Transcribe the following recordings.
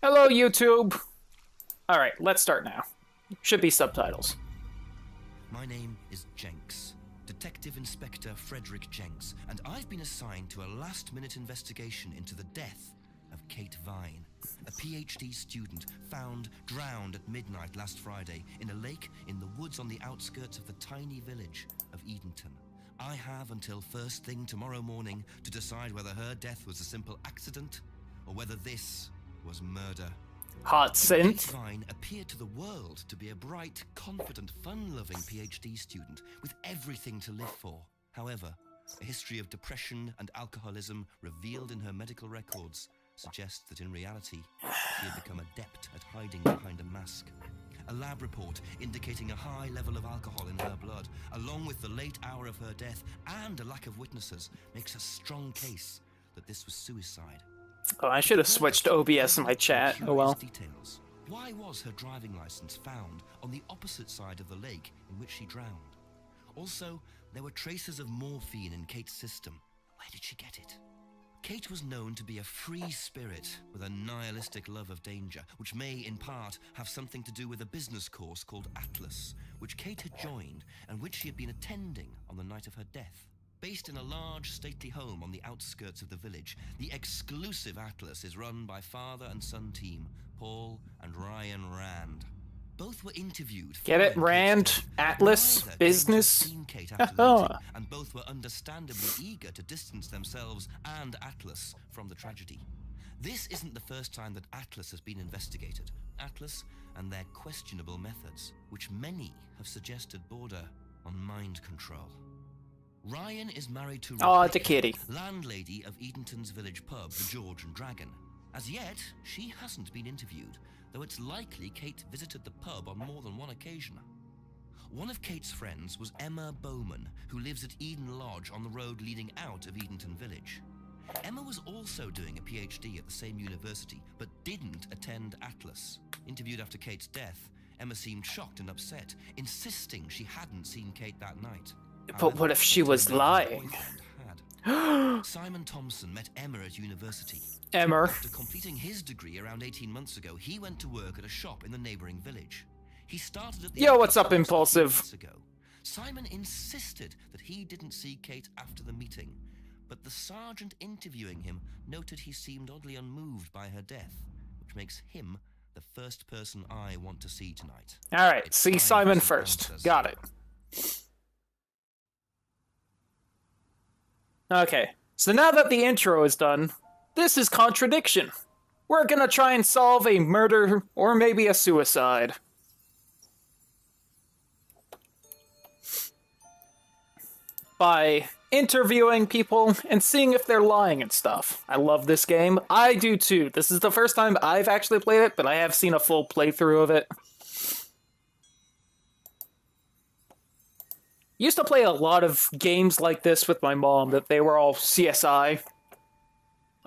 Hello, YouTube! Alright, let's start now. Should be subtitles. My name is Jenks, Detective Inspector Frederick Jenks, and I've been assigned to a last-minute investigation into the death of Kate Vine, a PhD student found drowned at midnight last Friday in a lake in the woods on the outskirts of the tiny village of Edenton. I have until first thing tomorrow morning to decide whether her death was a simple accident or whether this was murder. Hot Kate synth. Vine appeared to the world to be a bright, confident, fun-loving PhD student with everything to live for. However, a history of depression and alcoholism revealed in her medical records suggests that in reality, she had become adept at hiding behind a mask. A lab report indicating a high level of alcohol in her blood, along with the late hour of her death and a lack of witnesses, makes a strong case that this was suicide. Oh, I should have switched to OBS in my chat. Oh well. Details. Why was her driving license found on the opposite side of the lake in which she drowned? Also, there were traces of morphine in Kate's system. Where did she get it? Kate was known to be a free spirit with a nihilistic love of danger, which may, in part, have something to do with a business course called Atlas, which Kate had joined and which she had been attending on the night of her death. Based in a large, stately home on the outskirts of the village, the exclusive Atlas is run by father and son team, Paul and Ryan Rand. Both were interviewed. Get it, Rand? Atlas? Business? And both were understandably eager to distance themselves and Atlas from the tragedy. This isn't the first time that Atlas has been investigated. Atlas and their questionable methods, which many have suggested border on mind control. Ryan is married to the kitty. landlady of Edenton's village pub, the George and Dragon. As yet, she hasn't been interviewed, though it's likely Kate visited the pub on more than one occasion. One of Kate's friends was Emma Bowman, who lives at Eden Lodge on the road leading out of Edenton Village. Emma was also doing a PhD at the same university, but didn't attend Atlas. Interviewed after Kate's death, Emma seemed shocked and upset, insisting she hadn't seen Kate that night. But what if she was lying? Simon Thompson met Emma at university. Emma. After completing his degree around 18 months ago, he went to work at a shop in the neighboring village. He started at the Yo, what's up, Impulsive? Ago. Simon insisted that he didn't see Kate after the meeting, but the sergeant interviewing him noted he seemed oddly unmoved by her death, which makes him the first person I want to see tonight. Alright, see Simon first. Got it. Okay, so now that the intro is done, this is Contradiction. We're gonna try and solve a murder or maybe a suicide. By interviewing people and seeing if they're lying and stuff. I love this game. I do too. This is the first time I've actually played it, but I have seen a full playthrough of it. Used to play a lot of games like this with my mom, that they were all CSI.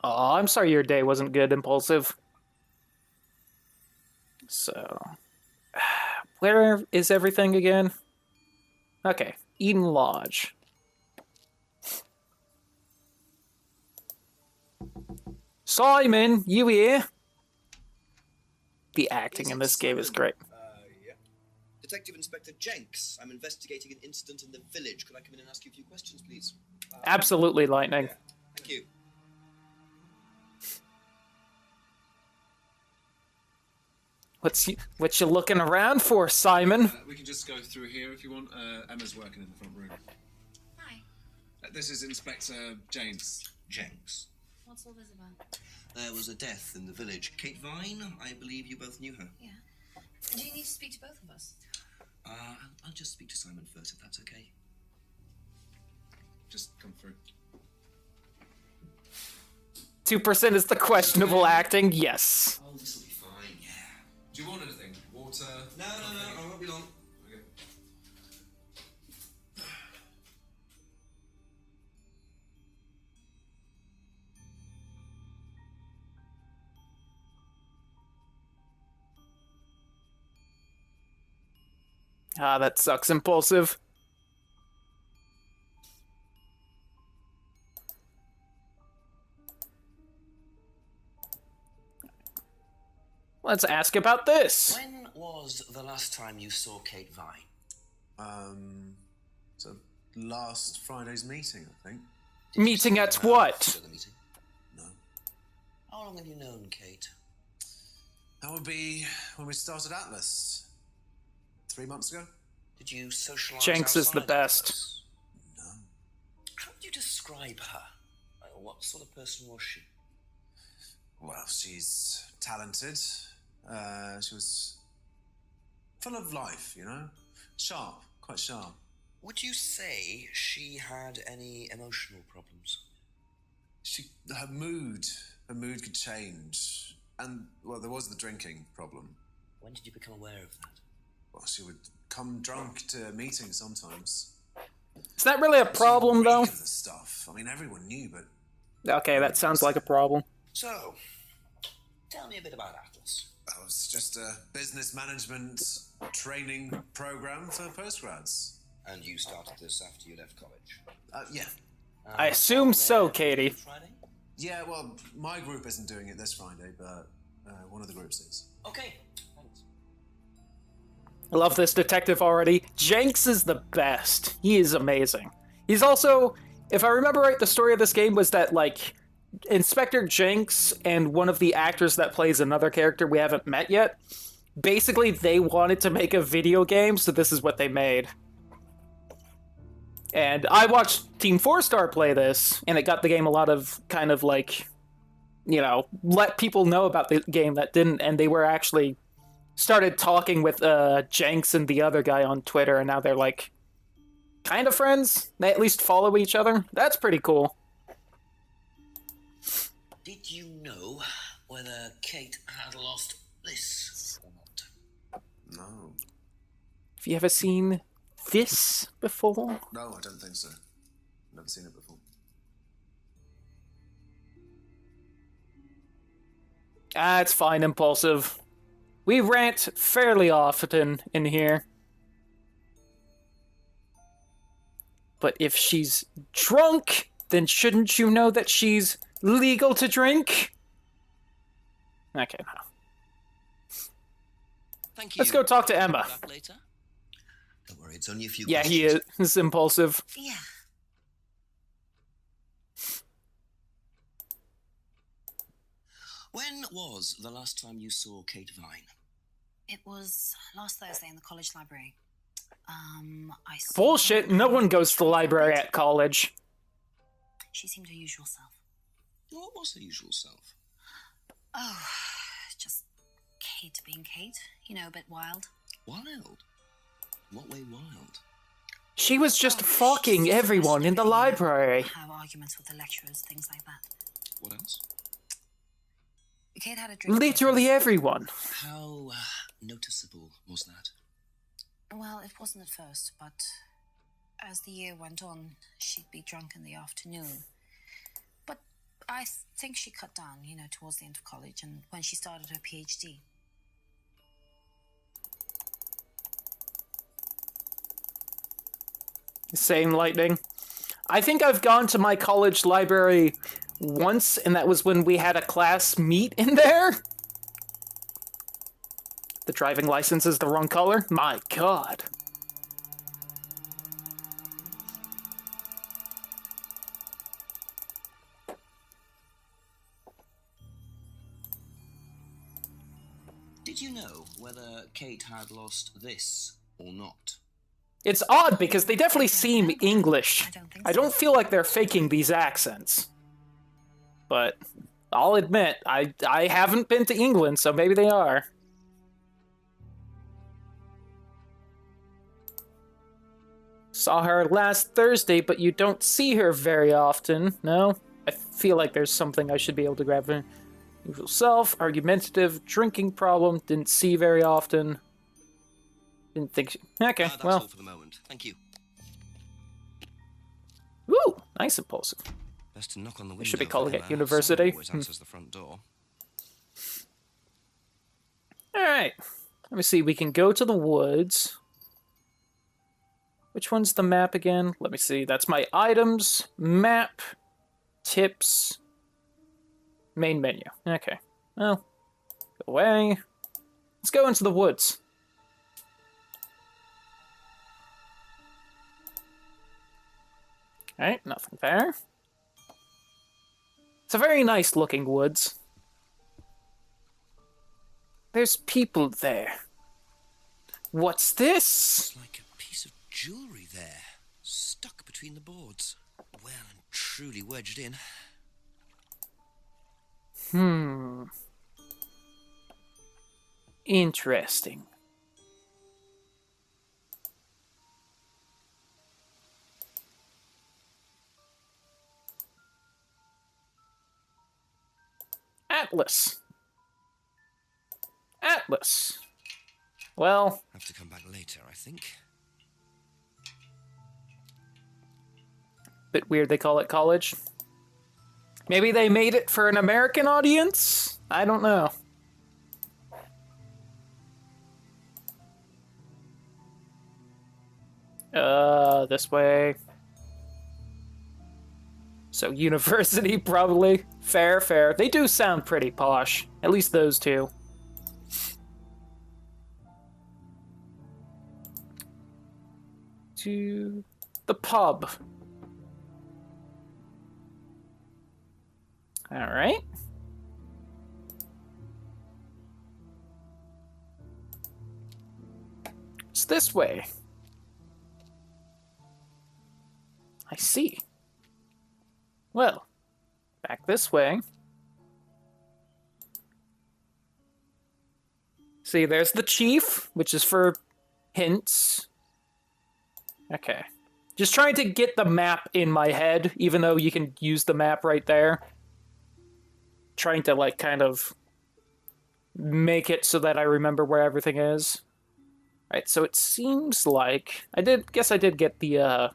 Aw, I'm sorry your day wasn't good, Impulsive. So... where is everything again? Okay, Eden Lodge. Simon, you here? The acting in this game is great. Yeah. Detective Inspector Jenks. I'm investigating an incident in the village. Could I come in and ask you a few questions, please? Absolutely, Lightning. Yeah. Thank you. What you looking around for, Simon? We can just go through here if you want. Emma's working in the front room. Hi. This is Inspector James. Jenks. What's all this about? There was a death in the village. Kate Vine, I believe you both knew her. Yeah. Do you need to speak to both of us? I'll just speak to Simon first, if that's okay. Just come through. 2% is the questionable acting, yes. Oh, this will be fine, yeah. Do you want anything? Water? No, I won't be long. Okay. Ah, that sucks, Impulsive. Let's ask about this. When was the last time you saw Kate Vine? So last Friday's meeting, I think. Meeting at what? The meeting? No. How long have you known Kate? That would be when we started Atlas. 3 months ago? Did you socialize Jenks is the outside best. Atlas? No. How would you describe her? What sort of person was she? Well, she's talented. She was full of life, you know? Sharp, quite sharp. Would you say she had any emotional problems? Her mood could change. And, well, there was the drinking problem. When did you become aware of that? Well, she would come drunk to meetings sometimes. Is that really a problem, though? Of the stuff. I mean, everyone knew, but... Okay, that sounds like a problem. So, tell me a bit about Atlas. That was just a business management training program for postgrads. And you started this after you left college? Yeah. I assume so, Katie. Friday? Yeah, well, my group isn't doing it this Friday, but one of the groups is. Okay, thanks. I love this detective already. Jenks is the best. He is amazing. He's also, if I remember right, the story of this game was that, like, Inspector Jenks and one of the actors that plays another character we haven't met yet, basically they wanted to make a video game, so this is what they made. And I watched Team 4-Star play this, and it got the game a lot of kind of like, you know, let people know about the game that didn't, and they were actually started talking with Jenks and the other guy on Twitter, and now they're like kind of friends. They at least follow each other. That's pretty cool. Did you know whether Kate had lost this or not? No. Have you ever seen this before? No, I don't think so. Never seen it before. Ah, it's fine, Impulsive. We rant fairly often in here. But if she's drunk, then shouldn't you know that she's legal to drink? Okay, no. Thank you. Let's go talk to Emma. Back later? Don't worry, it's only a few Yeah, questions. he is impulsive. Yeah. When was the last time you saw Kate Vine? It was last Thursday in the college library. I saw Bullshit, her- no one goes to the library at college. She seemed her usual self. What was her usual self? Oh, just Kate being Kate. You know, a bit wild. Wild? What way wild? She was just Oh, fucking she's everyone in the library. Have arguments with the lecturers, things like that. What else? Kate had a drink. Literally everyone. How noticeable was that? Well, it wasn't at first, but as the year went on, she'd be drunk in the afternoon. But I think she cut down, you know, towards the end of college and when she started her PhD. Same lightning. I think I've gone to my college library once, and that was when we had a class meet in there. The driving license is the wrong color? My god. Did you know whether Kate had lost this or not? It's odd because they definitely seem English. I don't feel like they're faking these accents. But I'll admit, I haven't been to England, so maybe they are. Saw her last Thursday, but you don't see her very often, no? I feel like there's something I should be able to grab her. Usual self, argumentative, drinking problem, didn't see very often. Didn't think... Okay, That's well. all for the moment. Thank you. Ooh, nice impulsive. Best to knock on the window. should be for calling it Emma. university. Someone always answers the front door. Alright, let me see, we can go to the woods. Which one's the map again? Let me see, that's my items, map, tips, main menu. Okay, well, go away, Let's go into the woods. Alright, nothing there. It's a very nice looking woods. There's people there. What's this? It's like a piece of jewellery there, stuck between the boards. Well and truly wedged in. Interesting. Atlas. Atlas. Well, Have to come back later, I think. bit weird they call it college. Maybe they made it for an American audience? I don't know. This way. So university, probably. Fair, fair. They do sound pretty posh. At least those two. To the pub. Alright. It's this way. I see. Well, back this way. See, there's the chief, which is for hints. Okay. Just trying to get the map in my head, even though you can use the map right there. Trying to, like, kind of make it so that I remember where everything is. Right, so it seems like... I did get the,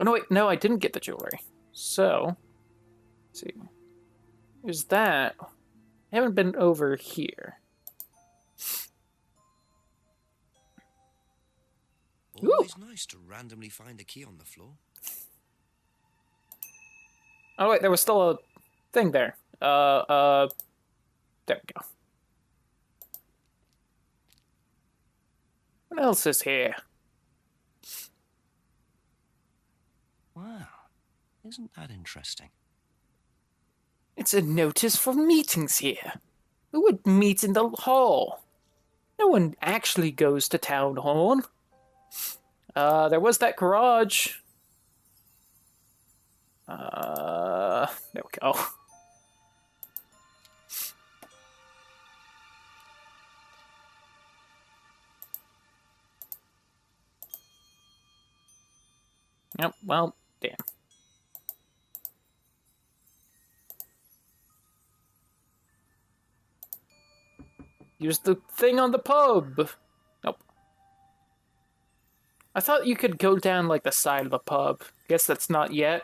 Oh, no, wait, no, I didn't get the jewelry. So, let's see. There's that. I haven't been over here. Always nice to randomly find a key on the floor. Oh, wait, there was still a thing there. There we go. What else is here? Wow, isn't that interesting? It's a notice for meetings here. Who would meet in the hall? No one actually goes to town hall. There was that garage. There we go. Yep, well, damn. Use the thing on the pub. Nope. I thought you could go down, like, the side of the pub. Guess that's not yet.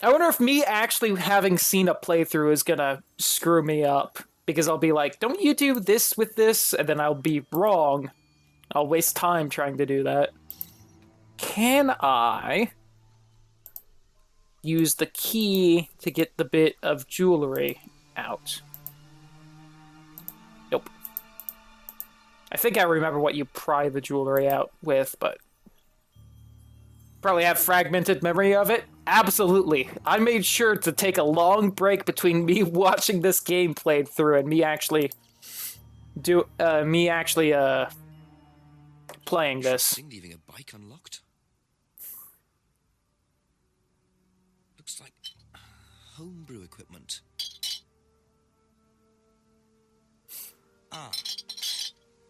I wonder if me actually having seen a playthrough is gonna screw me up. Because I'll be like, don't you do this with this? And then I'll be wrong. I'll waste time trying to do that. Can I use the key to get the bit of jewelry out? Nope. I think I remember what you pry the jewelry out with, but... Probably have fragmented memory of it? Absolutely. I made sure to take a long break between me watching this game played through and me actually... playing this. Leaving a bike unlocked. Looks like homebrew equipment. Ah,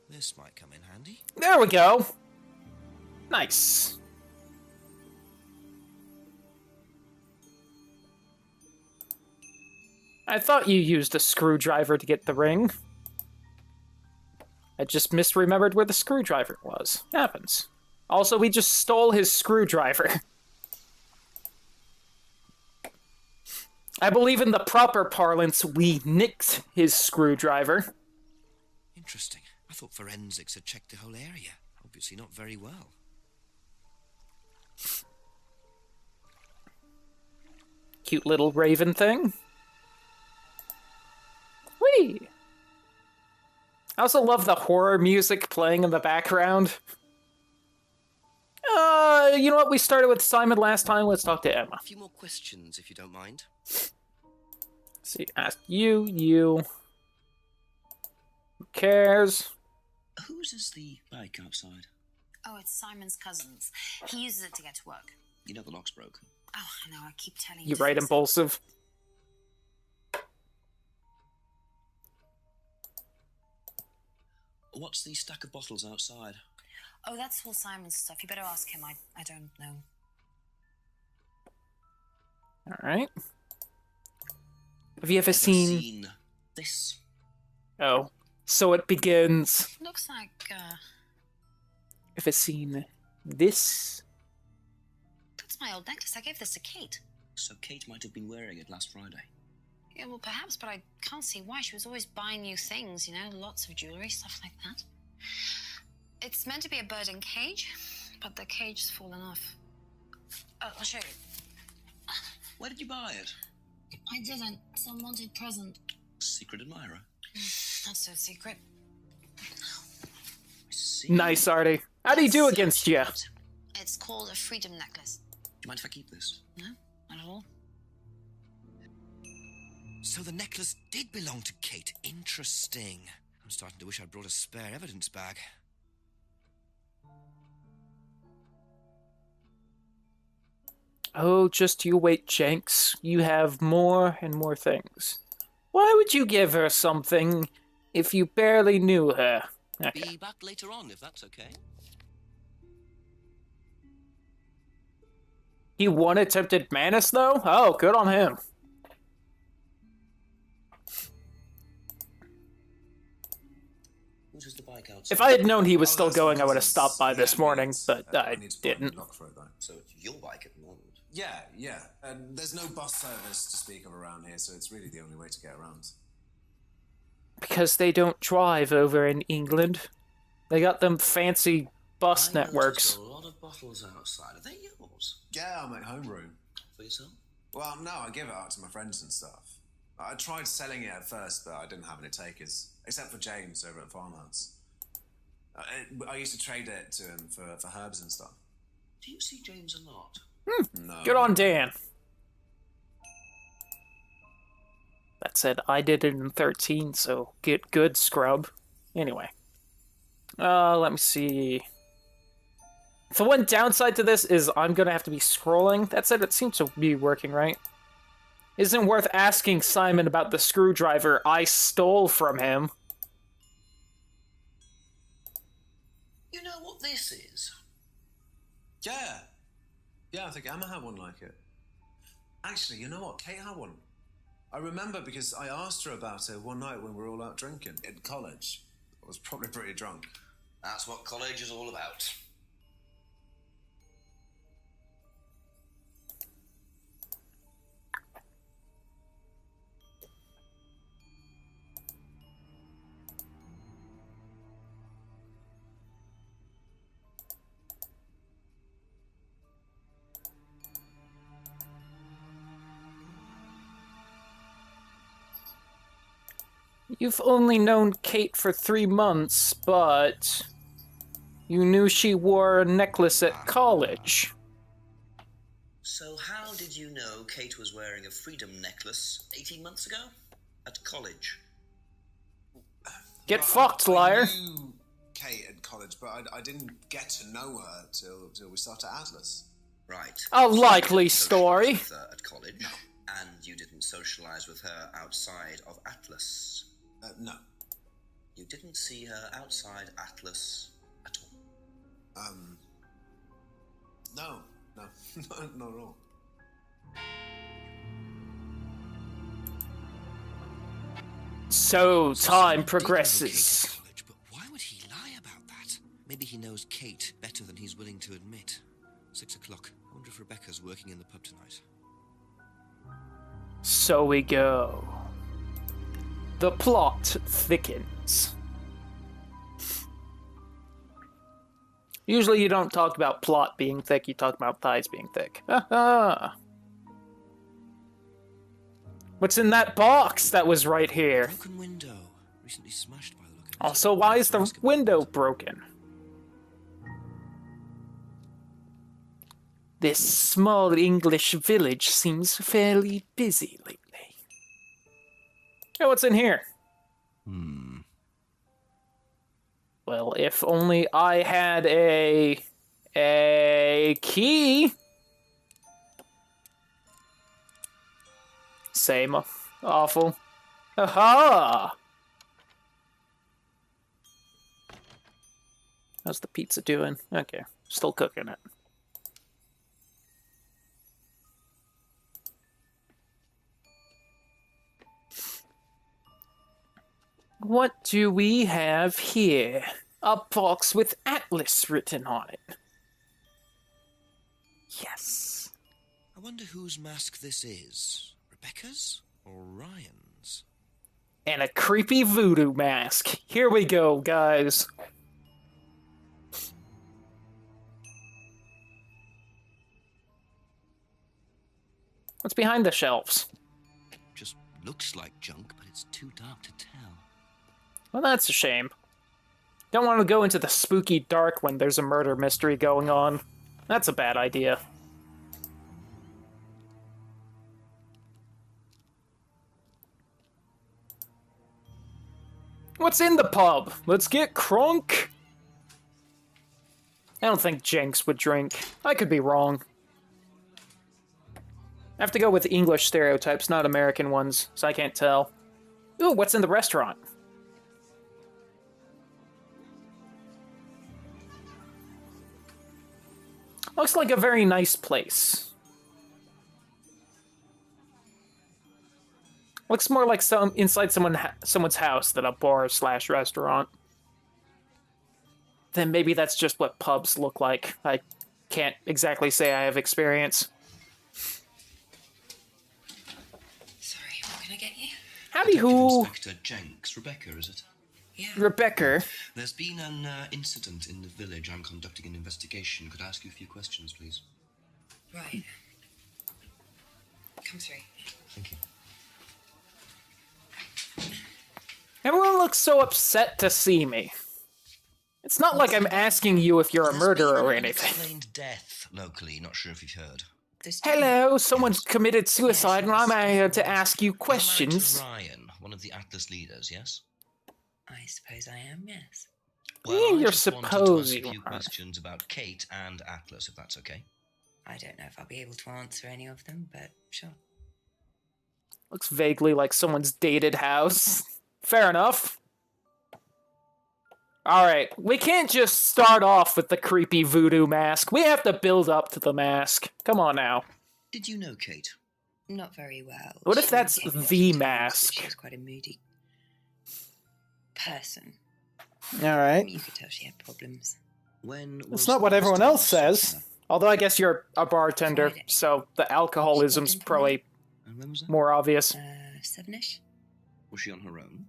this might come in handy. There we go. Nice. I thought you used a screwdriver to get the ring. I just misremembered where the screwdriver was. Happens. Also, we just stole his screwdriver. I believe in the proper parlance, we nicked his screwdriver. Interesting. I thought forensics had checked the whole area. Obviously not very well. Cute little raven thing. Whee! I also love the horror music playing in the background. You know what? We started with Simon last time. Let's talk to Emma. A few more questions, if you don't mind. Let's see, ask you. Who cares? Whose is the bike outside? Oh, it's Simon's cousin's. He uses it to get to work. You know the lock's broke. Oh, I know. I keep telling you. You to right fix it. impulsive. What's the stack of bottles outside? Oh, that's all Simon's stuff. You better ask him. I don't know. All right. Have you ever Ever seen... this? Oh, so it begins. Looks like, Ever seen this? that's my old necklace. I gave this to Kate. So Kate might have been wearing it last Friday. Yeah, well, perhaps, but I can't see why. She was always buying new things, you know, lots of jewelry, stuff like that. It's meant to be a bird in cage, but the cage's fallen off. I'll show you. Where did you buy it? I didn't. Some wanted present. Secret admirer. Not so secret. I see. Nice, Artie. How do you do against you? It's called a freedom necklace. Do you mind if I keep this? No, not at all. So the necklace did belong to Kate. Interesting. I'm starting to wish I'd brought a spare evidence bag. Oh, just you wait, Jenks. You have more and more things. Why would you give her something if you barely knew her? Okay. Be back later on, if that's okay. He won attempted madness, though? Oh, good on him. Whose is the bike outside? If I had known he was still that's going, I because would have stopped by this yeah, morning, it's- but I need to find a didn't. lock for it, though. So it's your bike at the moment. Yeah. And there's no bus service to speak of around here, so it's really the only way to get around. Because they don't drive over in England. They got them fancy bus I networks. noticed a lot of bottles outside. Are they yours? Yeah, I make homebrew. For yourself? Well, no, I give it out to my friends and stuff. I tried selling it at first, but I didn't have any takers, except for James over at Farmhouse. I used to trade it to him for herbs and stuff. Do you see James a lot? No. Good on Dan. That said, I did it in 13, so get good, scrub. Anyway. Let me see. The one downside to this is I'm gonna have to be scrolling. That said, it seems to be working, right? Isn't worth asking Simon about the screwdriver I stole from him. You know what this is? Yeah. Yeah, I think Emma had one like it. Actually, you know what? Kate had one. I remember because I asked her about it one night when we were all out drinking in college. I was probably pretty drunk. That's what college is all about. You've only known Kate for 3 months, but you knew she wore a necklace at college. So how did you know Kate was wearing a freedom necklace 18 months ago? At college? Get Well, fucked, liar. I knew Kate at college, but I didn't get to know her till we started Atlas. Right. A So you likely didn't story. socialise with her at college, and you didn't socialize with her outside of Atlas. No. You didn't see her outside Atlas at all. No. Not at all. So time Simon did know progresses. Kate at college, but why would he lie about that? Maybe he knows Kate better than he's willing to admit. 6 o'clock. I wonder if Rebecca's working in the pub tonight. So we go. The plot thickens. Usually you don't talk about plot being thick, you talk about thighs being thick. What's in that box that was right here? Broken window. Recently smashed by the look of it. Also, why is the window broken? This small English village seems fairly busy lately. Hey, what's in here? Well, if only I had a key. Same awful. Aha! How's the pizza doing? Okay, still cooking it. What do we have here? A box with Atlas written on it. Yes. I wonder whose mask this is. Rebecca's or Ryan's? And a creepy voodoo mask. Here we go, guys. What's behind the shelves? Just looks like junk, but it's too dark to tell. Well, that's a shame. Don't want to go into the spooky dark when there's a murder mystery going on. That's a bad idea. What's in the pub? Let's get crunk. I don't think Jenks would drink. I could be wrong. I have to go with English stereotypes, not American ones, so I can't tell. Ooh, what's in the restaurant? Looks like a very nice place. Looks more like inside someone's house than a bar/restaurant. Then maybe that's just what pubs look like. I can't exactly say I have experience. Sorry, what can I get you? Howdy who? Inspector Jenks. Rebecca, is it? Yeah. Rebecca. There's been an incident in the village. I'm conducting an investigation. Could I ask you a few questions, please? Right. Come through. Thank you. Everyone looks so upset to see me. It's not like I'm asking you if you're a murderer or anything. Unexplained death locally. Not sure if you've heard. Hello, someone's committed suicide and I'm here to ask you You're married questions. to Ryan, one of the Atlas leaders, yes? I suppose I am, yes. Yeah, I you're just wanted to supposed ask a you few are. questions about Kate and Atlas, if that's okay. I don't know if I'll be able to answer any of them, but sure. Looks vaguely like someone's dated house. Fair enough. Alright, we can't just start off with the creepy voodoo mask. We have to build up to the mask. Come on now. Did you know Kate? Not very well. What if She that's came up the to times, but mask? She was quite a moody person. Alright. You could tell she had problems. When That's was not the what last everyone time else you saw says. her? Although I guess you're a bartender, Friday. so the alcoholism's She walked in probably And when was that? more obvious. 7-ish. Was she on her own?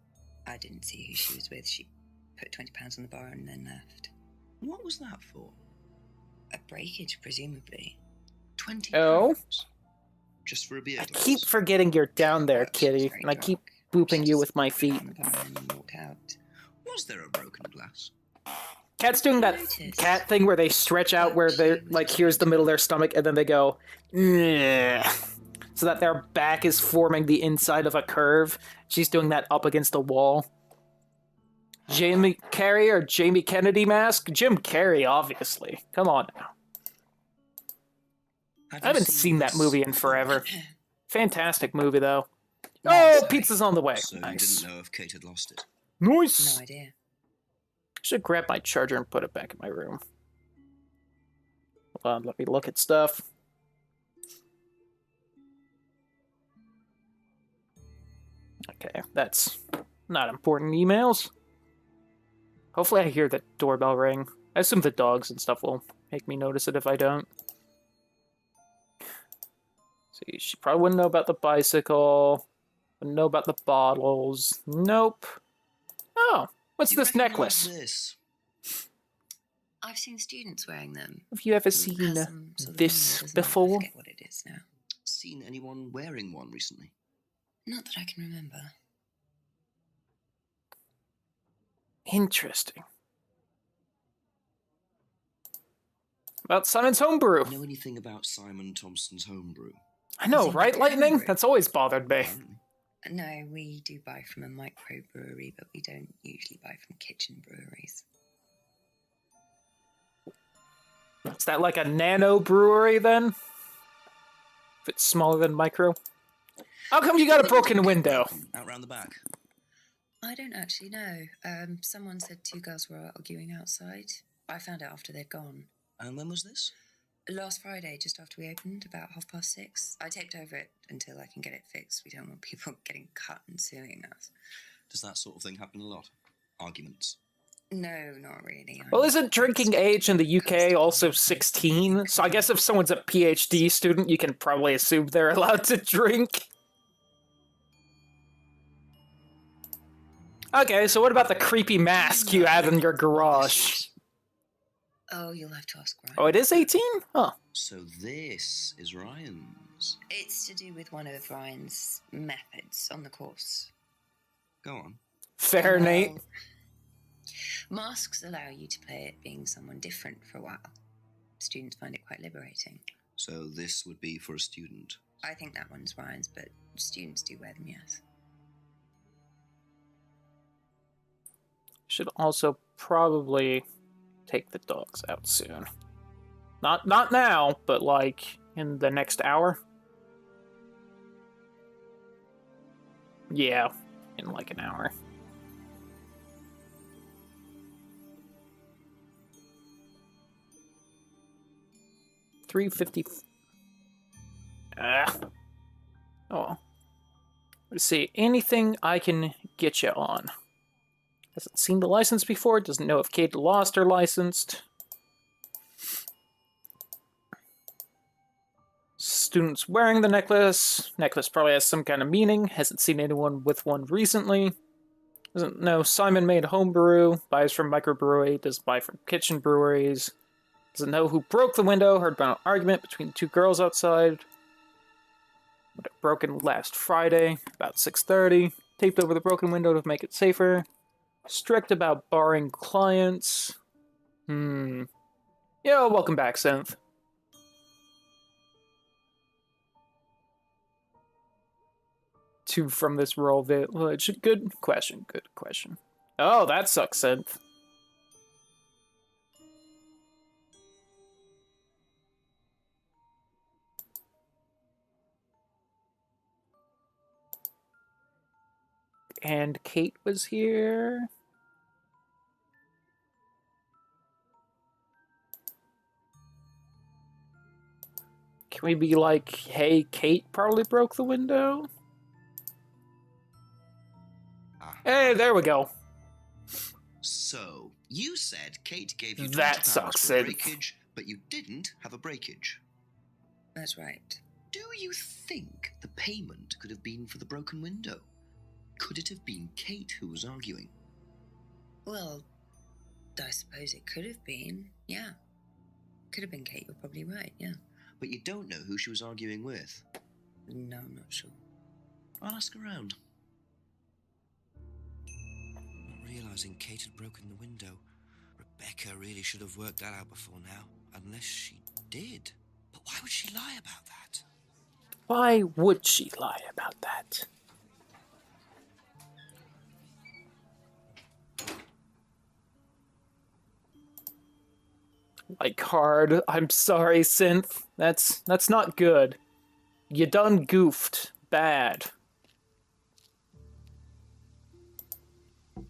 I didn't see who she was with. She put £20 on the bar and then left. What was that for? A breakage, presumably. 20 Oh? pounds? Just for a beer I glass? keep forgetting you're down there, She was kitty, very and I keep drunk. booping She you just with my put it feet. on the bar and then walked out. Was there a broken glass? Cat's doing that Noticed. cat thing where they stretch out where they're like, here's the middle of their stomach, and then they go, "Nyeh," so that their back is forming the inside of a curve. She's doing that up against the wall. Jamie Carey or Jamie Kennedy mask? Jim Carrey, obviously. Come on now. Have I haven't you seen that this movie in before? forever. Fantastic movie, though. No, Oh, sorry. pizza's on the way. So Nice. you didn't know if Kate had lost it? Nice. No idea. Should grab my charger and put it back in my room. Hold on, let me look at stuff. Okay, that's not important emails. Hopefully I hear the doorbell ring. I assume the dogs and stuff will make me notice it if I don't. See, she probably wouldn't know about the bicycle. Wouldn't know about the bottles. Nope. Oh, what's Do you this recognise necklace? This? I've seen students wearing them. Have you ever It seen has some sort of this meaning, doesn't it? I before? forget what it is now. Seen anyone wearing one recently? Not that I can remember. Interesting. About Simon's homebrew. Know anything about Simon Thompson's homebrew? I know, Is it right, Lightning? homebrew? That's always bothered me. Apparently. No, we do buy from a microbrewery, but we don't usually buy from kitchen breweries. Is that like a nano brewery then? If it's smaller than micro? How come you got a broken window? Out round the back. I don't actually know. Someone said two girls were arguing outside. I found out after they'd gone. And when was this? Last Friday, just after we opened, about 6:30. I taped over it until I can get it fixed. We don't want people getting cut and suing us. Does that sort of thing happen a lot? Arguments? No, not really. Well, isn't drinking age in the UK also 16? So I guess if someone's a PhD student, you can probably assume they're allowed to drink. Okay, so what about the creepy mask you have in your garage? Oh, you'll have to ask Ryan. Oh, it is 18? Huh. So this is Ryan's. It's to do with one of Ryan's methods on the course. Go on. Fair, Well, Nate. Masks allow you to play it being someone different for a while. Students find it quite liberating. So this would be for a student. I think that one's Ryan's, but students do wear them, yes. Should also probably take the dogs out soon. Not now, but like in the next hour. Yeah, in like an hour. $3.50. Oh. Let's see. Anything I can get you on? Hasn't seen the license before. Doesn't know if Kate lost her licensed. Students wearing the necklace. Necklace probably has some kind of meaning. Hasn't seen anyone with one recently. Doesn't know Simon made homebrew. Buys from microbrewery. Does buy from kitchen breweries. Doesn't know who broke the window. Heard about an argument between two girls outside. But it broken last Friday, about 6:30. Taped over the broken window to make it safer. Strict about barring clients. Yeah, welcome back, Synth. Two from this rural village. Good question, good question. Oh, that sucks, Synth. And Kate was here. Can we be like, hey, Kate probably broke the window? Hey, there we go. So, you said Kate gave you That £20 sucks, for a Sid. breakage, but you didn't have a breakage. That's right. Do you think the payment could have been for the broken window? Could it have been Kate who was arguing? Well, I suppose it could have been, yeah. Could have been Kate, you're probably right, yeah. But you don't know who she was arguing with. No, I'm not sure. I'll ask around. Not realising Kate had broken the window. Rebecca really should have worked that out before now. Unless she did. But why would she lie about that? Why would she lie about that? Like hard. I'm sorry, Synth. That's not good. You done goofed. Bad.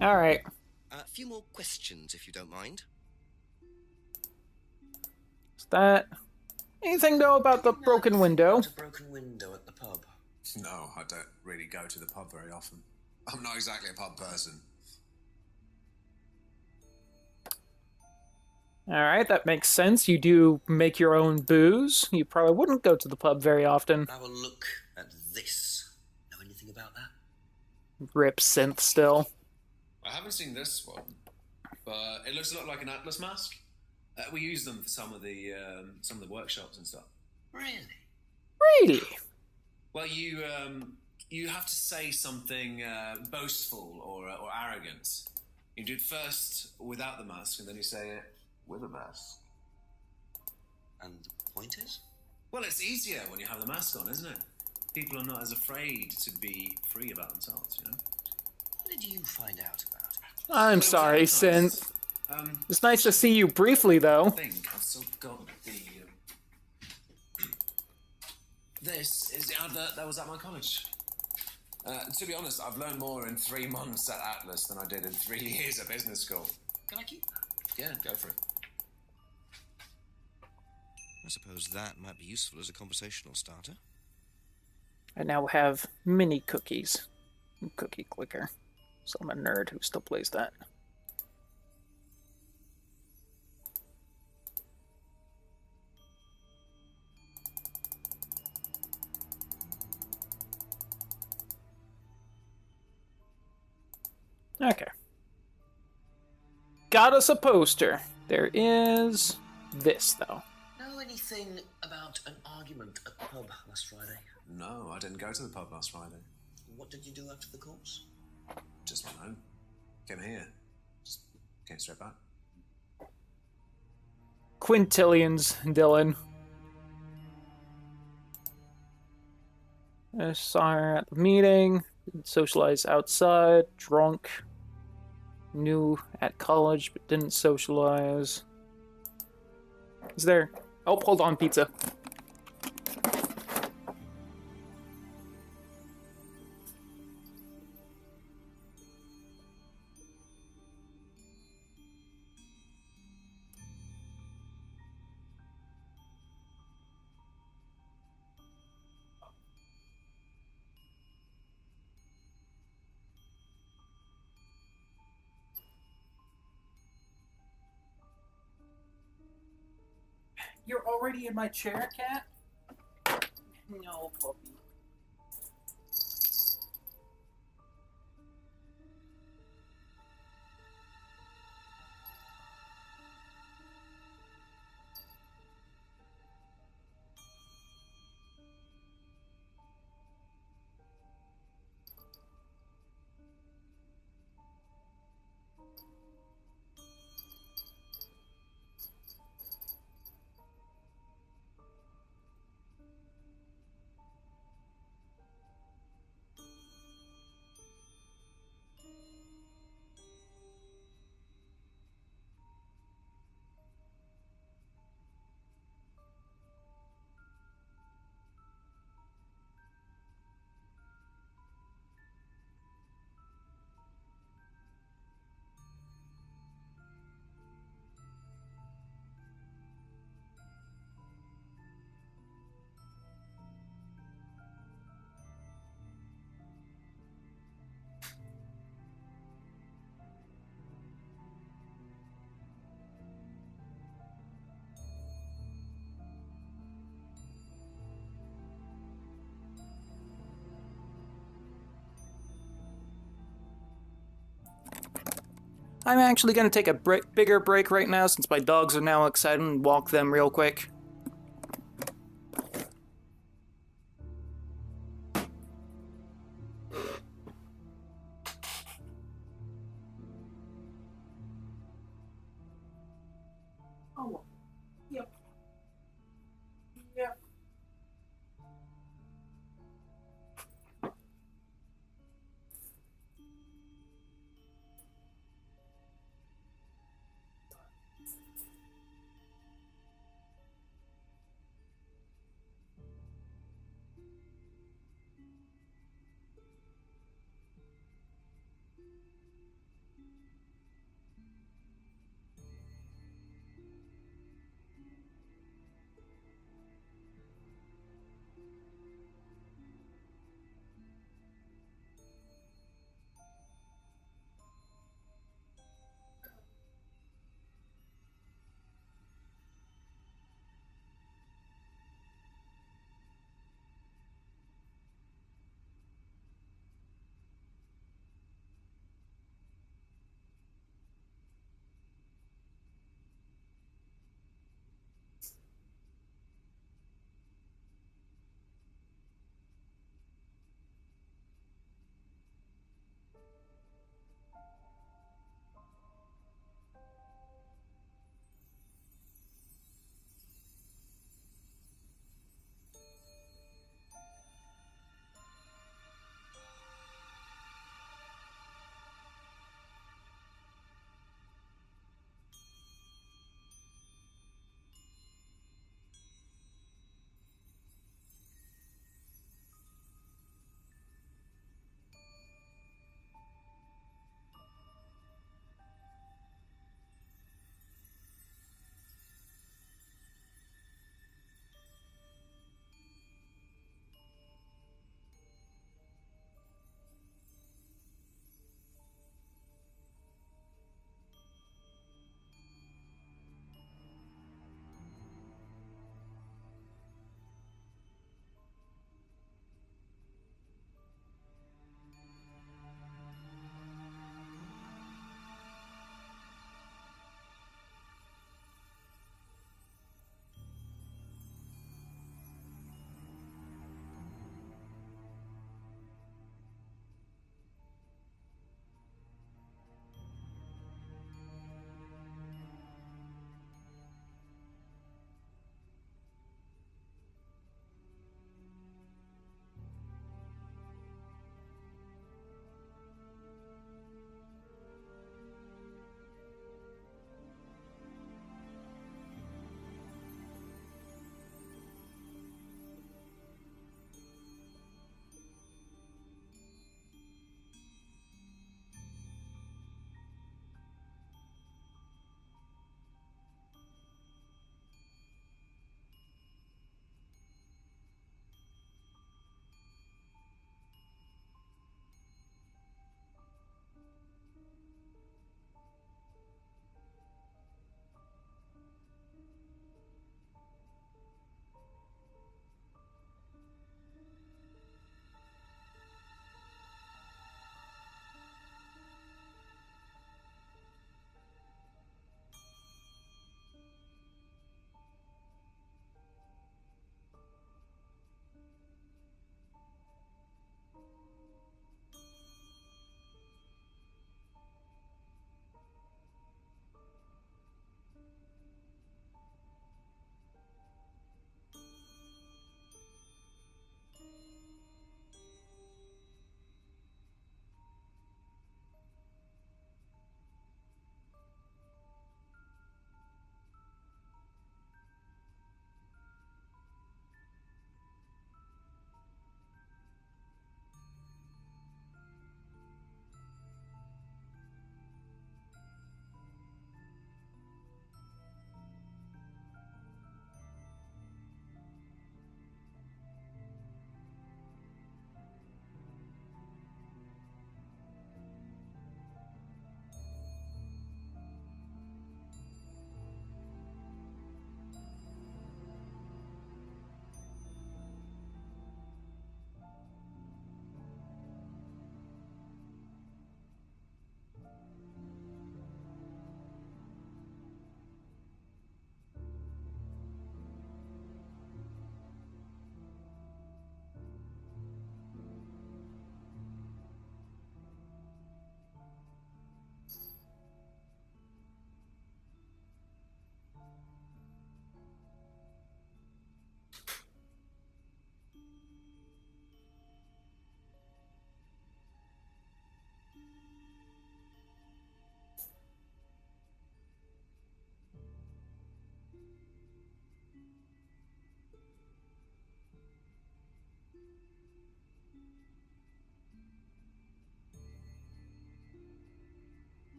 Alright. A few more questions, if you don't mind. Is that... Anything, though, about the broken window? About a broken window at the pub. No, I don't really go to the pub very often. I'm not exactly a pub person. Alright, that makes sense. You do make your own booze. You probably wouldn't go to the pub very often. Have a look at this. Know anything about that? Rip Synth still. I haven't seen this one, but it looks a lot like an Atlas mask. We use them for some of the workshops and stuff. Really? Really? Well, you you have to say something boastful or arrogant. You do it first without the mask, and then you say it with a mask. And the point is? Well, it's easier when you have the mask on, isn't it? People are not as afraid to be free about themselves, you know? What did you find out about it? I'm sorry, Synth. It's nice to see you briefly, though. I think I've still got the... This is the advert that was at my college. To be honest, I've learned more in 3 months at Atlas than I did in 3 years at business school. Can I keep that? Yeah, go for it. I suppose that might be useful as a conversational starter. I now have mini cookies. Cookie clicker. So I'm a nerd who still plays that. Okay. Got us a poster. There is this, though. Know anything about an argument at the pub last Friday? No, I didn't go to the pub last Friday. What did you do after the course? Just went home. Came here. Just came straight back. Quintillions, Dylan. I saw her at the meeting. Socialized outside. Drunk. Knew at college, but didn't socialize. Is there... Oh, hold on, pizza. You're already in my chair, cat? No, puppy. I'm actually going to take a bigger break right now since my dogs are now excited and walk them real quick. Oh, yep. Yep.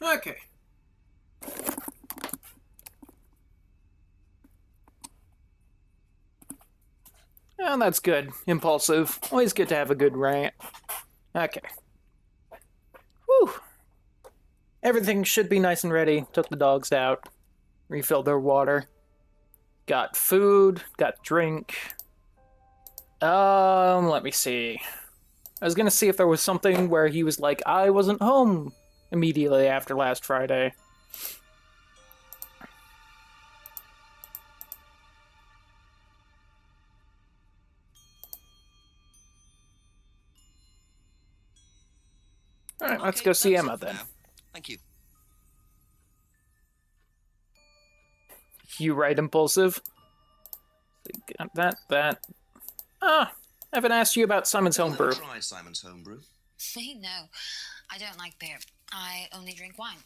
Okay. Oh, that's good. Impulsive. Always good to have a good rant. Okay. Whew. Everything should be nice and ready. Took the dogs out. Refilled their water. Got food. Got drink. Let me see. I was gonna see if there was something where he was like, I wasn't home immediately after last Friday. Alright, let's go see Emma then. Thank you. You right, Impulsive? That. Ah, I haven't asked you about Simon's homebrew. Try Simon's homebrew. Me? No. I don't like beer. I only drink wine.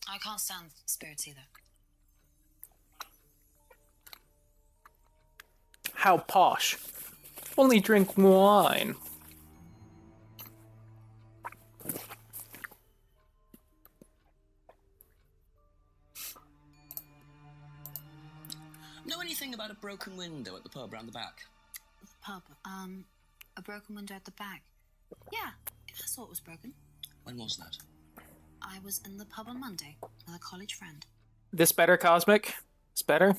I can't stand spirits either. How posh. Only drink wine. Know anything about a broken window at the pub round the back? The pub, a broken window at the back. Yeah, I saw it was broken. When was that? I was in the pub on Monday with a college friend. This better, Cosmic? It's better?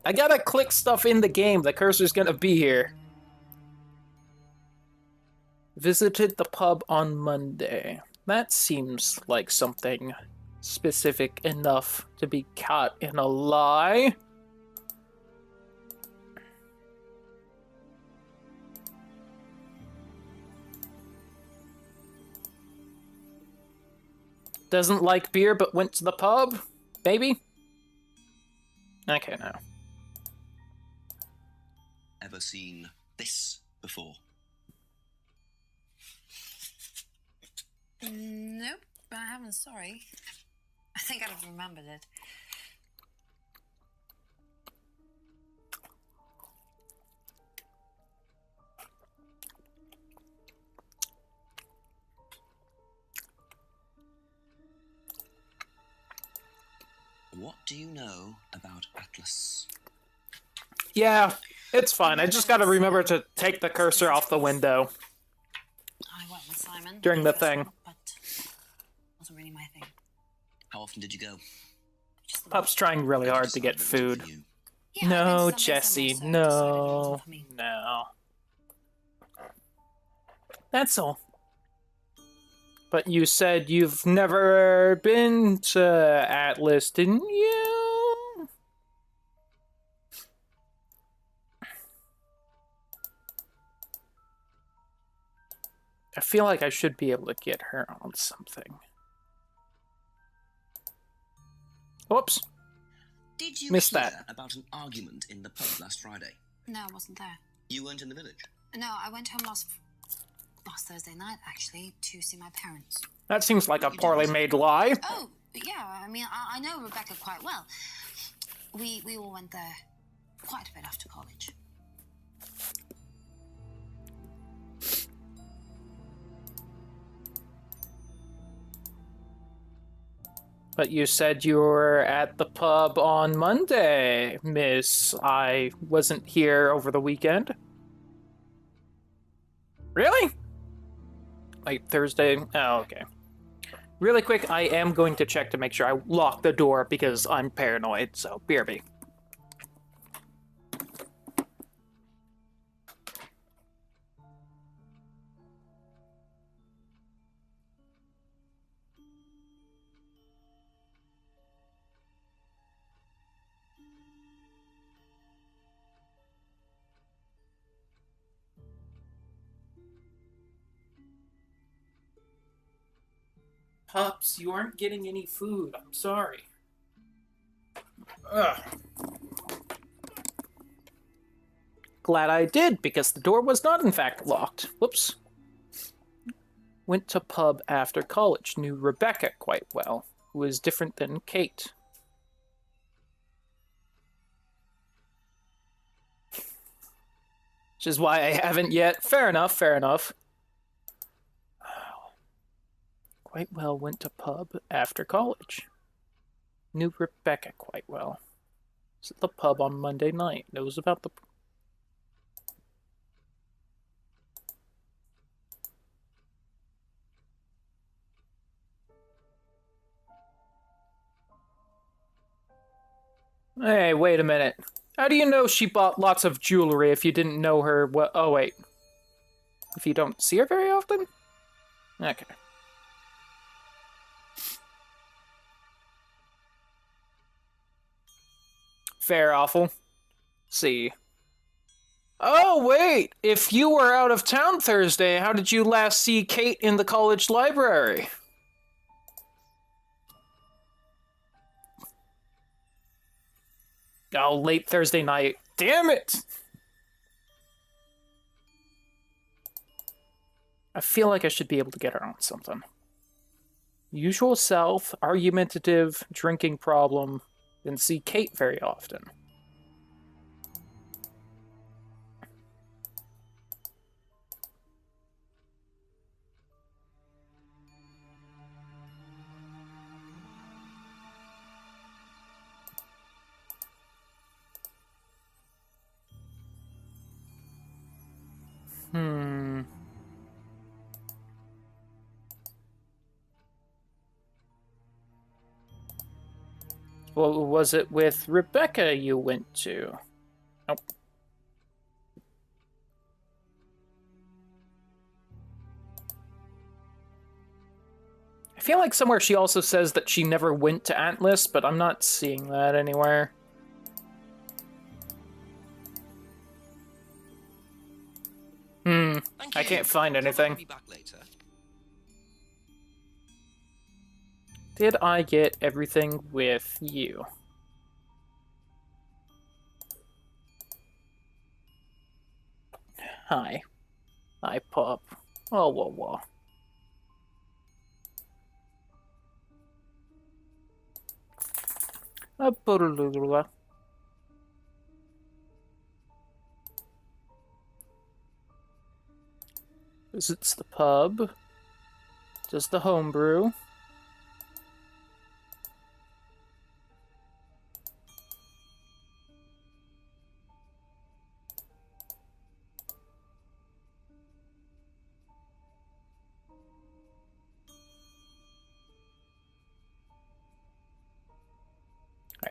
I gotta click stuff in the game. The cursor's gonna be here. Visited the pub on Monday. That seems like something specific enough to be caught in a lie. Doesn't like beer but went to the pub? Maybe? Okay, no. Ever seen this before? Nope, I haven't, sorry. I think I'd have remembered it. What do you know about Atlas? Yeah, it's fine. I just gotta remember to take the cursor off the window I went with Simon during the first thing. one, but wasn't really my thing. How often did you go? Just the Pup's trying really hard to get food. Yeah, I've been No, to some Jesse, somewhere, so I decided it no. wasn't for me. No. That's all. But you said you've never been to Atlas, didn't you? I feel like I should be able to get her on something. Whoops. Did you Missed hear that. about an argument in the pub last Friday? No, I wasn't there. You weren't in the village? No, I went home last Thursday night, actually, to see my parents. That seems like a poorly made lie. Oh, yeah, I mean, I know Rebecca quite well. We all went there quite a bit after college. But you said you were at the pub on Monday, miss. I wasn't here over the weekend. Really? Like Thursday? Oh, okay. Really quick, I am going to check to make sure I lock the door because I'm paranoid, so BRB. Pups, you aren't getting any food. I'm sorry. Ugh. Glad I did, because the door was not in fact locked. Whoops. Went to pub after college. Knew Rebecca quite well, who was different than Kate. Which is why I haven't yet. Fair enough, fair enough. Quite well went to pub after college. Knew Rebecca quite well. Was at the pub on Monday night. Knows about the... Hey, wait a minute. How do you know she bought lots of jewelry if you didn't know her? What? Oh, wait. If you don't see her very often? Okay. Fair, awful. See. Oh, wait! If you were out of town Thursday, how did you last see Kate in the college library? Oh, late Thursday night. Damn it! I feel like I should be able to get her on something. Usual self, argumentative, drinking problem, didn't see Kate very often. Well, was it with Rebecca you went to? Nope. I feel like somewhere she also says that she never went to Atlas, but I'm not seeing that anywhere. I can't find anything. Be back later. Did I get everything with you? Hi. Hi, pup. Oh, whoa, whoa. Visits the pub. Does the homebrew.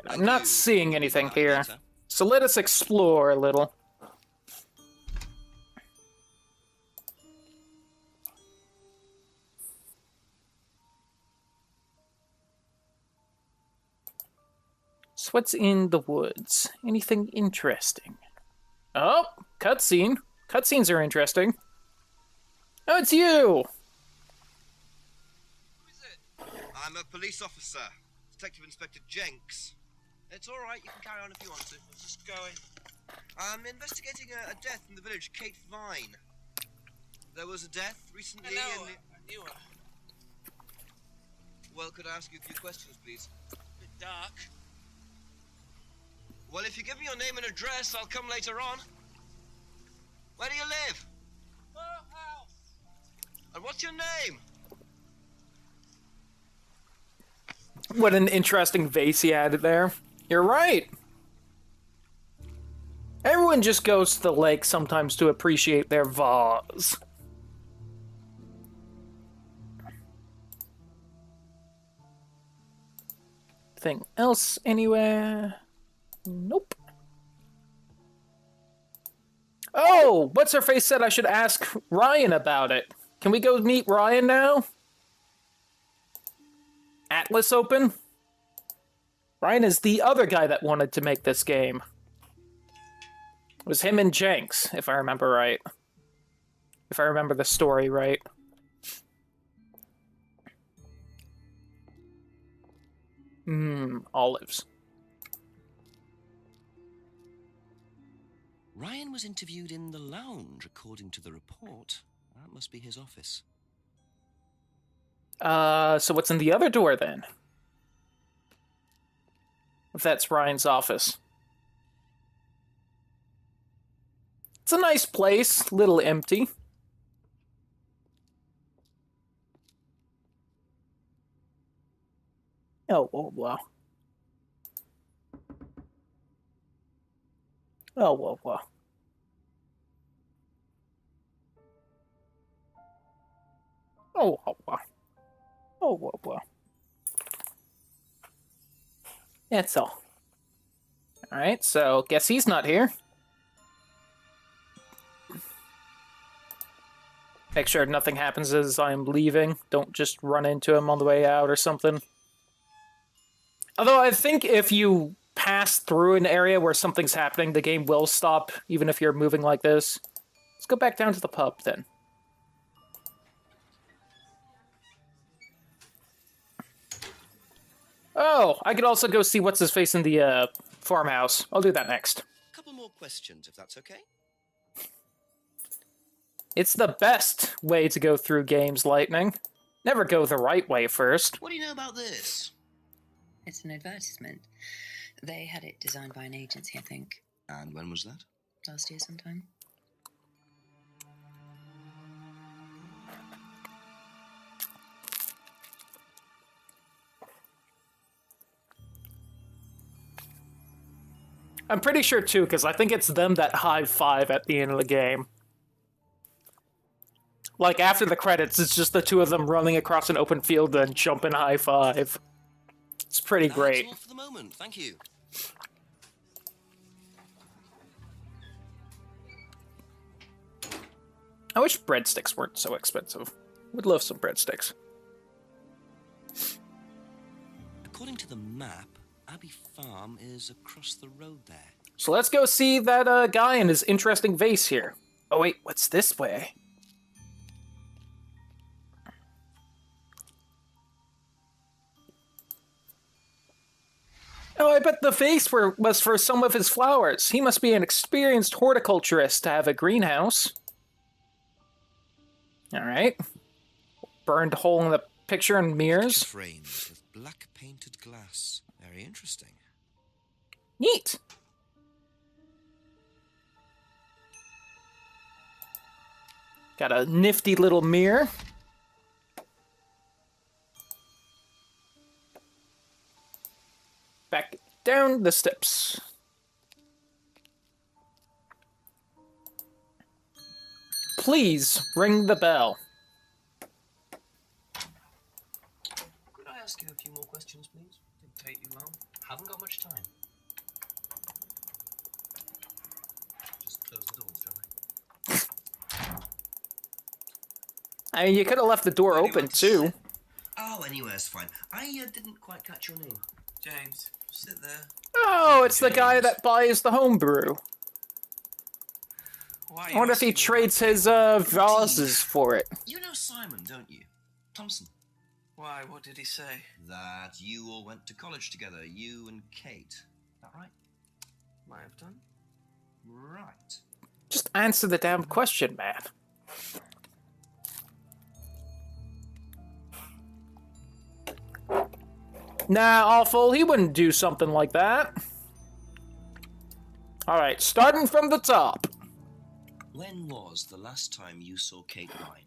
I'm not seeing anything here, so let us explore a little. So what's in the woods? Anything interesting? Oh, cutscene. Cutscenes are interesting. Oh, it's you! Who is it? I'm a police officer, Detective Inspector Jenks. It's all right, you can carry on if you want to. I'm just going. I'm investigating a death in the village, Kate Vine. There was a death recently in the... I knew her. Well, could I ask you a few questions, please? A bit dark. Well, if you give me your name and address, I'll come later on. Where do you live? Her house. And what's your name? What an interesting vase he added there. You're right. Everyone just goes to the lake sometimes to appreciate their vase. Thing else anywhere? Nope. Oh, what's her face said I should ask Ryan about it. Can we go meet Ryan now? Atlas open? Ryan is the other guy that wanted to make this game. It was him and Jenks, if I remember right. If I remember the story right. Olives. Ryan was interviewed in the lounge, according to the report. That must be his office. So what's in the other door then? If that's Ryan's office. It's a nice place, little empty. Oh, whoa, whoa. Oh, whoa, whoa. Oh, whoa, whoa. Oh, whoa, whoa. That's all. Alright, so guess he's not here. Make sure nothing happens as I'm leaving. Don't just run into him on the way out or something. Although I think if you pass through an area where something's happening, the game will stop, even if you're moving like this. Let's go back down to the pub, then. Oh, I could also go see what's his face in the farmhouse. I'll do that next. A couple more questions, if that's okay. It's the best way to go through games, Lightning. Never go the right way first. What do you know about this? It's an advertisement. They had it designed by an agency, I think. And when was that? Last year sometime. I'm pretty sure, too, because I think it's them that high-five at the end of the game. Like, after the credits, it's just the two of them running across an open field and jumping high-five. It's pretty great. That's all for the moment, thank you. I wish breadsticks weren't so expensive. Would love some breadsticks. According to the map, Abbey Farm is across the road there. So let's go see that guy in his interesting vase here. Oh wait, what's this way? Oh, I bet the vase was for some of his flowers. He must be an experienced horticulturist to have a greenhouse. Alright. Burned hole in the picture and mirrors. Frames with black painted glass. Very interesting. Neat. Got a nifty little mirror. Back down the steps. Please ring the bell. Could I ask you a few more questions, please? Didn't take you long. Haven't got much time. Just close the doors, shall I? I mean, you could have left the door open, too. Oh, anywhere's fine. I didn't quite catch your name. James, sit there. Oh, it's the guy that buys the homebrew. Why I wonder if he trades his vases for it. You know Simon, don't you? Thompson. Why, what did he say? That you all went to college together, you and Kate. Is that right? Might have done. Right. Just answer the damn question, man. Nah, Awful, he wouldn't do something like that. Alright, starting from the top. When was the last time you saw Kate Vine?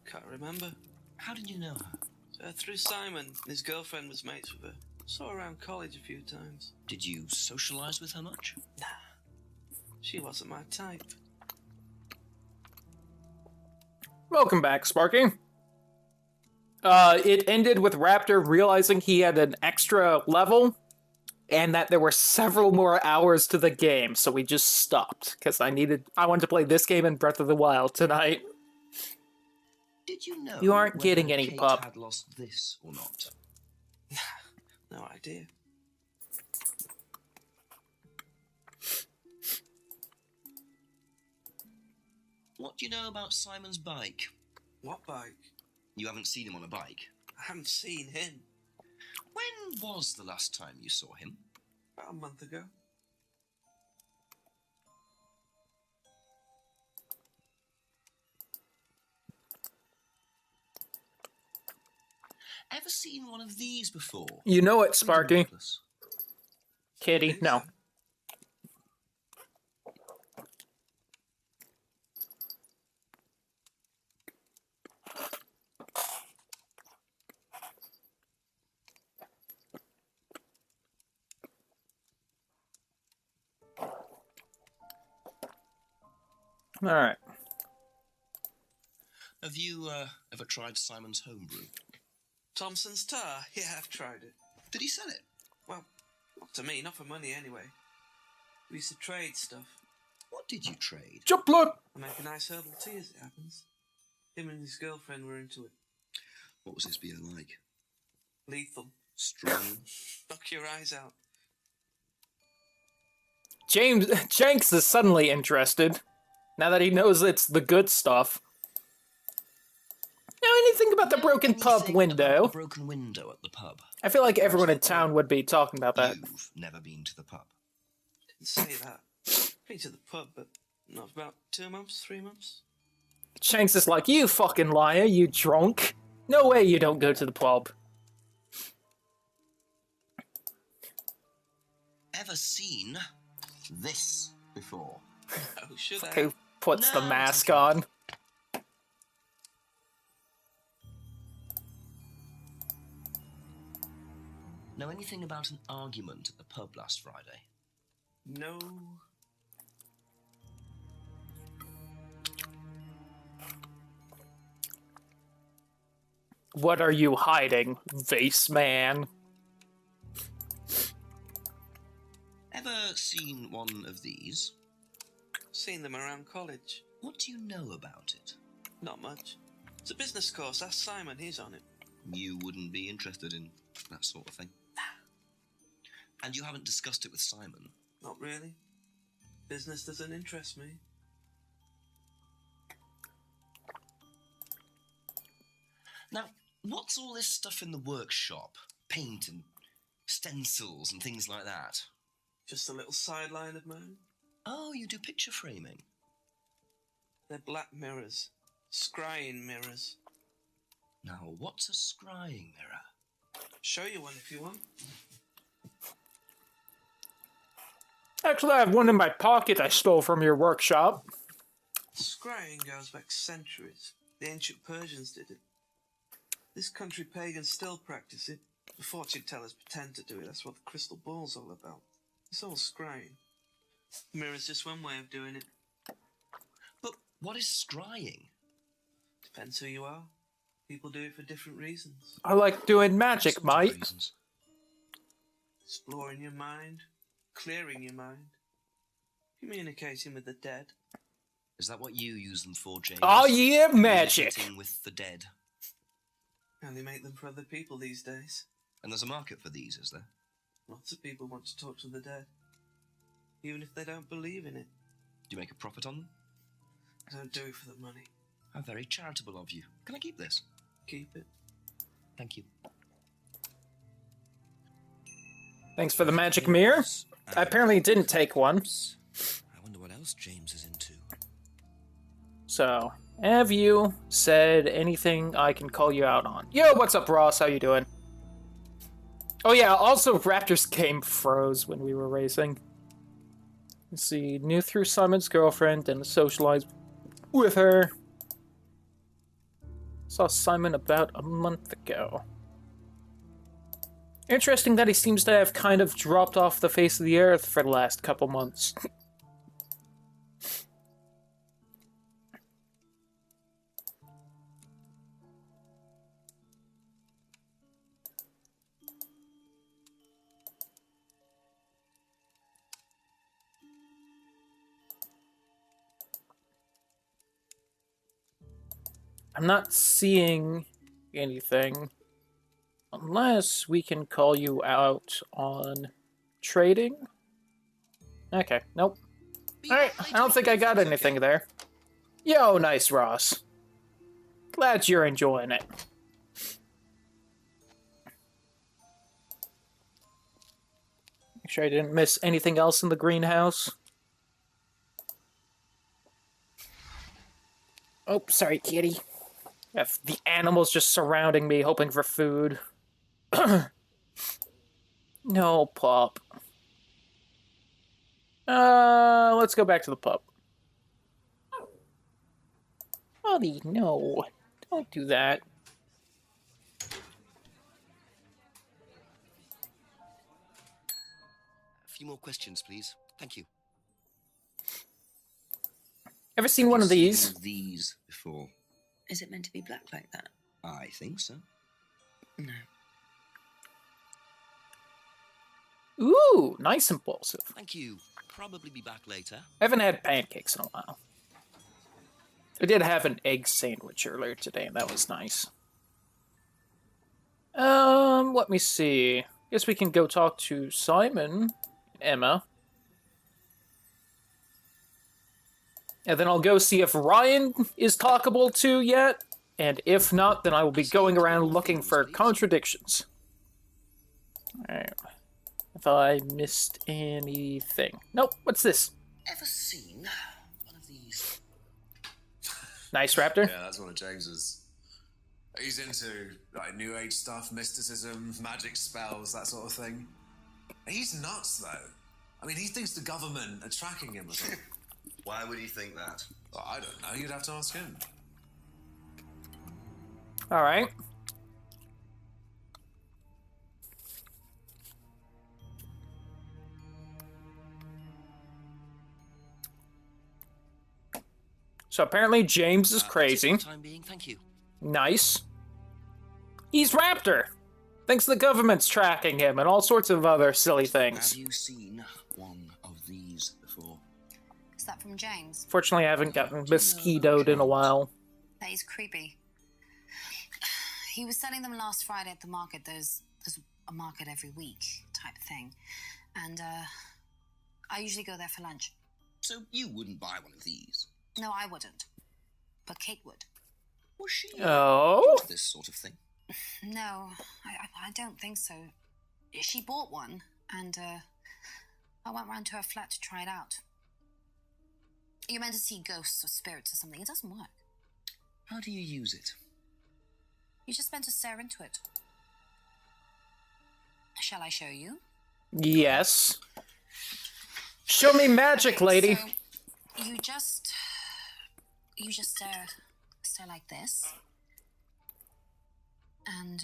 Can't remember. How did you know her? Through Simon. His girlfriend was mates with her. Saw her around college a few times. Did you socialise with her much? Nah. She wasn't my type. Welcome back, Sparky. It ended with Raptor realizing he had an extra level and that there were several more hours to the game, so we just stopped because I wanted to play this game and Breath of the Wild tonight. Did you know You aren't getting any, Kate pup. had lost this or not? No idea. What do you know about Simon's bike? What bike? You haven't seen him on a bike. I haven't seen him. When was the last time you saw him? About a month ago. Ever seen one of these before? You know it, Sparky. Necklace. Kitty, no. All right. Have you ever tried Simon's homebrew? Thompson's tar? Yeah, I've tried it. Did he sell it? Well, not to me, not for money anyway. We used to trade stuff. What did you trade? Jump blood. I make a nice herbal tea as it happens. Him and his girlfriend were into it. What was his beer like? Lethal. Strong. Knock your eyes out. Jenks is suddenly interested, now that he knows it's the good stuff. Know anything about the broken pub Anything window? about the broken window at the pub. I feel like everyone in town would be talking about that. You've never been to the pub. Didn't say that. Been to the pub, but not for about 2 months, 3 months. Jenks is like, you fucking liar, you drunk. No way you don't go to the pub. Ever seen this before? Oh, should I? Who puts the No, mask it's on? Know anything about an argument at the pub last Friday? No. What are you hiding, vase man? Ever seen one of these? Seen them around college. What do you know about it? Not much. It's a business course. Ask Simon. He's on it. You wouldn't be interested in that sort of thing. And you haven't discussed it with Simon? Not really. Business doesn't interest me. Now, what's all this stuff in the workshop? Paint and stencils and things like that? Just a little sideline of mine. Oh, you do picture framing? They're black mirrors. Scrying mirrors. Now, what's a scrying mirror? Show you one if you want. Actually, I have one in my pocket I stole from your workshop. Scrying goes back centuries. The ancient Persians did it. This country pagans still practice it. The fortune tellers pretend to do it. That's what the crystal ball's all about. It's all scrying. The mirror's just one way of doing it. But what is scrying? Depends who you are. People do it for different reasons. I like doing magic, What sort of mate. reasons? Exploring your mind. Clearing your mind. Communicating with the dead. Is that what you use them for, James? Oh yeah, magic. Communicating with the dead. Only make them for other people these days. And there's a market for these, is there? Lots of people want to talk to the dead. Even if they don't believe in it. Do you make a profit on them? I don't do it for the money. How very charitable of you. Can I keep this? Keep it. Thank you. Thanks for the magic mirror. I apparently didn't take one. I wonder what else James is into. So, have you said anything I can call you out on? Yo, what's up, Ross? How you doing? Oh yeah, also Raptor's game froze when we were racing. Let's see, knew through Simon's girlfriend and socialized with her. Saw Simon about a month ago. Interesting that he seems to have kind of dropped off the face of the earth for the last couple months. I'm not seeing anything. Unless we can call you out on trading? Okay, nope. Alright, I don't think I got anything there. Yo, nice, Ross. Glad you're enjoying it. Make sure I didn't miss anything else in the greenhouse. Oh, sorry, kitty. Have the animals just surrounding me, hoping for food. No, pup. Let's go back to the pub. Buddy, no. Don't do that. A few more questions, please. Thank you. Ever seen one of these? One of these before. Is it meant to be black like that? I think so. No. Ooh, nice impulsive. Thank you. Probably be back later. I haven't had pancakes in a while. I did have an egg sandwich earlier today, and that was nice. Let me see. Guess we can go talk to Simon, Emma. And then I'll go see if Ryan is talkable to yet. And if not, then I will be going around looking for contradictions. Alright. If I missed anything. Nope, what's this? Ever seen one of these? Nice, Raptor. Yeah, that's one of James's. He's into like New Age stuff, mysticism, magic spells, that sort of thing. He's nuts, though. I mean, he thinks the government are tracking him or something. Why would he think that? Well, I don't know. You'd have to ask him. Alright. So apparently James is crazy. For the time being, thank you. Nice. He's Raptor. Thinks the government's tracking him and all sorts of other silly things. Have you seen one of these before? Is that from James? Fortunately, I haven't gotten mosquitoed in a while. That is creepy. He was selling them last Friday at the market. There's a market every week type thing. And I usually go there for lunch. So you wouldn't buy one of these? No, I wouldn't. But Kate would. Was she Oh? into this sort of thing? No, I don't think so. She bought one, and I went round to her flat to try it out. You're meant to see ghosts or spirits or something. It doesn't work. How do you use it? You're just meant to stare into it. Shall I show you? Yes. Show me magic, Okay, lady. So you just stare like this. And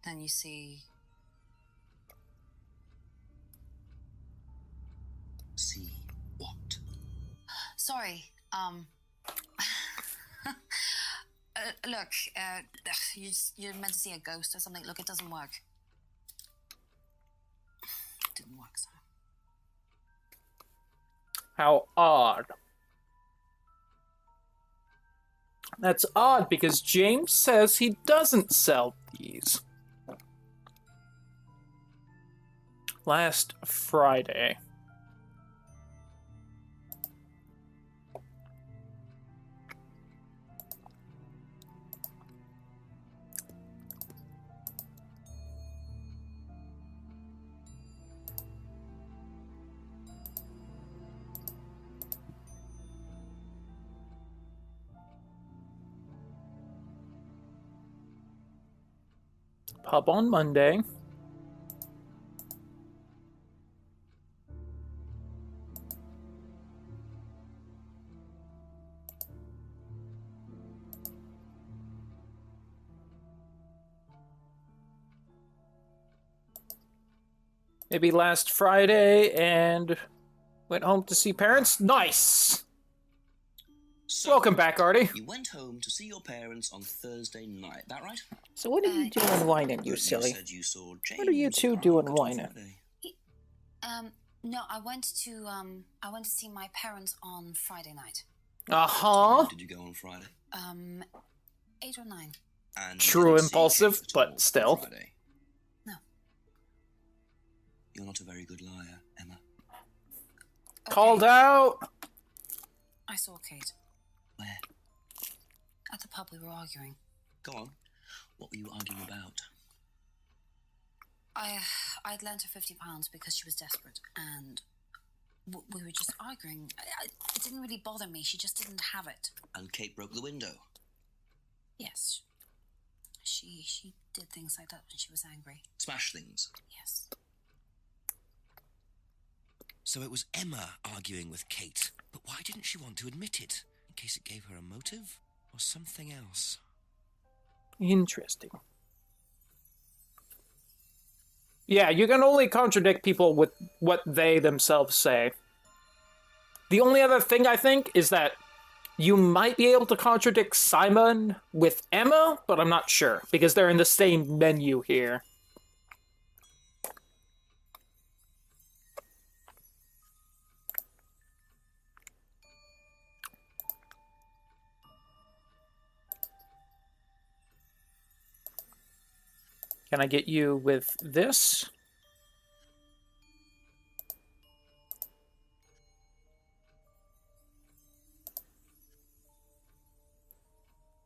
then you see See what? sorry, look, you're meant to see a ghost or something. Look, it doesn't work. It didn't work, so. How odd. That's odd because James says he doesn't sell these. Last Friday. Pub on Monday. Maybe last Friday and went home to see parents. Nice! So, Welcome back, Artie. you went home to see your parents on Thursday night, that right? So what are you doing whining, you But silly? You said you saw James What are you two on doing Friday. whining? No, I went to see my parents on Friday night. Uh-huh. Did you go on Friday? 8 or 9. And True you didn't see impulsive, Kate at but all still. on Friday? No. You're not a very good liar, Emma. Called out! I saw Kate. Where? At the pub we were arguing. Go on. What were you arguing about? I'd lent her £50 because she was desperate, and we were just arguing. It didn't really bother me. She just didn't have it. And Kate broke the window. Yes. She did things like that when she was angry. Smash things. Yes. So it was Emma arguing with Kate. But why didn't she want to admit it? In case it gave her a motive? Or something else? Interesting. Yeah, you can only contradict people with what they themselves say. The only other thing I think is that you might be able to contradict Simon with Emma, but I'm not sure, because they're in the same menu here. Can I get you with this?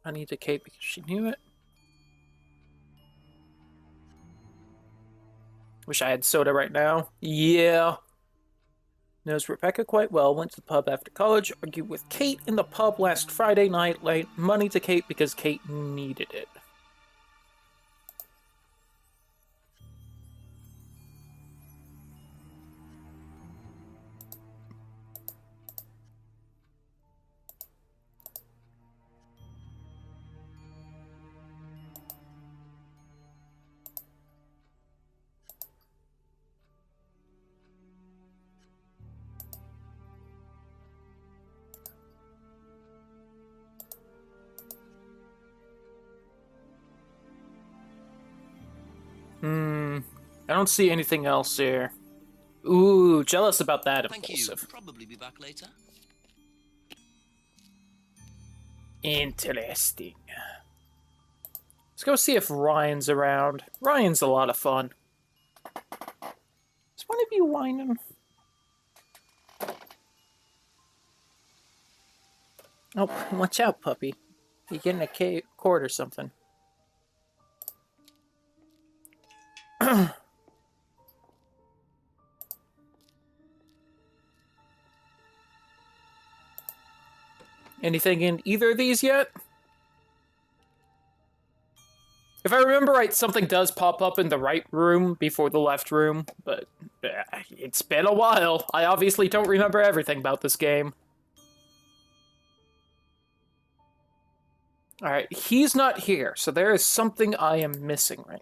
I need to Kate because she knew it. Wish I had soda right now. Yeah. Knows Rebecca quite well. Went to the pub after college. Argued with Kate in the pub last Friday night. Lent money to Kate because Kate needed it. I don't see anything else here. Ooh, jealous about that impulsive. Probably be back later. Interesting. Let's go see if Ryan's around. Ryan's a lot of fun. Is one of you whining? Oh, watch out, puppy. You're getting a cord or something. Anything in either of these yet? If I remember right, something does pop up in the right room before the left room, but it's been a while. I obviously don't remember everything about this game. Alright, he's not here, so there is something I am missing right now.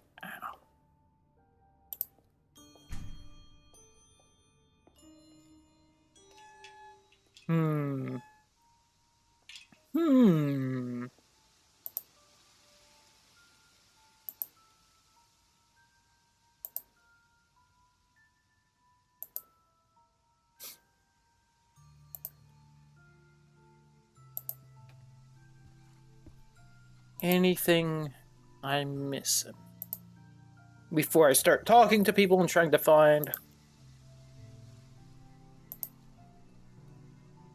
Anything I'm missing? Before I start talking to people and trying to find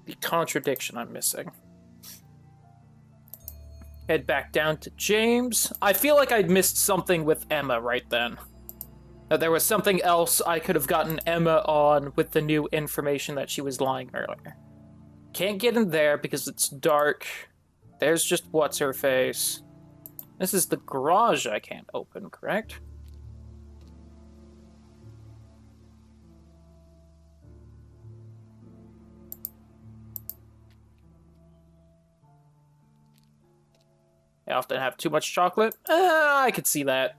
the contradiction I'm missing. Head back down to James. I feel like I'd missed something with Emma right then. That there was something else I could have gotten Emma on with the new information that she was lying earlier. Can't get in there because it's dark. There's just what's-her-face. This is the garage I can't open, correct? I often have too much chocolate. I could see that.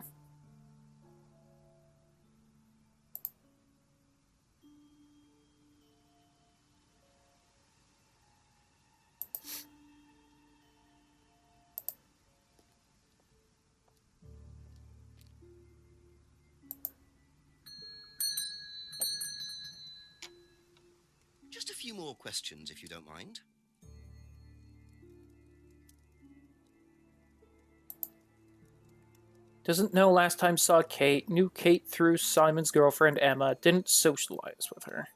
Just a few more questions, if you don't mind. Doesn't know last time saw Kate. Knew Kate through Simon's girlfriend Emma. Didn't socialize with her.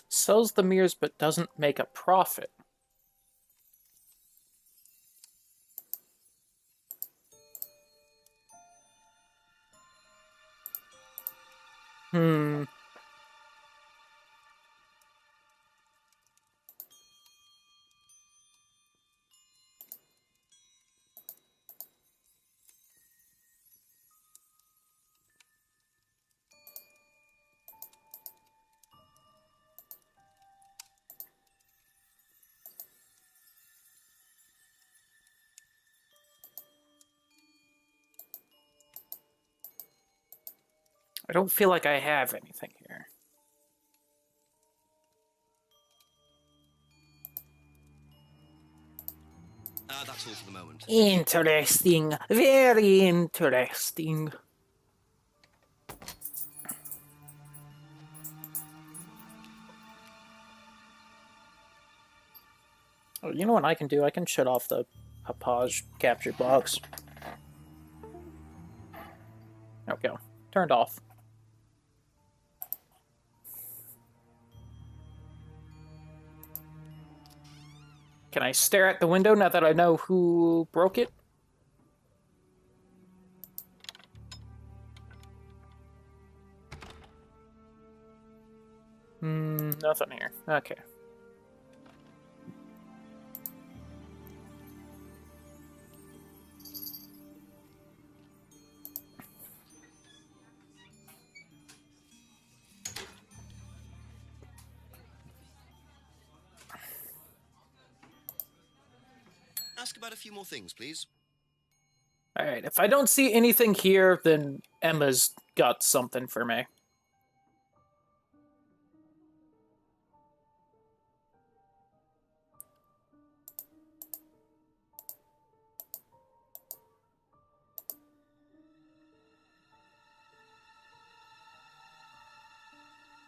Sells the mirrors but doesn't make a profit. I don't feel like I have anything here. That's all for the moment. Interesting. Very interesting. Oh, you know what I can do? I can shut off the Hapaj capture box. There we go. Turned off. Can I stare at the window now that I know who broke it? Nothing here. Okay. Ask about a few more things, please. Alright, if I don't see anything here, then Emma's got something for me.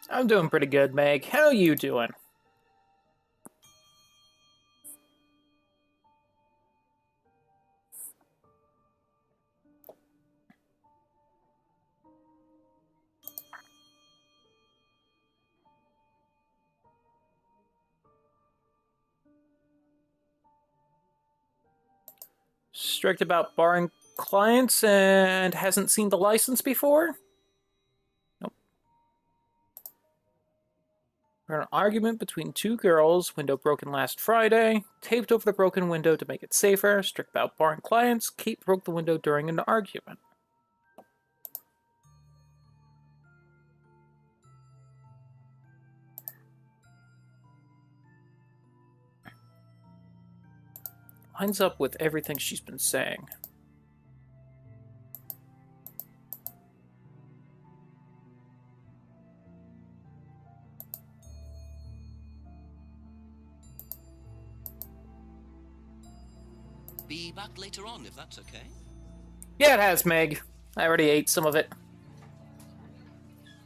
I'm doing pretty good, Meg. How you doing? Strict about barring clients and hasn't seen the license before? Nope. We're an argument between two girls, window broken last Friday, taped over the broken window to make it safer, strict about barring clients, Kate broke the window during an argument. Lines up with everything she's been saying. Be back later on, if that's okay. Yeah, it has, Meg. I already ate some of it.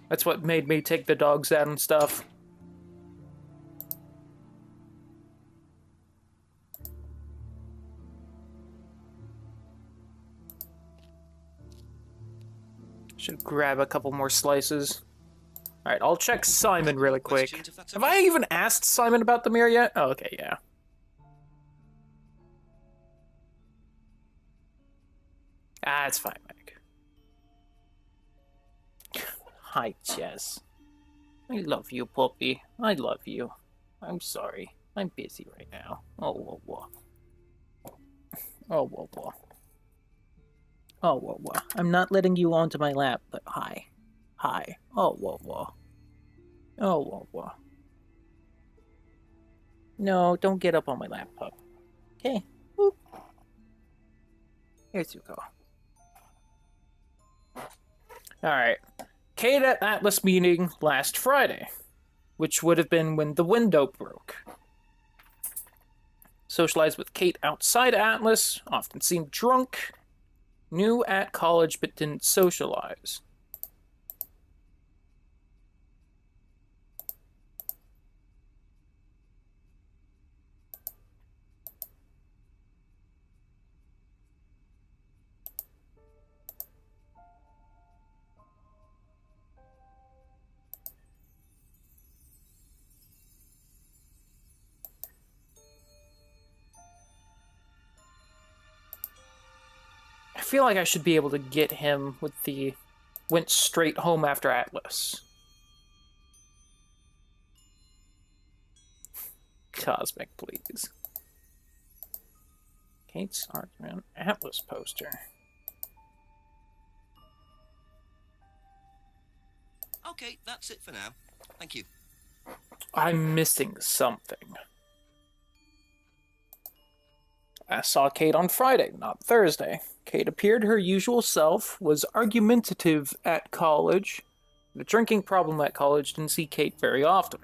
That's what made me take the dogs out and stuff. Should grab a couple more slices. Alright, I'll check Simon really quick. Have I even asked Simon about the mirror yet? Oh, okay, yeah. Ah, it's fine, Meg. Hi, Jess. I love you, puppy. I love you. I'm sorry. I'm busy right now. Oh, whoa, whoa. Oh, whoa, whoa. Oh, whoa, whoa. I'm not letting you onto my lap, but hi. Hi. Oh, whoa, whoa. Oh, whoa, whoa. No, don't get up on my lap, pup. Okay. Whoop. Here you go. Alright. Kate at Atlas meeting last Friday, which would have been when the window broke. Socialized with Kate outside Atlas, often seemed drunk. Knew at college but didn't socialize. I feel like I should be able to get him with the went straight home after Atlas. Cosmic, please. Kate's argument, Atlas poster. Okay, that's it for now. Thank you. I'm missing something. I saw Kate on Friday, not Thursday. Kate appeared her usual self, was argumentative at college, The drinking problem at college, didn't see Kate very often.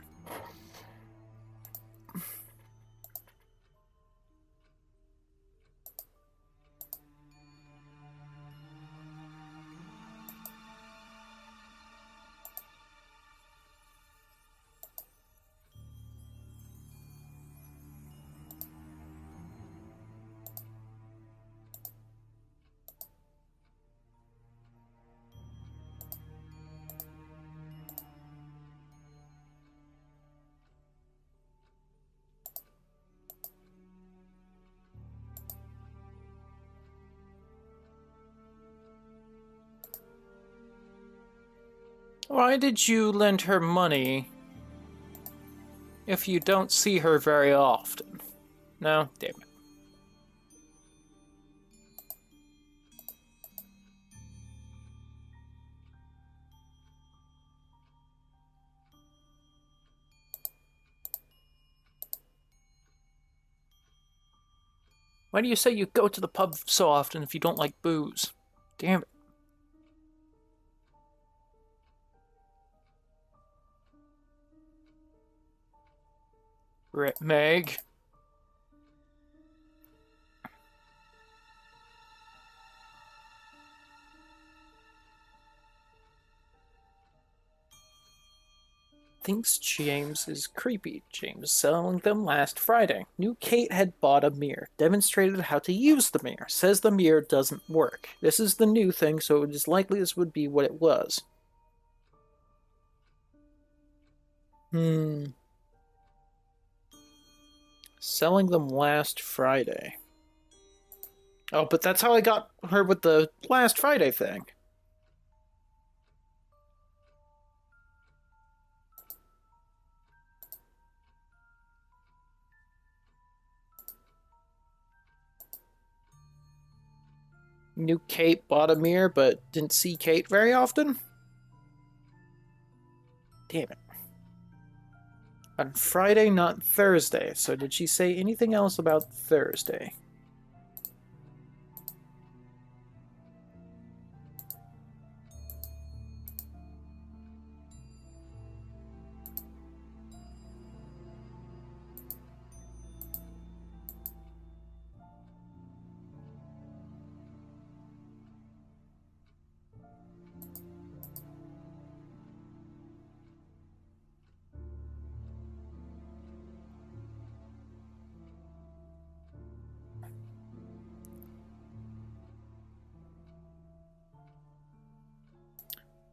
Why did you lend her money if you don't see her very often? No? Damn it. Why do you say you go to the pub so often if you don't like booze? Damn it. Meg. Thinks James is creepy. James selling them last Friday. Knew Kate had bought a mirror. Demonstrated how to use the mirror. Says the mirror doesn't work. This is the new thing, so it is likely this would be what it was. Selling them last Friday. Oh, but that's how I got her with the last Friday thing. Knew Kate bought a mirror, but didn't see Kate very often? Damn it. On Friday, not Thursday. So did she say anything else about Thursday?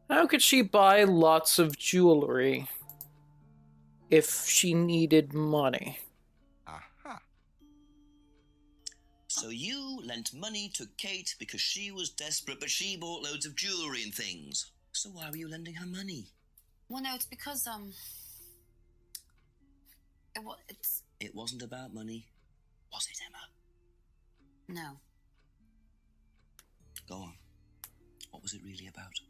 How could she buy lots of jewelry if she needed money? Aha. So you lent money to Kate because she was desperate, but she bought loads of jewellery and things. So why were you lending her money? Well, no, it's because, It wasn't about money, was it, Emma? No. Go on. What was it really about?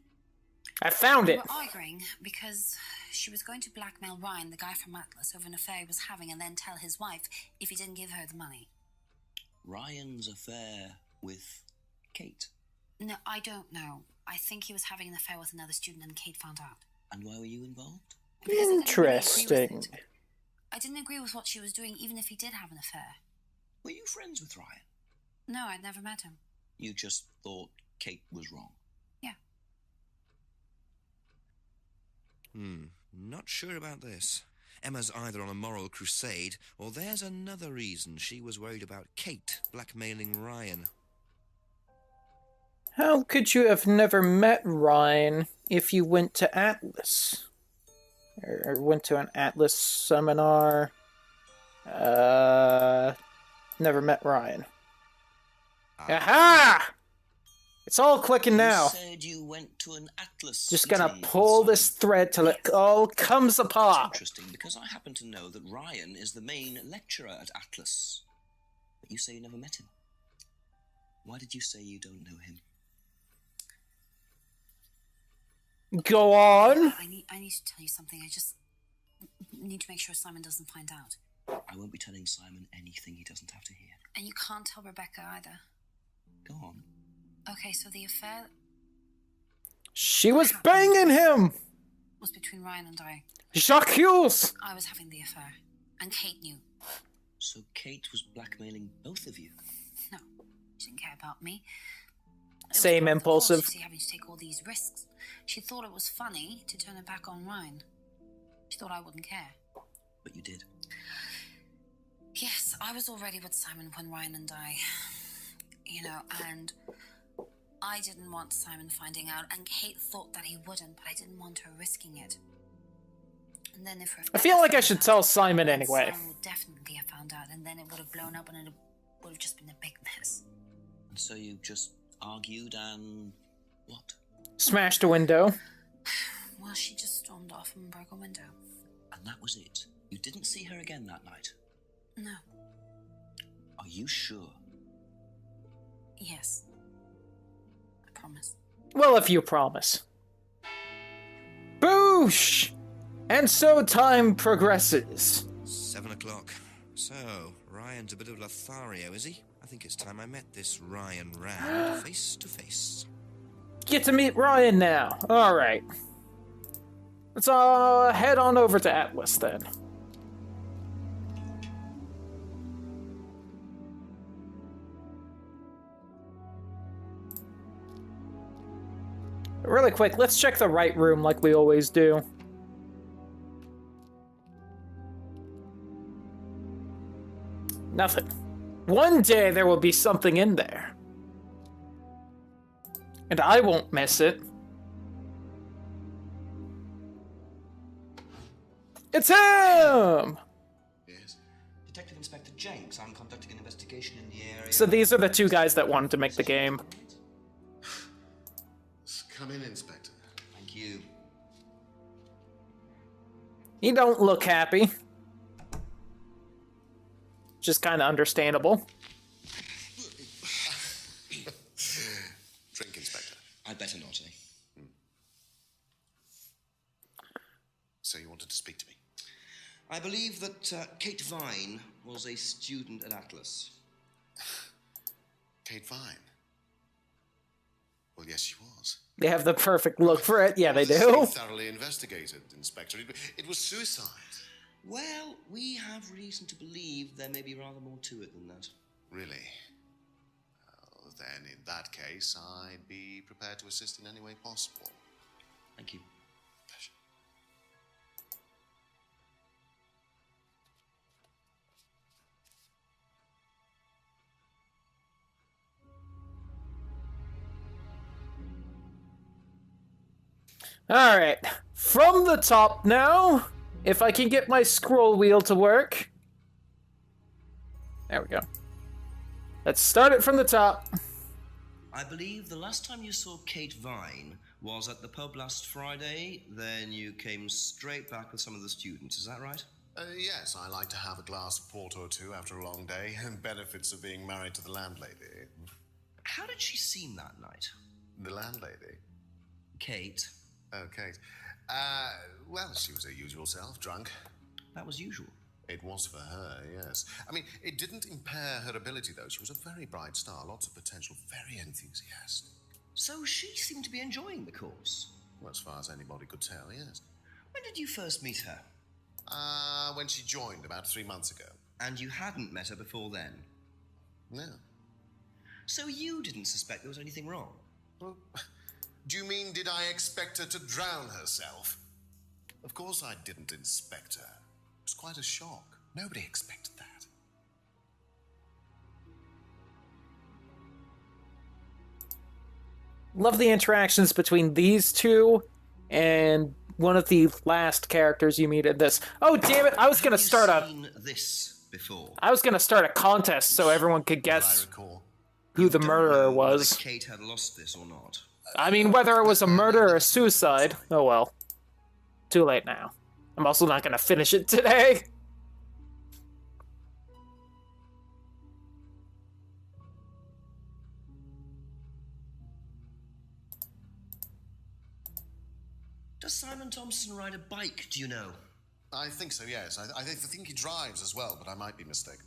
I found We it! were arguing because she was going to blackmail Ryan, the guy from Atlas, over an affair he was having, and then tell his wife if he didn't give her the money. Ryan's affair with Kate? No, I don't know. I think he was having an affair with another student and Kate found out. And why were you involved? Because I didn't really agree Interesting. with it. I didn't agree with what she was doing, even if he did have an affair. Were you friends with Ryan? No, I'd never met him. You just thought Kate was wrong? Yeah. Not sure about this. Emma's either on a moral crusade, or there's another reason she was worried about Kate blackmailing Ryan. How could you have never met Ryan if you went to Atlas? Or went to an Atlas seminar? Never met Ryan. Aha! It's all clicking now. You said you went to an Atlas. Just gonna meeting pull with this thread till it all comes It's apart. interesting because I happen to know that Ryan is the main lecturer at Atlas. But you say you never met him. Why did you say you don't know him? Go on. I need to tell you something. I just need to make sure Simon doesn't find out. I won't be telling Simon anything he doesn't have to hear. And you can't tell Rebecca either. Go on. Okay, so the affair... She was banging him. was between Ryan and I. Jacques! I was having the affair, and Kate knew. So Kate was blackmailing both of you? No, she didn't care about me. It Same was part of the course, impulsive. you see, having to take all these risks. She thought it was funny to turn it back on Ryan. She thought I wouldn't care. But you did. Yes, I was already with Simon when Ryan and I, and I didn't want Simon finding out, and Kate thought that he wouldn't, but I didn't want her risking it. And then if I feel like I should tell Simon anyway. Simon would definitely have found out, and then it would have blown up, and it would have just been a big mess. And so you just argued and what? Smashed a window. Well, she just stormed off and broke a window. And that was it? You didn't see her again that night? No. Are you sure? Yes. I promise. Well, if you promise. Boosh! And so time progresses. 7 o'clock. So, Ryan's a bit of Lothario, is he? I think it's time I met this Ryan Rand face to face. Get to meet Ryan now. Alright. Let's head on over to Atlas then. Really quick, let's check the right room like we always do. Nothing. One day there will be something in there. And I won't miss it. It's him! Yes. Detective Inspector Jenks, I'm conducting an investigation in the area. So these are the two guys that wanted to make the game. Come in, Inspector. Thank you. You don't look happy. Just kind of understandable. Drink, Inspector. I'd better not, eh? So you wanted to speak to me? I believe that Kate Vine was a student at Atlas. Kate Vine? Well, yes, she was. They have the perfect look for it. Yeah, they This do. is thoroughly investigated, Inspector. It was suicide. Well, we have reason to believe there may be rather more to it than that. Really? Well, then, in that case, I'd be prepared to assist in any way possible. Thank you. Pleasure. Alright. From the top now. If I can get my scroll wheel to work. There we go. Let's start it from the top. I believe the last time you saw Kate Vine was at the pub last Friday. Then you came straight back with some of the students. Is that right? Yes, I like to have a glass of port or two after a long day, and benefits of being married to the landlady. How did she seem that night? The landlady? Kate. Oh, Kate. Well, she was her usual self, drunk. That was usual. It was for her, yes. I mean, it didn't impair her ability, though. She was a very bright star, lots of potential, very enthusiastic. So she seemed to be enjoying the course? Well, as far as anybody could tell, yes. When did you first meet her? When she joined, about 3 months ago. And you hadn't met her before then? No. So you didn't suspect there was anything wrong? Well, do you mean, did I expect her to drown herself? Of course I didn't inspect her. It was quite a shock. Nobody expected that. Love the interactions between these two and one of the last characters you meet in this. Oh, damn it! I was gonna start this before. I was gonna start a contest so everyone could guess who the murderer was. Whether Kate had lost this or not. I mean, whether it was a murder or a suicide. Oh well. Too late now. I'm also not gonna finish it today. Does Simon Thompson ride a bike, do you know? I think so, yes. I think he drives as well, but I might be mistaken.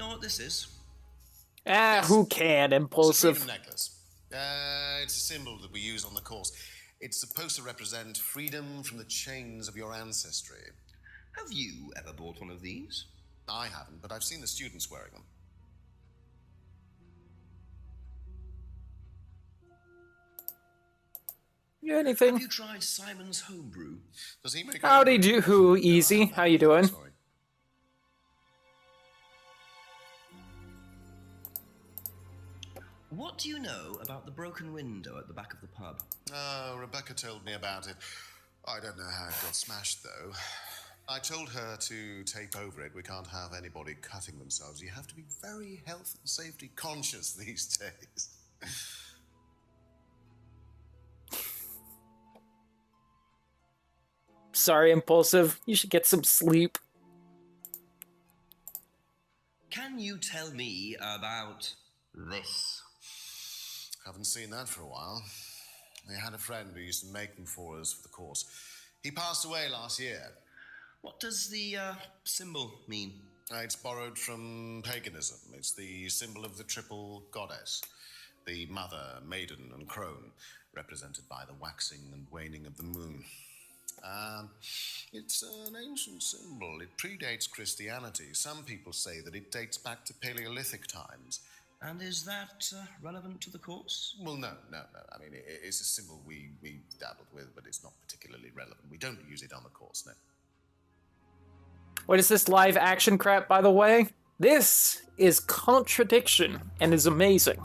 know what this is? Who can, It's a Impulsive? freedom necklace. It's a symbol that we use on the course. It's supposed to represent freedom from the chains of your ancestry. Have you ever bought one of these? I haven't, but I've seen the students wearing them. Anything? Have you tried Simon's homebrew? Does he make Howdy do, Easy. How you doing? Sorry. What do you know about the broken window at the back of the pub? Rebecca told me about it. I don't know how it got smashed, though. I told her to tape over it. We can't have anybody cutting themselves. You have to be very health and safety conscious these days. Sorry, Impulsive. You should get some sleep. Can you tell me about this? Haven't seen that for a while. We had a friend who used to make them for us for the course. He passed away last year. What does the symbol mean? It's borrowed from paganism. It's the symbol of the triple goddess. The mother, maiden, and crone, represented by the waxing and waning of the moon. It's an ancient symbol. It predates Christianity. Some people say that it dates back to Paleolithic times. And is that relevant to the course? Well, no. I mean, it's a symbol we dabbled with, but it's not particularly relevant. We don't use it on the course, no. What is this live action crap, by the way? This is Contradiction, and is amazing.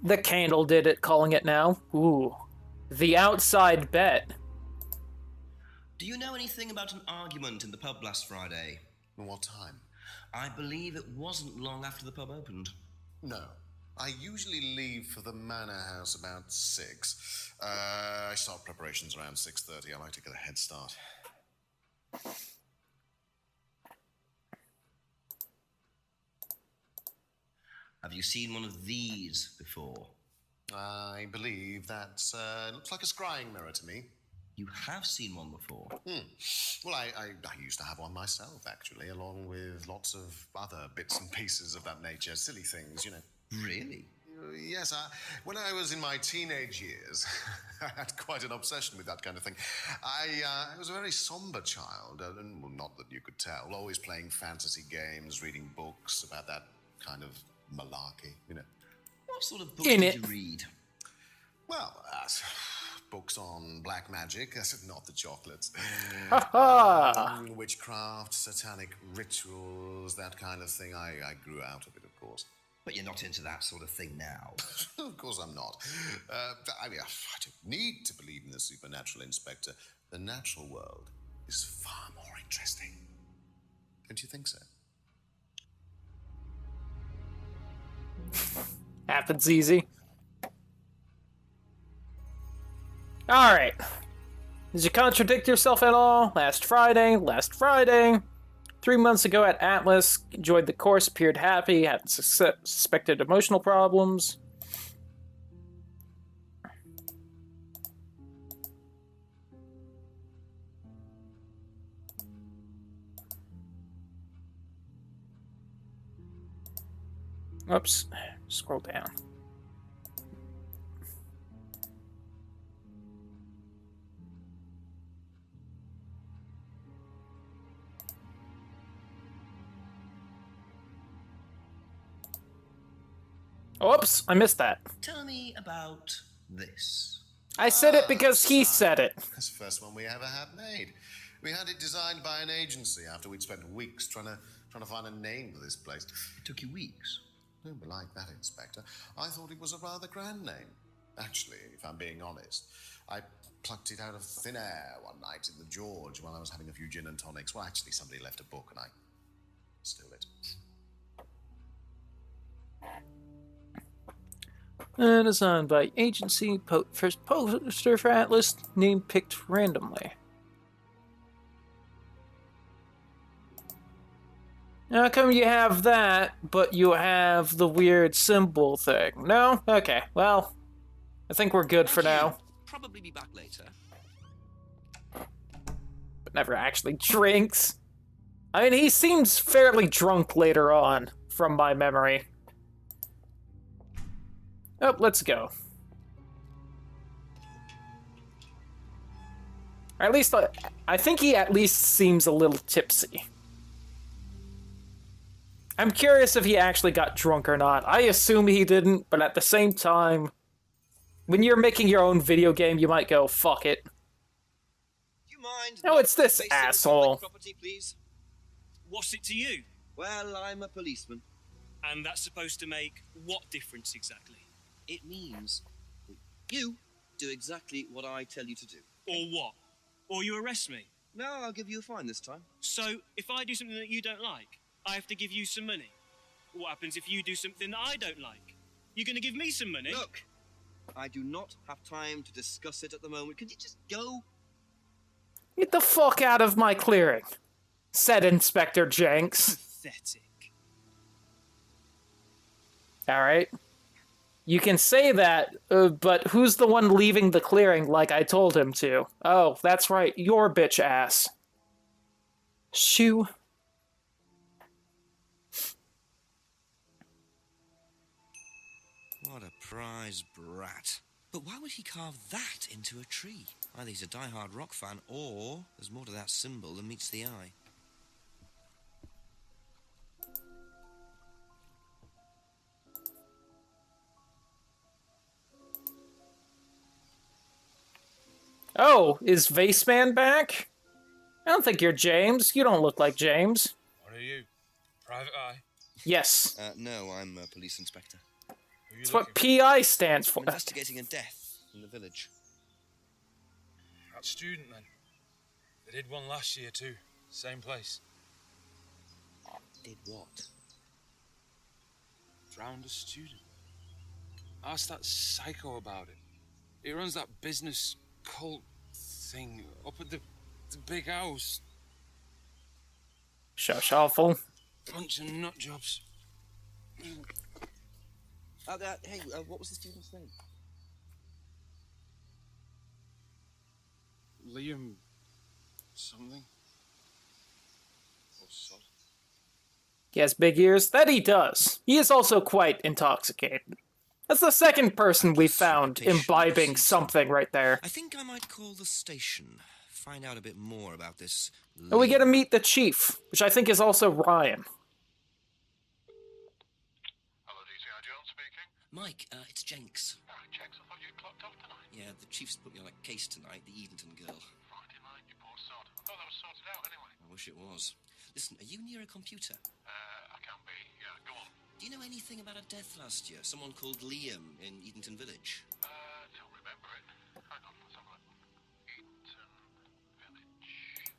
The Candle did it, calling it now. Ooh. The Outside Bet. Do you know anything about an argument in the pub last Friday? What time? I believe it wasn't long after the pub opened. No. I usually leave for the Manor House about 6. I start preparations around 6:30. I like to get a head start. Have you seen one of these before? I believe that looks like a scrying mirror to me. You have seen one before? Well, I used to have one myself, actually, along with lots of other bits and pieces of that nature. Silly things, you know. Really? Yes, when I was in my teenage years, I had quite an obsession with that kind of thing. I was a very somber child, and well, not that you could tell, always playing fantasy games, reading books about that kind of malarkey, you know. What sort of books did you read? Well, books on black magic, not the chocolates. Witchcraft, satanic rituals, that kind of thing. I grew out of it, of course. But you're not into that sort of thing now. Of course I'm not. I mean, I don't need to believe in the supernatural, Inspector. The natural world is far more interesting. Don't you think so? Happens easy. Alright. Did you contradict yourself at all? Last Friday. 3 months ago at Atlas, enjoyed the course, appeared happy, hadn't suspected emotional problems. Oops, scroll down. Oops, I missed that. Tell me about this. I said it because he said it. That's the first one we ever had made. We had it designed by an agency after we'd spent weeks trying to find a name for this place. It took you weeks? Don't be like that, Inspector. I thought it was a rather grand name. Actually, if I'm being honest, I plucked it out of thin air one night in the George while I was having a few gin and tonics. Well, actually, somebody left a book and I stole it. Designed by agency, first poster for Atlas, name picked randomly. How come you have that, but you have the weird symbol thing? No? Okay, well, I think we're good for now. Probably be back later. But never actually drinks. I mean, he seems fairly drunk later on, from my memory. Oh, let's go. Or at least, I think he at least seems a little tipsy. I'm curious if he actually got drunk or not. I assume he didn't, but at the same time, when you're making your own video game, you might go, fuck it. Do you mind? No, it's this facing public asshole. Property, please. What's it to you? Well, I'm a policeman. And that's supposed to make what difference exactly? It means that you do exactly what I tell you to do. Or what? Or you arrest me? No, I'll give you a fine this time. So, if I do something that you don't like, I have to give you some money? What happens if you do something that I don't like? You're gonna give me some money? Look, I do not have time to discuss it at the moment. Could you just go? Get the fuck out of my clearing, said Inspector Jenks. Pathetic. Alright. You can say that, but who's the one leaving the clearing like I told him to? Oh, that's right, your bitch ass. Shoo. What a prize brat. But why would he carve that into a tree? Either he's a die-hard rock fan, or there's more to that symbol than meets the eye. Oh, is Vaseman back? I don't think you're James. You don't look like James. What are you? Private Eye? Yes. No, I'm a police inspector. That's what PI stands for. I'm investigating a death in the village. That student, then. They did one last year, too. Same place. Did what? Drowned a student. Ask that psycho about it. He runs that business cult thing up at the big house. Shush, awful. Bunch of nut jobs. Hey, what was the student's name? Liam... something? Or sod? He has big ears? That he does. He is also quite intoxicated. That's the second person we found imbibing something right there. I think I might call the station. Find out a bit more about this. And we get to meet the chief, which I think is also Ryan. Hello, DCI Jones speaking. Mike, it's Jenks. Jenks, I thought you'd clocked off tonight. Yeah, the chief's put me on a case tonight, the Edenton girl. Friday night, you poor sod. I thought that was sorted out anyway. I wish it was. Listen, are you near a computer? I can be. Yeah, go on. Do you know anything about a death last year? Someone called Liam in Edenton Village? Don't remember it. Hang on, let's have a look. Edenton Village.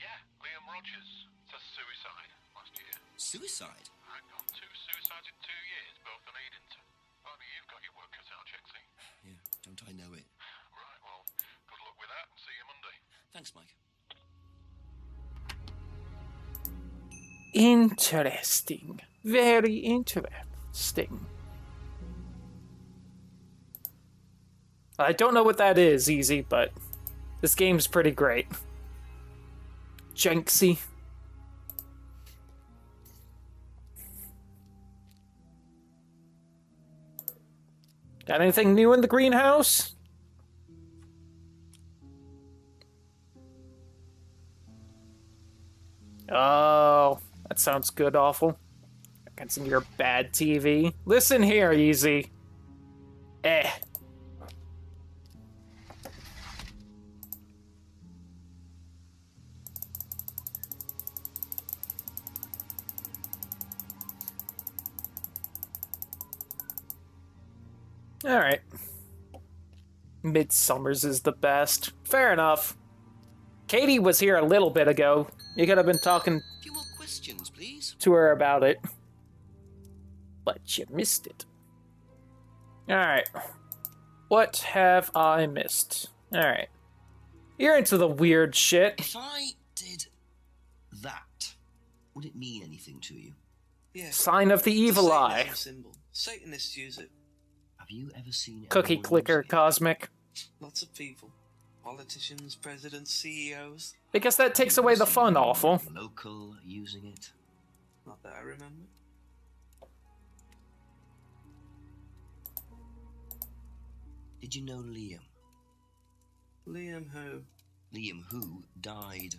Yeah, Liam Rogers. Says suicide last year. Suicide? Hang on, 2 suicides in 2 years, both on Edenton. Only you've got your work cut out, Jexy. Yeah, don't I know it? Right, well, good luck with that and see you Monday. Thanks, Mike. Interesting. Very interesting. I don't know what that is, Easy, but this game's pretty great. Jenksy. Got anything new in the greenhouse? Oh, that sounds good, awful. Against your bad TV. Listen here, Easy. Alright. Midsummer's is the best. Fair enough. Katie was here a little bit ago. You could have been talking A few more questions, please. to her about it. But you missed it. Alright. What have I missed? Alright. You're into the weird shit. If I did that, would it mean anything to you? Yeah. Sign of the evil eye. Satanism symbol. Satanists use it. Have you ever seen Cookie anyone clicker use it? cosmic. Lots of people. Politicians, presidents, CEOs. Because that takes away the fun, awful. Local using it. Not that I remember. Did you know Liam? Liam who? Liam who died.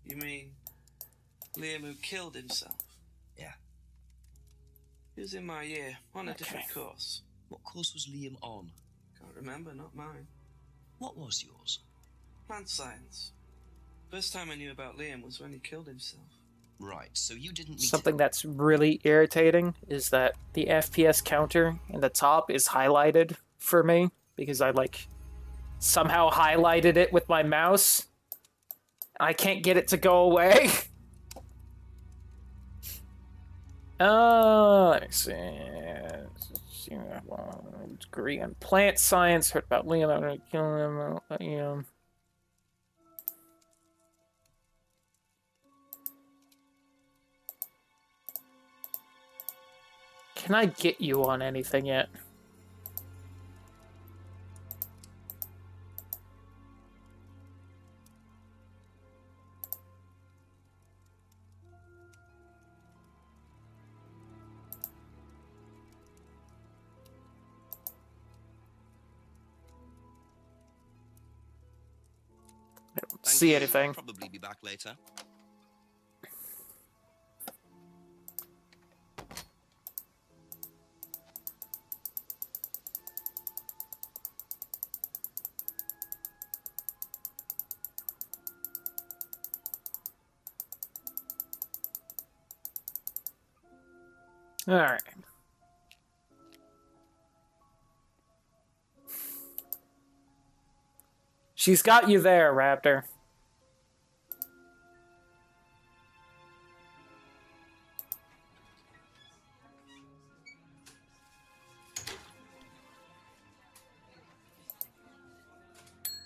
You mean Liam who killed himself? Yeah. He was in my year, on a different course. What course was Liam on? Can't remember, not mine. What was yours? Plant science. First time I knew about Liam was when he killed himself. Right, so you didn't meet Something that's really irritating is that the FPS counter in the top is highlighted for me because I like somehow highlighted it with my mouse. I can't get it to go away. Let me see. Degree in plant science. Heard about Liam. I'm gonna kill him. Can I get you on anything yet? I don't see anything. I'll probably be back later. All right. She's got you there, Raptor.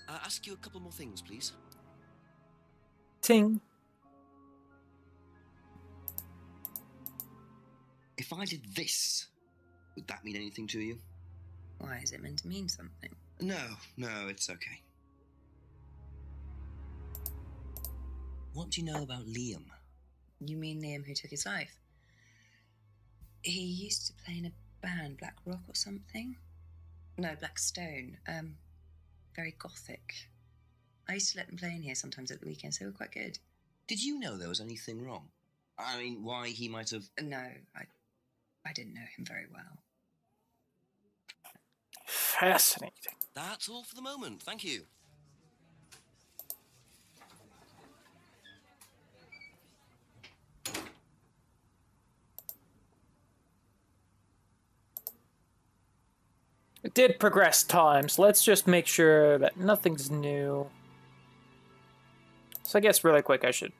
Ask you a couple more things, please. Ting. If I did this, would that mean anything to you? Why is it meant to mean something? No, it's okay. What do you know about Liam? You mean Liam who took his life? He used to play in a band, Black Rock or something? No, Black Stone. Very gothic. I used to let them play in here sometimes at the weekends. They were quite good. Did you know there was anything wrong? I mean, why he might have... No, I didn't know him very well. Fascinating. That's all for the moment. Thank you. It did progress times. Let's just make sure that nothing's new. So I guess really quick I should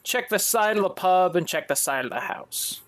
check the side of the pub and check the side of the house.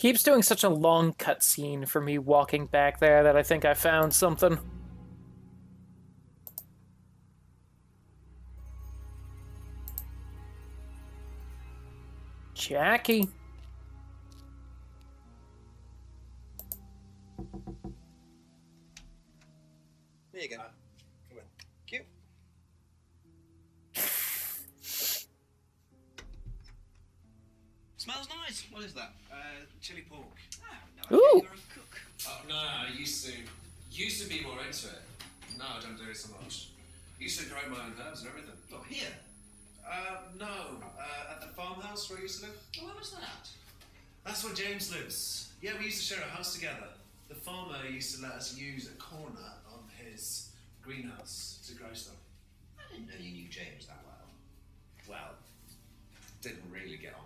Keeps doing such a long cutscene for me walking back there that I think I found something. Jackie. There you go. Come on. Cute. Smells nice. What is that? Chili pork. Ooh. You're a cook. Oh, no, I used to be more into it. No, I don't do it so much. Used to grow my own herbs and everything. Oh, here. No, at the farmhouse where I used to live. Oh, where was that? That's where James lives. Yeah, we used to share a house together. The farmer used to let us use a corner on his greenhouse to grow stuff. I didn't know you knew James that well. Well, didn't really get on.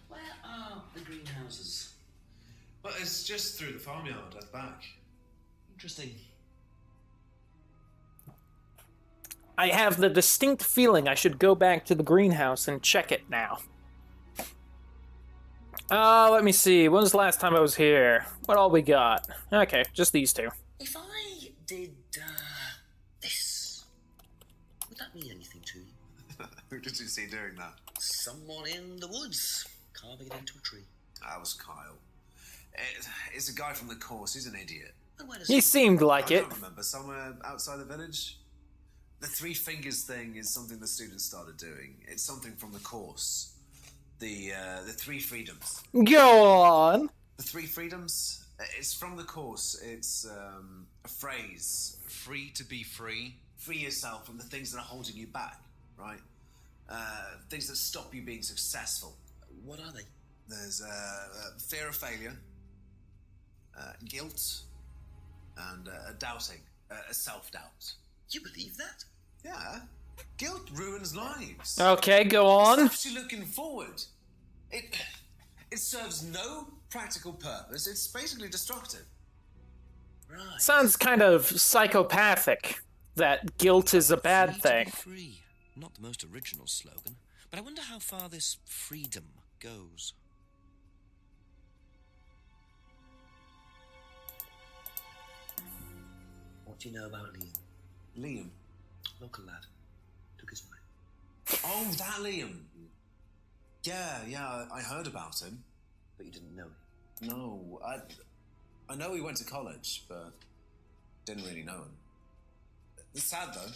Where are the greenhouses? But it's just through the farmyard at the back. Interesting. I have the distinct feeling I should go back to the greenhouse and check it now. Let me see. When was the last time I was here? What all we got? Okay, just these two. If I did, this, would that mean anything to you? Who did you see doing that? Someone in the woods, carving it into a tree. That was Kyle. It's a guy from the course. He's an idiot. He seemed like I it. don't remember. Somewhere outside the village? The three fingers thing is something the students started doing. It's something from the course. The three freedoms. Go on. The three freedoms? It's from the course. It's a phrase. Free to be free? Free yourself from the things that are holding you back, right? Things that stop you being successful. What are they? There's fear of failure, guilt, and doubting, a self-doubt. You believe that? Yeah. Guilt ruins lives. Okay, go on. It stops you looking forward. It serves no practical purpose. It's basically destructive. Right. Sounds kind of psychopathic that guilt is a bad thing. Free. Not the most original slogan, but I wonder how far this freedom goes. What do you know about Liam? Liam? Local lad. Took his wife. Oh, that Liam. Yeah, I heard about him. But you didn't know him? No, I know he went to college, but didn't really know him. It's sad, though.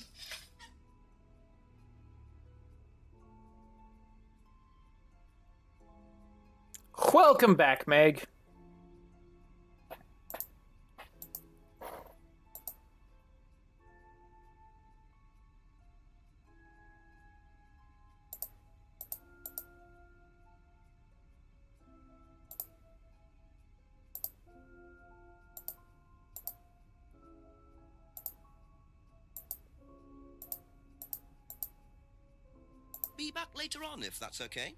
Welcome back, Meg. Be back later on, if that's okay.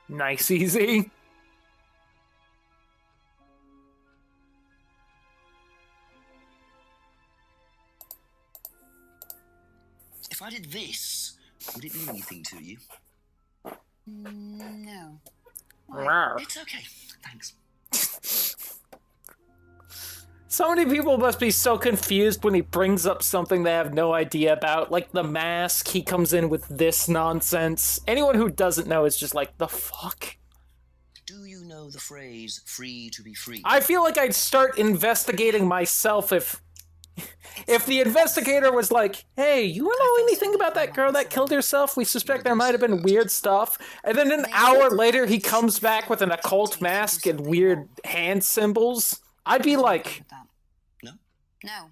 Nice, easy. If I did this, would it mean anything to you? No. Rawr. It's okay, thanks. So many people must be so confused when he brings up something they have no idea about, like the mask. He comes in with this nonsense. Anyone who doesn't know is just like, the fuck? Do you know the phrase, free to be free? I feel like I'd start investigating myself if the investigator was like, hey, you know anything about that girl that killed herself? We suspect there might have been weird stuff. And then an hour later, he comes back with an occult mask and weird hand symbols. I'd be like, No.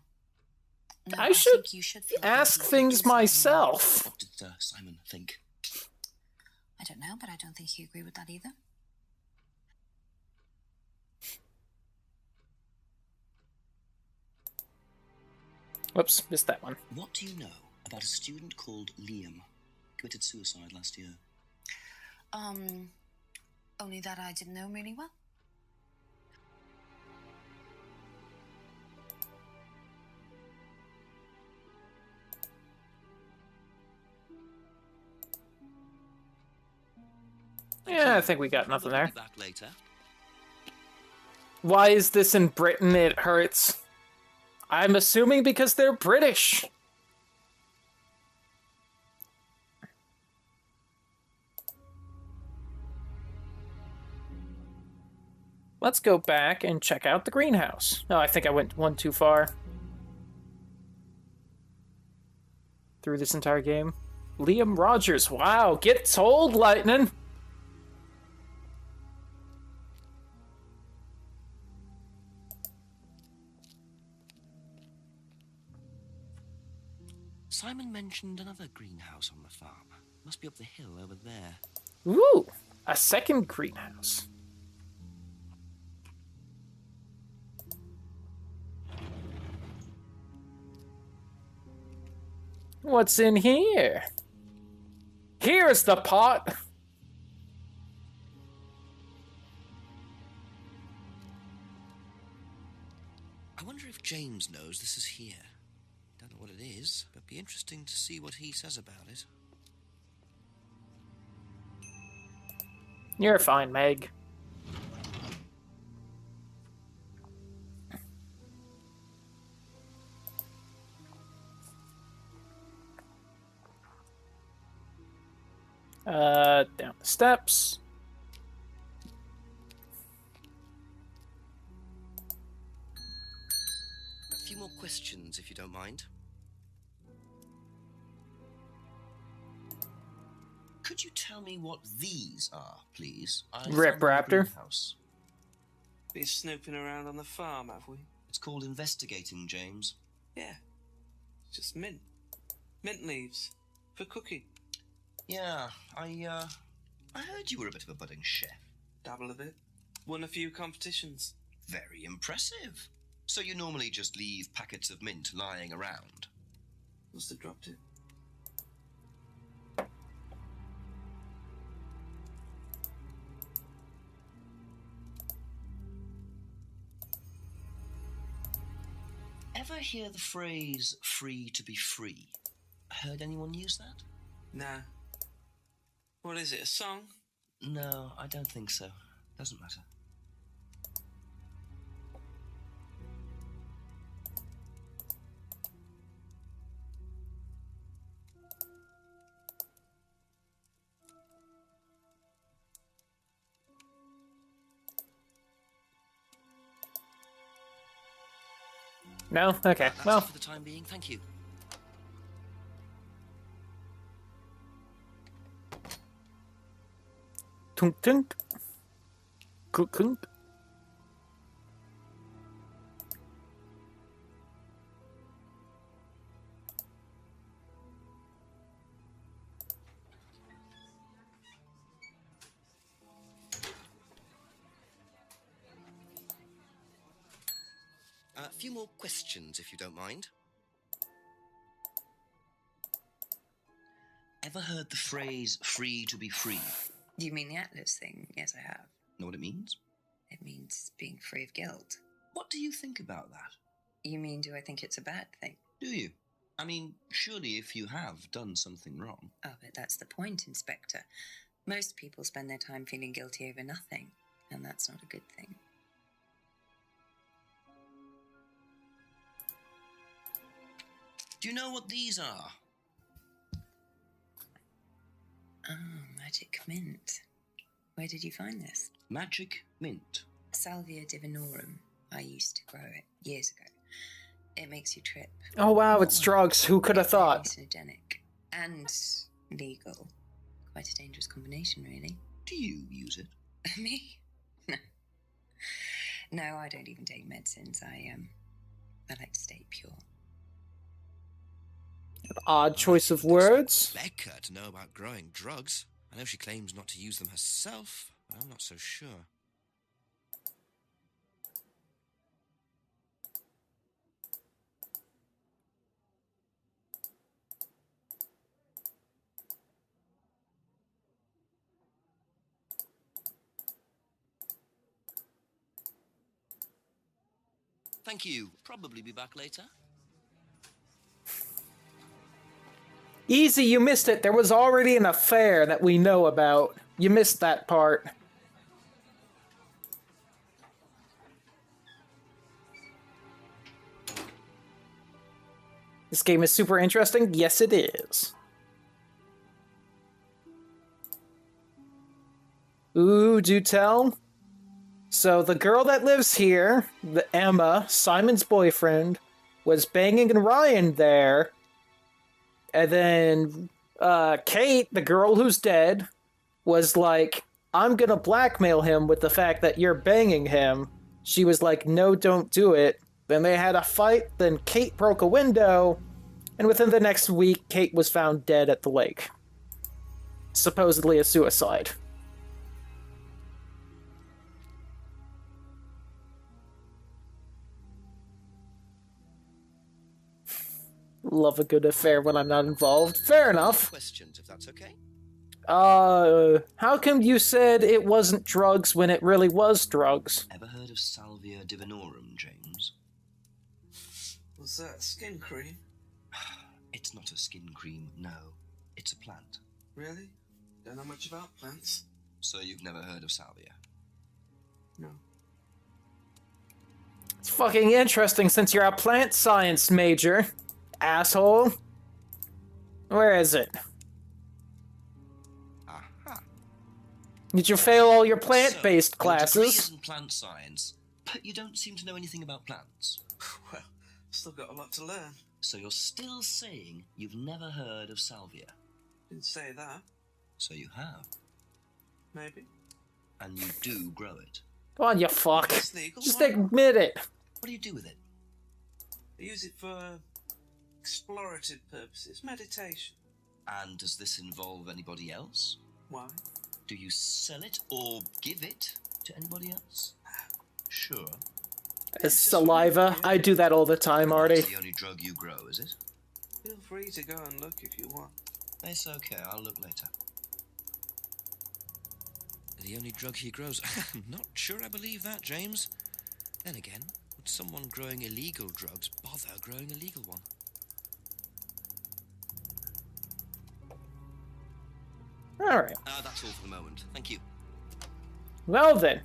I should think you should feel ask guilty things because myself. What did Simon think? I don't know, but I don't think he agreed with that either. Whoops, missed that one. What do you know about a student called Liam? Committed suicide last year. Only that I didn't know him really well. Yeah, I think we got nothing there. Be back later. Why is this in Britain? It hurts. I'm assuming because they're British. Let's go back and check out the greenhouse. Oh, I think I went one too far. Through this entire game. Liam Rogers. Wow, get told, Lightning. Simon mentioned another greenhouse on the farm. Must be up the hill over there. Ooh, a second greenhouse. What's in here? Here's the pot. I wonder if James knows this is here. Don't know what it is, but be interesting to see what he says about it. You're fine, Meg. Down the steps. A few more questions, if you don't mind. Could you tell me what these are, please? Rip Raptor. Been snooping around on the farm, have we? It's called investigating, James. Yeah. It's just mint. Mint leaves. For cooking. Yeah, I heard you were a bit of a budding chef. Dabble a bit. Won a few competitions. Very impressive. So you normally just leave packets of mint lying around? Must have dropped it. Ever hear the phrase, free to be free? Heard anyone use that? Nah. What is it, a song? No, I don't think so. Doesn't matter. No? Okay, That's well. it for the time being, thank you. Tunk tunk. Kunk kunk. A few more questions, if you don't mind. Ever heard the phrase, free to be free? Do you mean the Atlas thing? Yes, I have. Know what it means? It means being free of guilt. What do you think about that? You mean, do I think it's a bad thing? Do you? I mean, surely if you have done something wrong. Oh, but that's the point, Inspector. Most people spend their time feeling guilty over nothing, and that's not a good thing. Do you know what these are? Oh, magic mint. Where did you find this? Magic mint. Salvia divinorum. I used to grow it years ago. It makes you trip. Oh wow, it's drugs. Who could have thought? Hallucinogenic and legal. Quite a dangerous combination, really. Do you use it? Me? No. No, I don't even take medicines. I like to stay pure. An odd choice of words. Becca to know about growing drugs. I know she claims not to use them herself, but I'm not so sure. Thank you. Probably be back later. Easy, you missed it. There was already an affair that we know about. You missed that part. This game is super interesting. Yes, it is. Ooh, do tell. So the girl that lives here, the Emma, Simon's boyfriend, was banging Ryan there. And then Kate, the girl who's dead, was like, I'm gonna blackmail him with the fact that you're banging him. She was like, no, don't do it. Then they had a fight, then Kate broke a window, and within the next week, Kate was found dead at the lake. Supposedly a suicide. Love a good affair when I'm not involved. Fair enough. Questions, if that's okay. How come you said it wasn't drugs when it really was drugs? Ever heard of Salvia divinorum, James? Was that skin cream? It's not a skin cream, no. It's a plant. Really? Don't know much about plants. So you've never heard of salvia? No. It's fucking interesting since you're a plant science major, asshole. Where is it? Aha. Did you fail all your plant-based Your degree classes? is in plant science, but you don't seem to know anything about plants. Well, still got a lot to learn. So you're still saying you've never heard of salvia? Didn't say that. So you have. Maybe. And you do grow it. Come on, you fuck. It's legal. Just Why? admit it. What do you do with it? I use it for explorative purposes, meditation. And does this involve anybody else? Why? Do you sell it or give it to anybody else? Sure. As saliva, I do that all the time, Artie. That's the only drug you grow, is it? Feel free to go and look if you want. It's okay, I'll look later. The only drug he grows. I'm not sure I believe that, James. Then again, would someone growing illegal drugs bother growing a legal one? Alright. That's all for the moment. Thank you. Well then.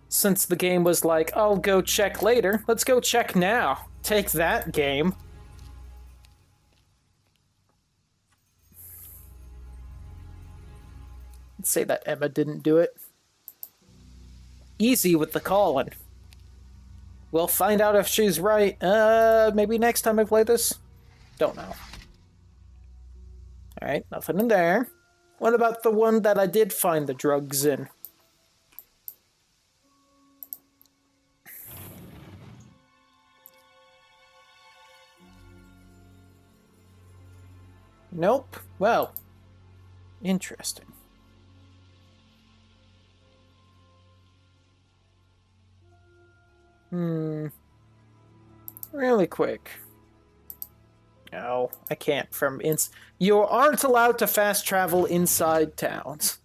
Since the game was like, I'll go check later, let's go check now. Take that, game. Let's say that Emma didn't do it. Easy with the calling. We'll find out if she's right. Maybe next time I play this? Don't know. Alright, nothing in there. What about the one that I did find the drugs in? Nope. Well, interesting. Really quick. No, I can't You aren't allowed to fast travel inside towns.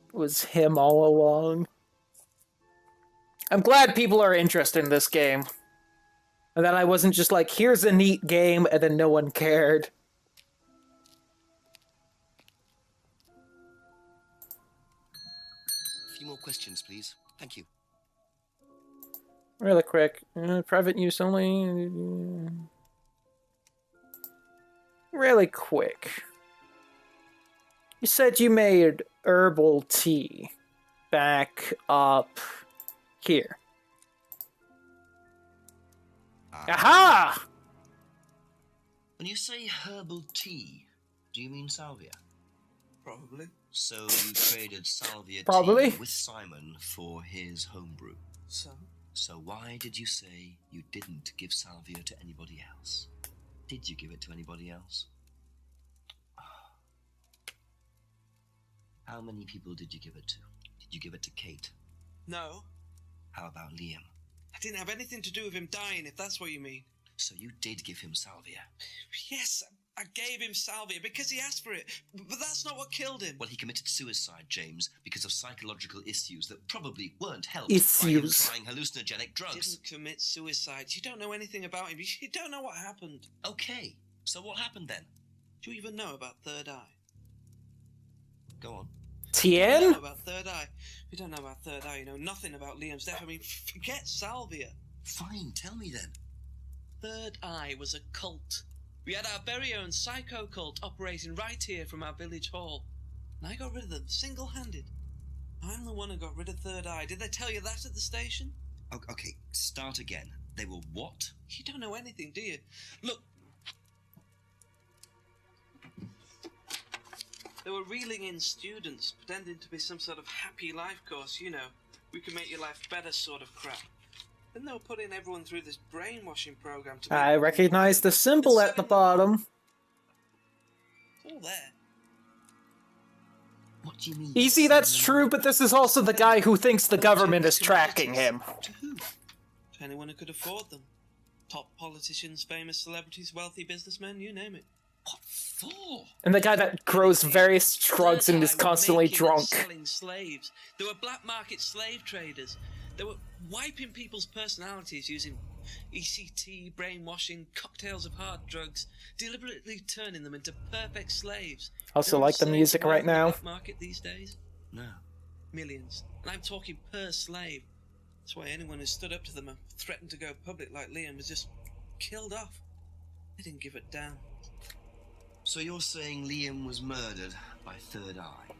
It was him all along. I'm glad people are interested in this game. And that I wasn't just like, here's a neat game, and then no one cared. A few more questions, please. Thank you. Really quick. Private use only. Really quick. You said you made herbal tea back up here. Aha! When you say herbal tea, do you mean salvia? Probably. So you traded salvia Probably. tea with Simon for his homebrew. So? So why did you say you didn't give salvia to anybody else? Did you give it to anybody else? How many people did you give it to? Did you give it to Kate? No. How about Liam? I didn't have anything to do with him dying, if that's what you mean. So you did give him salvia? Yes, I gave him salvia because he asked for it, but that's not what killed him. Well, he committed suicide, James, because of psychological issues that probably weren't helped by him trying hallucinogenic drugs. He didn't commit suicide. You don't know anything about him. You don't know what happened. Okay, so what happened then? Do you even know about Third Eye? Go on. Tien? You know about Third Eye. You don't know about Third Eye. You know nothing about Liam's death. I mean, forget salvia. Fine, tell me then. Third Eye was a cult. We had our very own psycho cult operating right here from our village hall. And I got rid of them, single-handed. I'm the one who got rid of Third Eye. Did they tell you that at the station? Okay, start again. They were what? You don't know anything, do you? Look. They were reeling in students, pretending to be some sort of happy life course, you know. We can make your life better sort of crap. Then they were putting everyone through this brainwashing program to... I recognize the symbol at the bottom. It's all there. What do you mean? Easy, that's true, but this is also the guy who thinks the government is tracking him. To who? To anyone who could afford them. Top politicians, famous celebrities, wealthy businessmen, you name it. What for? And the guy that grows various drugs and is constantly Making and drunk. selling slaves. There were black market slave traders. They were wiping people's personalities using ECT, brainwashing, cocktails of hard drugs, deliberately turning them into perfect slaves. Also You know like the slaves music are worth right in the now. black market these days? No. Millions. And I'm talking per slave. That's why anyone who stood up to them and threatened to go public like Liam was just killed off. They didn't give it down. So you're saying Liam was murdered by Third Eye?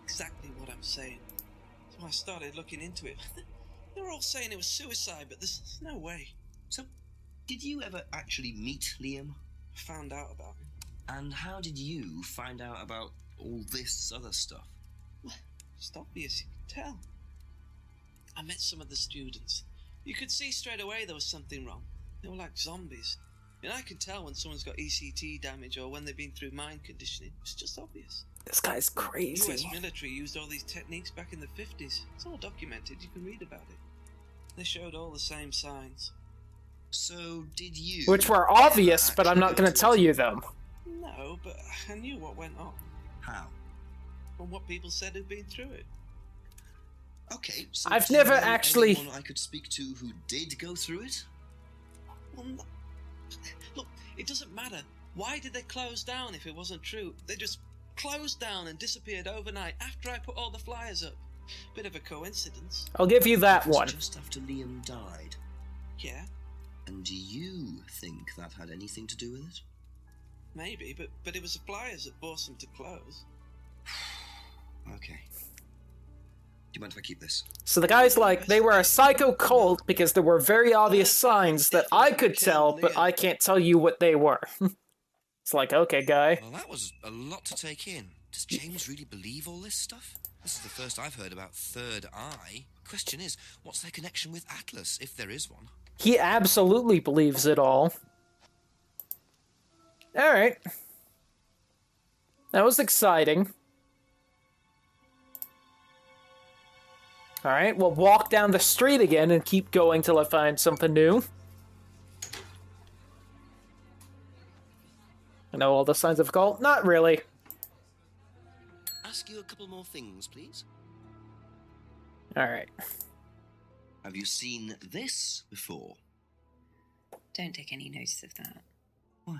Exactly what I'm saying. So I started looking into it. They were all saying it was suicide, but there's no way. So, did you ever actually meet Liam? I found out about him. And how did you find out about all this other stuff? Well, it's obvious, you can tell. I met some of the students. You could see straight away there was something wrong. They were like zombies. And I could tell when someone's got ECT damage or when they've been through mind conditioning. It's just obvious. This guy's The crazy. US military used all these techniques back in the 50s. It's all documented. You can read about it. They showed all the same signs. So, did you... Which were obvious, but I'm not going to tell you them. No, but I knew what went on. How? From what people said who'd been through it. Okay, so I've do you never know actually- anyone I could speak to who did go through it? Well, no. Look, it doesn't matter. Why did they close down if it wasn't true? They just closed down and disappeared overnight after I put all the flyers up. Bit of a coincidence. I'll give you that It was one. just after Liam died. Yeah, And do you think that had anything to do with it? maybe, but it was the flyers that forced them to close. Okay. Do you mind if I keep this? So the guy's like, they were a psycho cult because there were very obvious signs that I could tell, but I can't tell you what they were. It's like, okay, guy. Well, that was a lot to take in. Does James really believe all this stuff? This is the first I've heard about Third Eye. Question is, what's their connection with Atlas, if there is one? He absolutely believes it all. Alright. That was exciting. Alright, we'll walk down the street again and keep going till I find something new. I know all the signs of a cult? Not really. Ask you a couple more things, please. Alright. Have you seen this before? Don't take any notice of that. Why?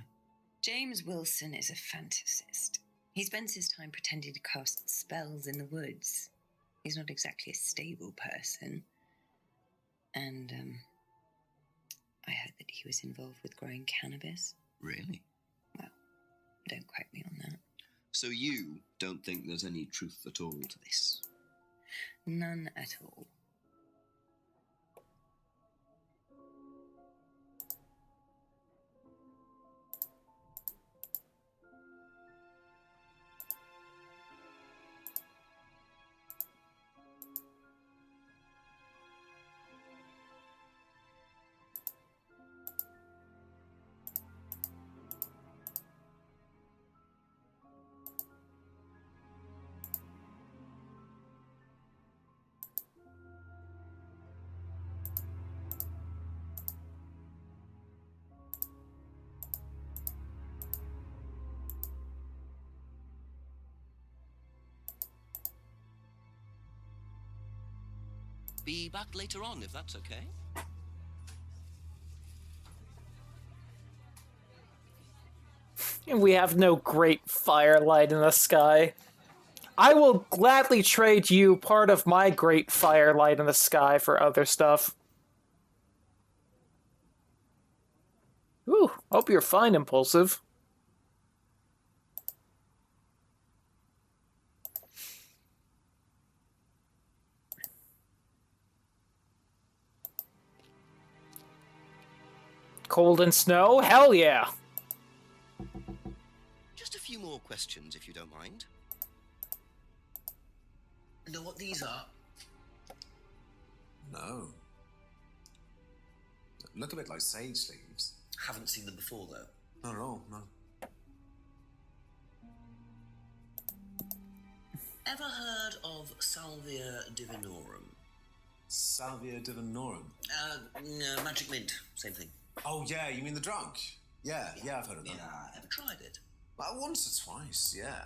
James Wilson is a fantasist. He spends his time pretending to cast spells in the woods. He's not exactly a stable person. And, I heard that he was involved with growing cannabis. Really? Well, don't quote me on that. So you don't think there's any truth at all to this? None at all. Be back later on, if that's okay. We have no great firelight in the sky. I will gladly trade you part of my great firelight in the sky for other stuff. Ooh, hope you're fine, Impulsive. Cold and snow? Hell yeah! Just a few more questions, if you don't mind. Know what these are? No. Look a bit like sage leaves. Haven't seen them before, though. Not at all, no. Ever heard of Salvia divinorum? Salvia divinorum? No, magic mint, same thing. Oh, yeah, you mean the drug? Yeah, I've heard of that. Yeah, ever tried it? Once or twice, yeah.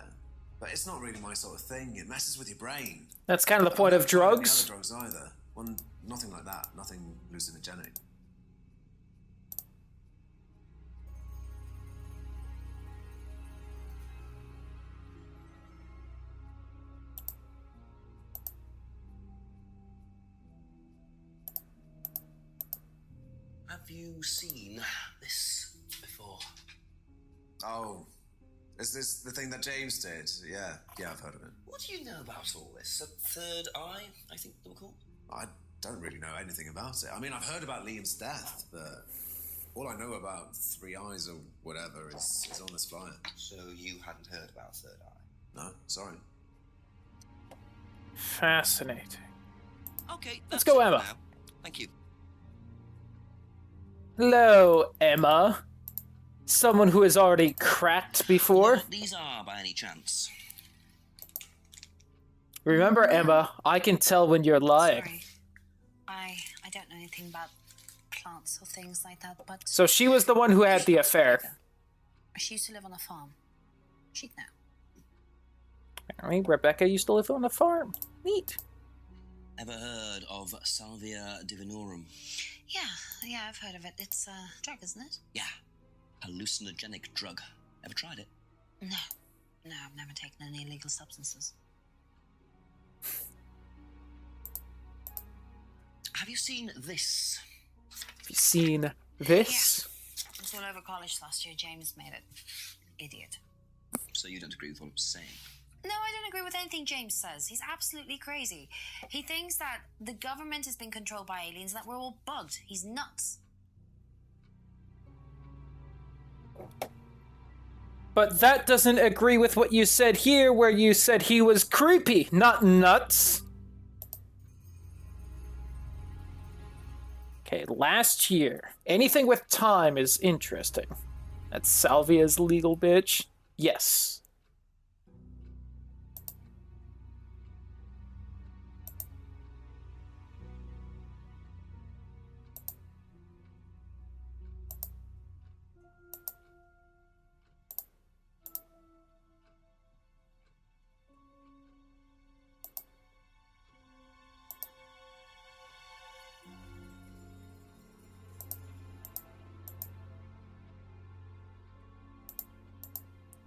But it's not really my sort of thing. It messes with your brain. That's kind of the point of drugs. Other drugs either. Well, nothing like that. Nothing hallucinogenic. Have you seen this before? Oh, is this the thing that James did? Yeah, I've heard of it. What do you know about all this? A third eye, I think they were called? I don't really know anything about it. I mean, I've heard about Liam's death, but all I know about Three Eyes or whatever is on this flyer. So you hadn't heard about Third Eye? No, sorry. Fascinating. Okay, let's go, Emma. Now. Thank you. Hello, Emma. Someone who has already cracked before. You know what these are, by any chance? Remember, Emma, I can tell when you're lying. Sorry. I don't know anything about plants or things like that, but... So she was the one who had the affair. She used to live on a farm. She'd know. I mean, Rebecca used to live on a farm. Neat. Ever heard of Salvia divinorum? Yeah, I've heard of it. It's a drug, isn't it? Yeah. Hallucinogenic drug. Ever tried it? No, I've never taken any illegal substances. Have you seen this? Have you seen this? Yeah. It was all over college last year. James made it. Idiot. So you don't agree with what I'm saying? No, I don't agree with anything James says. He's absolutely crazy. He thinks that the government has been controlled by aliens and that we're all bugged. He's nuts. But that doesn't agree with what you said here, where you said he was creepy, not nuts. Okay, last year. Anything with time is interesting. That's Salvia's legal bitch. Yes.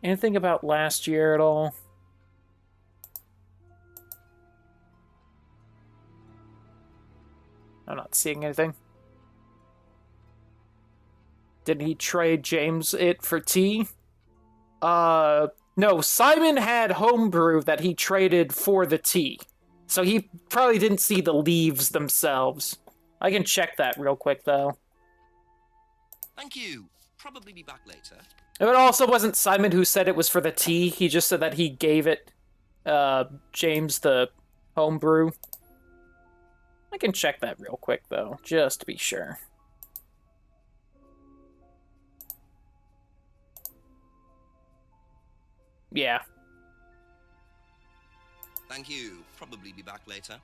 Anything about last year at all? I'm not seeing anything. Did he trade James it for tea? No, Simon had homebrew that he traded for the tea. So he probably didn't see the leaves themselves. I can check that real quick, though. Thank you. Probably be back later. It also wasn't Simon who said it was for the tea. He just said that he gave it, James the homebrew. I can check that real quick, though, just to be sure. Yeah. Thank you. Probably be back later.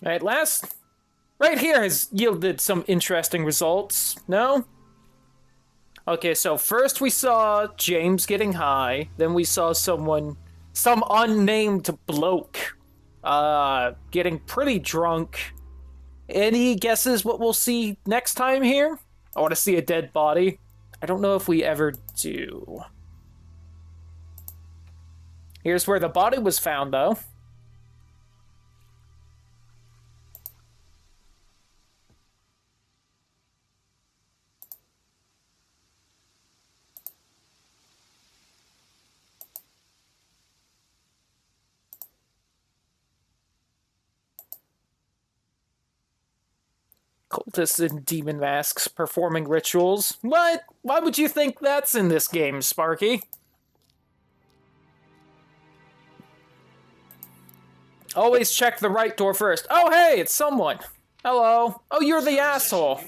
Right, right here has yielded some interesting results, no? Okay, so first we saw James getting high, then we saw some unnamed bloke, getting pretty drunk. Any guesses what we'll see next time here? I want to see a dead body. I don't know if we ever do. Here's where the body was found, though. Cultists in demon masks performing rituals. What? Why would you think that's in this game, Sparky? Always check the right door first. Oh, hey, it's someone. Hello. Oh, you're the asshole.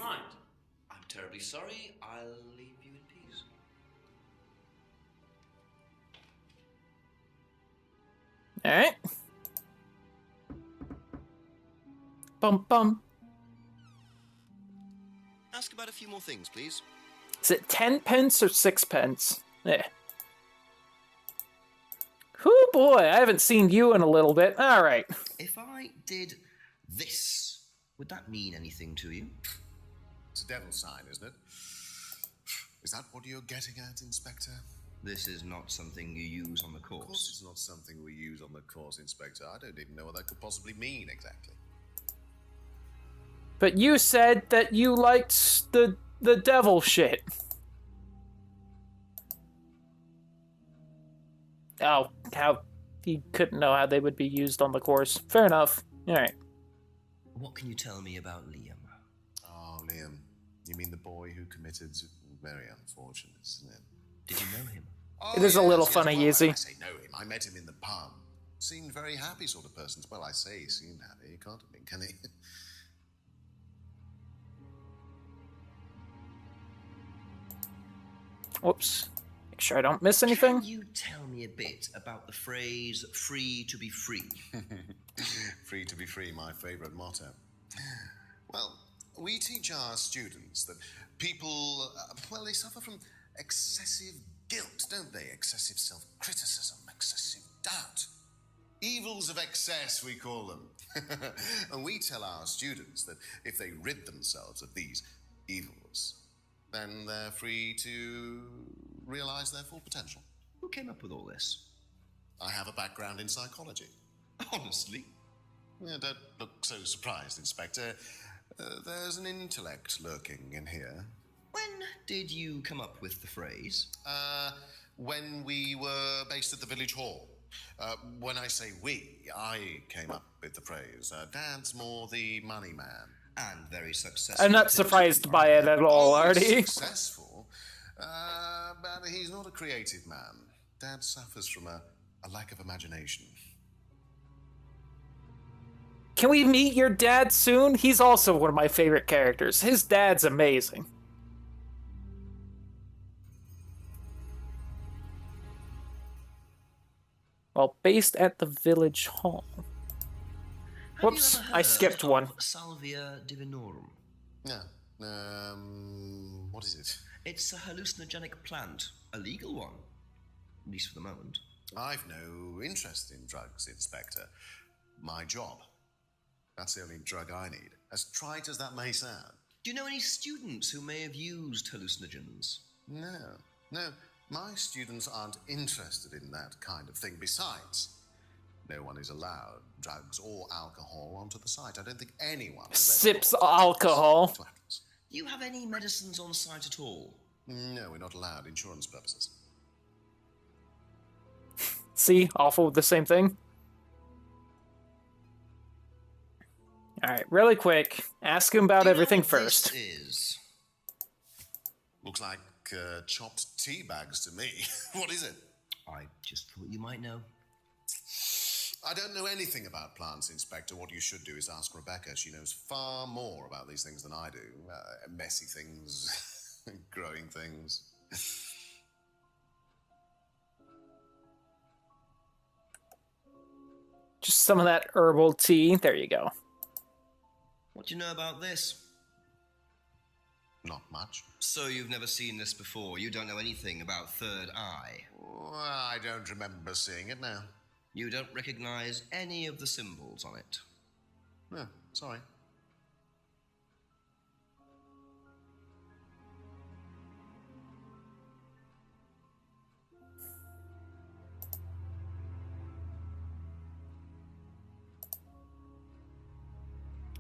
I'm terribly sorry. I'll leave you in peace. Alright. Bum bum. Ask about a few more things, please. Is it 10 pence or 6 pence? Eh. Whoo boy, I haven't seen you in a little bit. Alright. If I did this, would that mean anything to you? It's a devil's sign, isn't it? Is that what you're getting at, Inspector? This is not something you use on the course. Of course it's not something we use on the course, Inspector. I don't even know what that could possibly mean, exactly. But you said that you liked the devil shit. Oh, how you couldn't know how they would be used on the course. Fair enough. Alright. What can you tell me about Liam? Oh, Liam. You mean the boy who committed... Very unfortunate, isn't it? Did you know him? Oh, It is a little funny, well, easy. I say know him. I met him in the pub. Seemed very happy sort of person. Well, I say he seemed happy. He can't have been, can he? Whoops. Make sure I don't miss anything. Can you tell me a bit about the phrase free to be free? Free to be free, my favourite motto. Well, we teach our students that people, well, they suffer from excessive guilt, don't they? Excessive self-criticism, excessive doubt. Evils of excess, we call them. And we tell our students that if they rid themselves of these evils, then they're free to realise their full potential. Who came up with all this? I have a background in psychology. Honestly? Yeah, don't look so surprised, Inspector. There's an intellect lurking in here. When did you come up with the phrase? When we were based at the village hall. When I say we, I came up with the phrase. Dad's more the money man. And very successful. I'm not surprised by it at all, Artie. Successful? But he's not a creative man. Dad suffers from a lack of imagination. Can we meet your dad soon? He's also one of my favorite characters. His dad's amazing. Well, based at the village hall. Whoops, I skipped one. Salvia divinorum. Yeah. What is it? It's a hallucinogenic plant. A legal one. At least for the moment. I've no interest in drugs, Inspector. My job. That's the only drug I need. As trite as that may sound. Do you know any students who may have used hallucinogens? No. My students aren't interested in that kind of thing. Besides, no one is allowed drugs or alcohol onto the site. I don't think anyone has sips alcohol. Do you have any medicines on site at all? No, we're not allowed. Insurance purposes. See, awful with the same thing. Alright, really quick. Ask him about everything first. Is? Looks like chopped tea bags to me. What is it? I just thought you might know. I don't know anything about plants, Inspector. What you should do is ask Rebecca. She knows far more about these things than I do. Messy things, growing things. Just some of that herbal tea. There you go. What do you know about this? Not much. So you've never seen this before? You don't know anything about third eye? Well, I don't remember seeing it now. You don't recognize any of the symbols on it? No, sorry.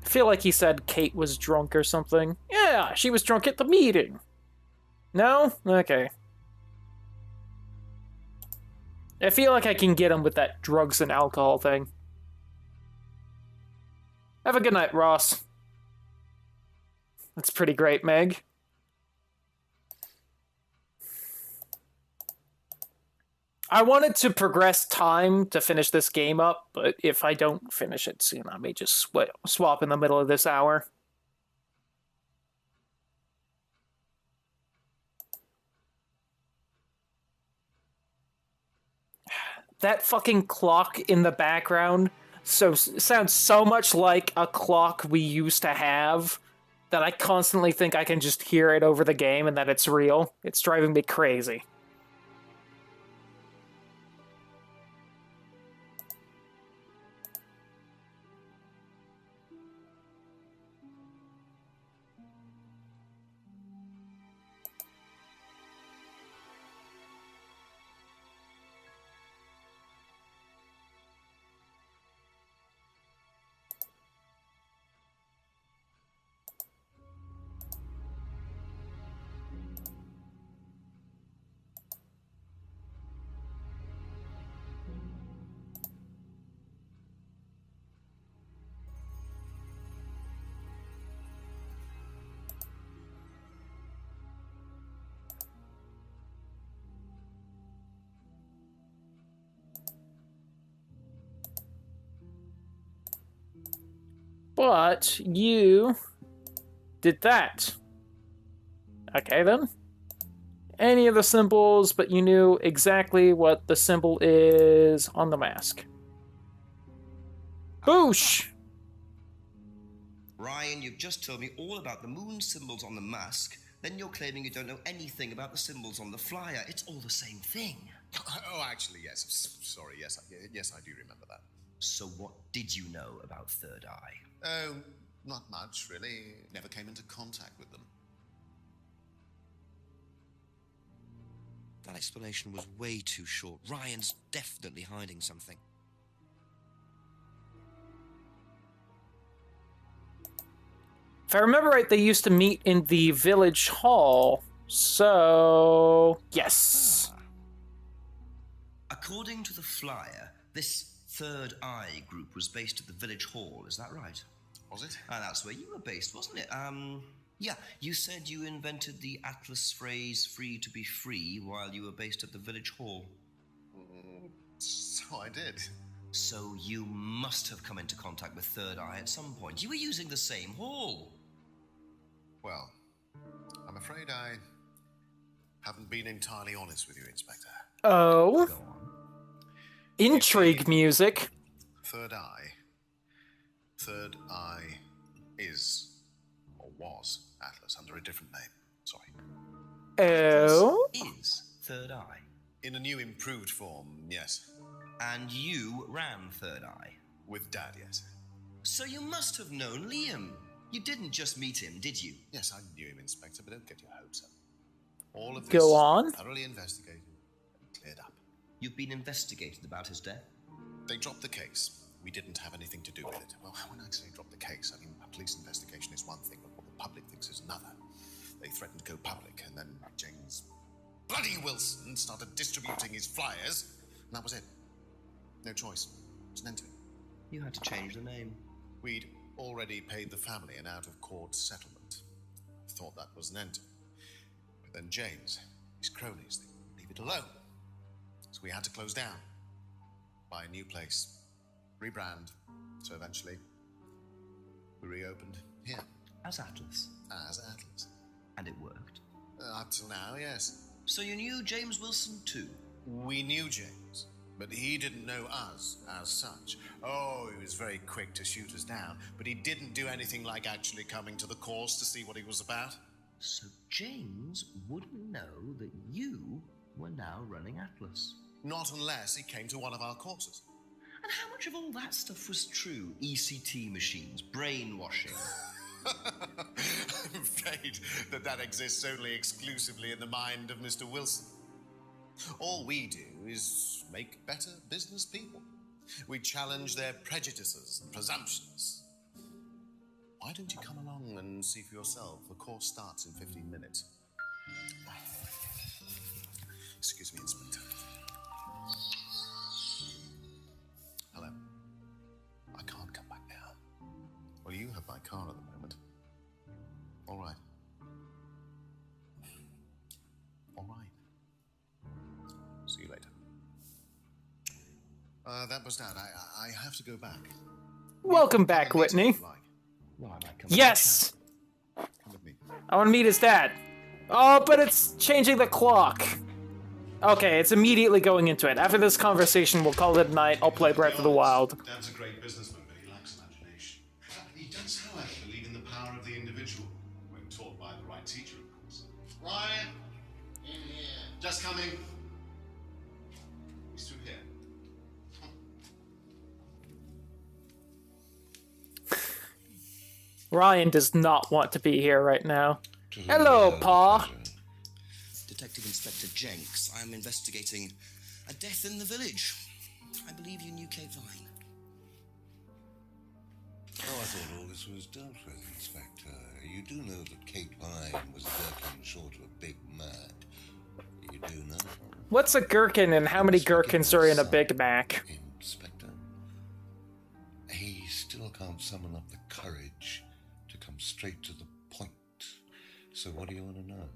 I feel like he said Kate was drunk or something. Yeah, she was drunk at the meeting. No? Okay. I feel like I can get him with that drugs and alcohol thing. Have a good night, Ross. That's pretty great, Meg. I wanted to progress time to finish this game up, but if I don't finish it soon, I may just swap in the middle of this hour. That fucking clock in the background sounds so much like a clock we used to have that I constantly think I can just hear it over the game and that it's real. It's driving me crazy. But you did that. Okay, then. Any of the symbols, but you knew exactly what the symbol is on the mask. Boosh! Ryan, you've just told me all about the moon symbols on the mask, then you're claiming you don't know anything about the symbols on the flyer. It's all the same thing. Oh, actually, yes. Sorry, yes, I do remember that. So what did you know about Third Eye? Oh, not much, really. Never came into contact with them. That explanation was way too short. Ryan's definitely hiding something. If I remember right, they used to meet in the village hall. So, yes. According to the flyer, this Third Eye group was based at the village hall, is that right? Was it? And that's where you were based, wasn't it? Yeah, you said you invented the Atlas phrase free to be free while you were based at the village hall. So I did. So you must have come into contact with Third Eye at some point. You were using the same hall. Well, I'm afraid I haven't been entirely honest with you, Inspector. Oh. Go on. Intrigue music. Third Eye is, or was, Atlas under a different name. Sorry. Oh? Is Third Eye. In a new improved form, yes. And you ran Third Eye. With Dad, yes. So you must have known Liam. You didn't just meet him, did you? Yes, I knew him, Inspector, but don't get your hopes up. All of this Go on. thoroughly investigated and cleared up. You've been investigated about his death? They dropped the case. We didn't have anything to do with it. Well, when I say drop the case, I mean a police investigation is one thing, but what the public thinks is another. They threatened to go public, and then James bloody Wilson started distributing his flyers, and that was it. No choice. It was an end to it. You had to change the name. We'd already paid the family an out-of-court settlement. Thought that was an end to it. But then James, his cronies, they wouldn't leave it alone. So we had to close down. Buy a new place. Rebrand. So eventually, we reopened here. As Atlas? As Atlas. And it worked? Up till now, yes. So you knew James Wilson too? We knew James, but he didn't know us as such. Oh, he was very quick to shoot us down, but he didn't do anything like actually coming to the course to see what he was about. So James wouldn't know that you were now running Atlas? Not unless he came to one of our courses. And how much of all that stuff was true? ECT machines, brainwashing? I'm afraid that exists only exclusively in the mind of Mr. Wilson. All we do is make better business people. We challenge their prejudices and presumptions. Why don't you come along and see for yourself? The course starts in 15 minutes. Excuse me, Inspector. Hello. I can't come back now. Well, you have my car at the moment. All right. All right. See you later. That was that. I have to go back. Welcome back, Whitney. Yes! Come with me. I want to meet his dad. Oh, but it's changing the clock. Okay, it's immediately going into it. After this conversation, we'll call it a night. I'll play Breath of the Wild. Dad's a great businessman, but he lacks imagination. He does, however, believe in the power of the individual, when taught by the right teacher, of course. Ryan! In here. Just coming. He's through here. Ryan does not want to be here right now. Hello, Pa. Detective Inspector Jenks. I am investigating a death in the village. I believe you knew Kate Vine. Oh, I thought all this was dealt with, Inspector. You do know that Kate Vine was lurking short of a Big Mac. You do know. What's a gherkin and how many gherkins are in a Big Mac? Inspector, he still can't summon up the courage to come straight to the point. So what do you want to know?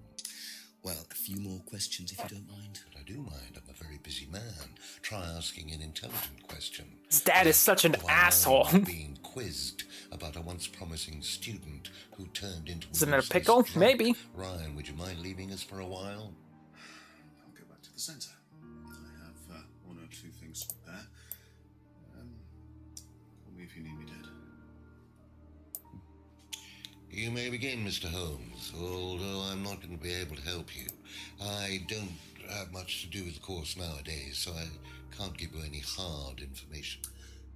Well, a few more questions if you don't mind. But I do mind. I'm a very busy man. Try asking an intelligent question. His dad is such an asshole. Being quizzed about a once promising student who turned into Isn't it a pickle? Maybe. Ryan, would you mind leaving us for a while? I'll go back to the centre. I have one or two things to prepare. Call me if you need me, Dad. You may begin, Mr. Holmes, although I'm not going to be able to help you. I don't have much to do with the course nowadays, so I can't give you any hard information.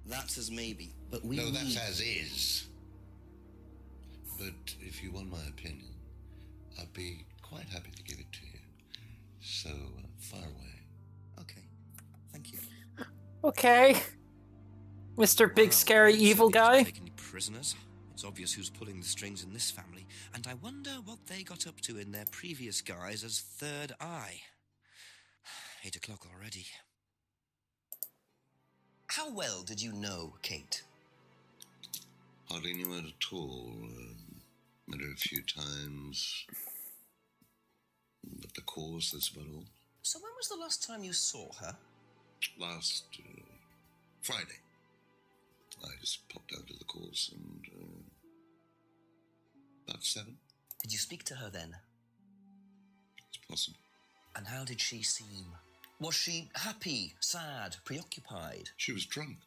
That's as maybe, but we No, need... that's as is. But if you want my opinion, I'd be quite happy to give it to you. So, far away. Okay, thank you. Okay. Mr. Big Scary Evil Guy. Taking prisoners. It's obvious who's pulling the strings in this family, and I wonder what they got up to in their previous guise as Third Eye. 8 o'clock already. How well did you know Kate? Hardly knew her at all. Met her a few times. But the course, that's about all. So when was the last time you saw her? Last Friday. I just popped out of the course and about 7. Did you speak to her then? It's possible. And how did she seem? Was she happy, sad, preoccupied? She was drunk.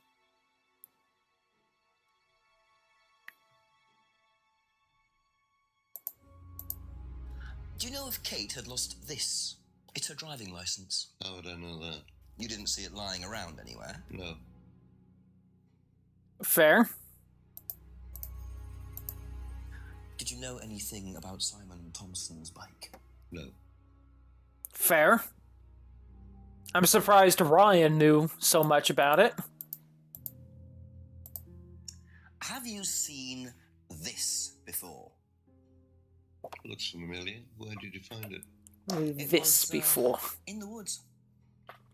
Do you know if Kate had lost this? It's her driving license. How would I know that? You didn't see it lying around anywhere? No. Fair. Did you know anything about Simon Thompson's bike? No. Fair. I'm surprised Ryan knew so much about it. Have you seen this before? Looks familiar. Where did you find it? This before. In the woods.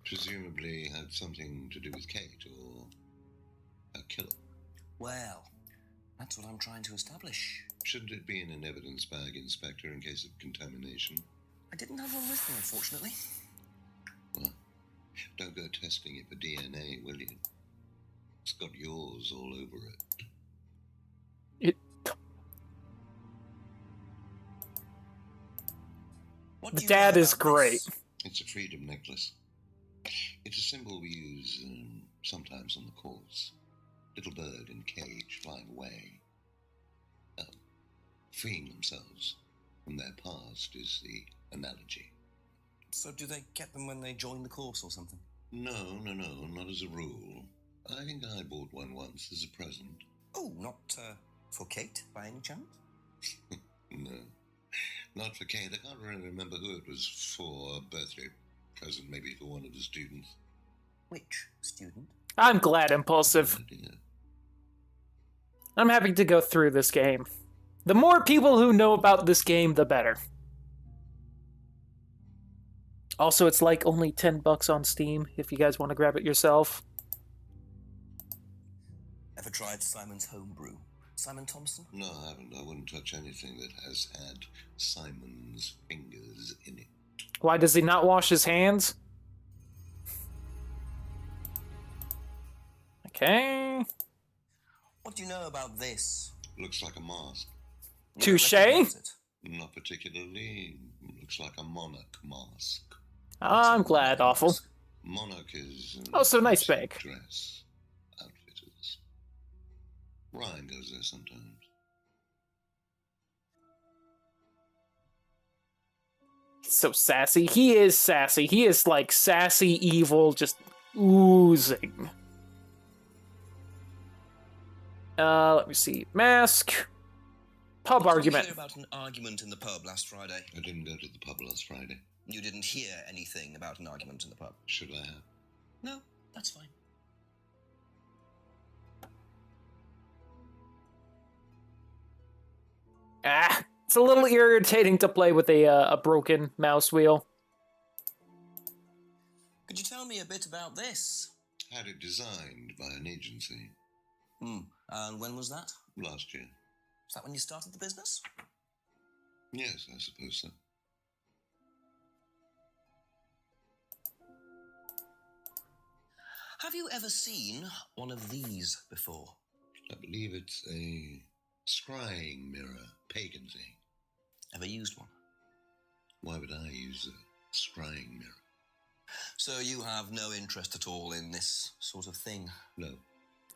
Presumably had something to do with Kate or a killer. Well, that's what I'm trying to establish. Shouldn't it be in an evidence bag, Inspector, in case of contamination? I didn't have one with me, unfortunately. Well, don't go testing it for DNA, will you? It's got yours all over it. The dad is great. It's a freedom necklace. It's a symbol we use sometimes on the course. Little bird in cage flying away. Freeing themselves from their past is the analogy. So do they get them when they join the course or something? No, not as a rule. I think I bought one once as a present. Oh, not for Kate, by any chance? No, not for Kate. I can't really remember who it was for. A birthday present, maybe for one of the students. Which student? I'm glad, Impulsive. I'm happy to go through this game. The more people who know about this game, the better. Also, it's like only $10 on Steam if you guys want to grab it yourself. Ever tried Simon's homebrew? Simon Thompson? No, I haven't. I wouldn't touch anything that has had Simon's fingers in it. Why does he not wash his hands? Okay. What do you know about this? Looks like a mask. Touche. Not particularly. Looks like a monarch mask. I'm glad, awful. Monarchies. And Oh, so nice bag. dress outfitters. Ryan goes there sometimes. He's so sassy. He is sassy. He is like sassy evil, just oozing. Let me see. Mask. Pub argument. Did you hear about an argument in the pub last Friday? I didn't go to the pub last Friday. You didn't hear anything about an argument in the pub? Should I have? No, that's fine. Ah, it's a little irritating to play with a broken mouse wheel. Could you tell me a bit about this? Had it designed by an agency. And when was that? Last year. Is that when you started the business? Yes, I suppose so. Have you ever seen one of these before? I believe it's a scrying mirror, pagan thing. Ever used one? Why would I use a scrying mirror? So you have no interest at all in this sort of thing? No.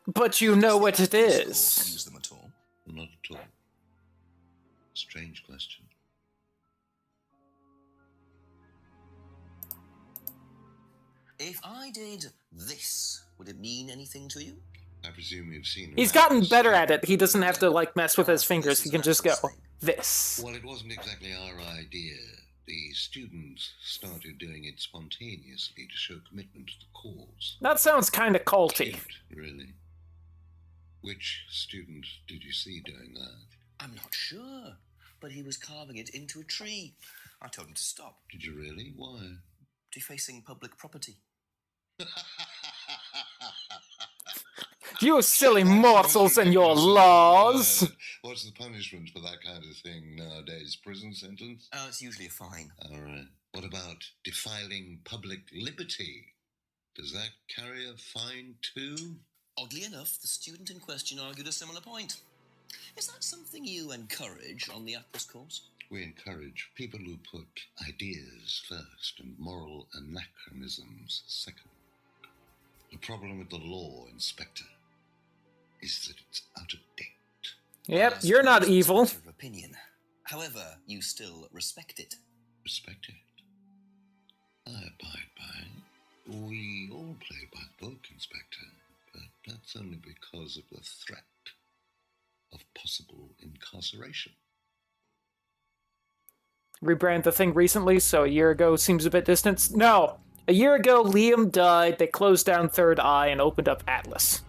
But you know what it is. Use them at all? Not at all. Strange question. If I did this, would it mean anything to you? I presume you've seen... He's gotten better at it. He doesn't have to, like, mess with his fingers. He can just go, this. Well, it wasn't exactly our idea. The students started doing it spontaneously to show commitment to the cause. That sounds kind of culty. Cute, really. Which student did you see doing that? I'm not sure, but he was carving it into a tree. I told him to stop. Did you really? Why? Defacing public property. You silly mortals and your laws! What's the punishment for that kind of thing nowadays? Prison sentence? It's usually a fine. All right. What about defiling public liberty? Does that carry a fine too? Oddly enough, the student in question argued a similar point. Is that something you encourage on the Atlas course? We encourage people who put ideas first and moral anachronisms second. The problem with the law, Inspector, is that it's out of date. Yep, you're not evil. It's a matter of opinion. However, you still respect it. Respect it? I abide by it. We all play by the book, Inspector, but that's only because of the threat of possible incarceration. Rebrand the thing recently, so a year ago seems a bit distant. No! A year ago, Liam died, they closed down Third Eye and opened up Atlas.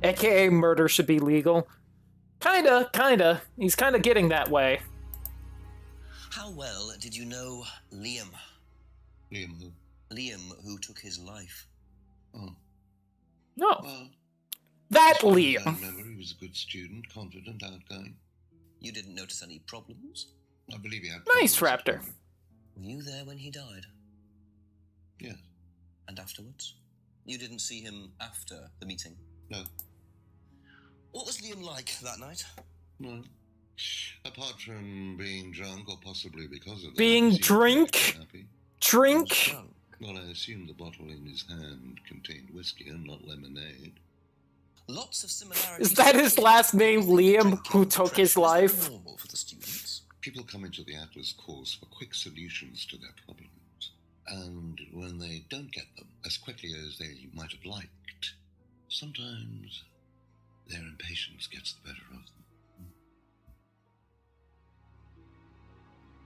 AKA murder should be legal. Kinda. He's kinda getting that way. How well did you know Liam? Liam who? Liam, who took his life. Oh. No. Well, that I Liam! remember he was a good student, confident, outgoing. You didn't notice any problems? I believe he had Nice, problems. Raptor. Were you there when he died? Yes. And afterwards? You didn't see him after the meeting? No. What was Liam like that night? No. Apart from being drunk, or possibly because of that. Being he seemed drink? happy. Drink? Well, I assume the bottle in his hand contained whiskey and not lemonade. Lots of similarities. Is that his last name, Liam, who took his life? Normal for the students. People come into the Atlas course for quick solutions to their problems. And when they don't get them as quickly as they might have liked, sometimes their impatience gets the better of them.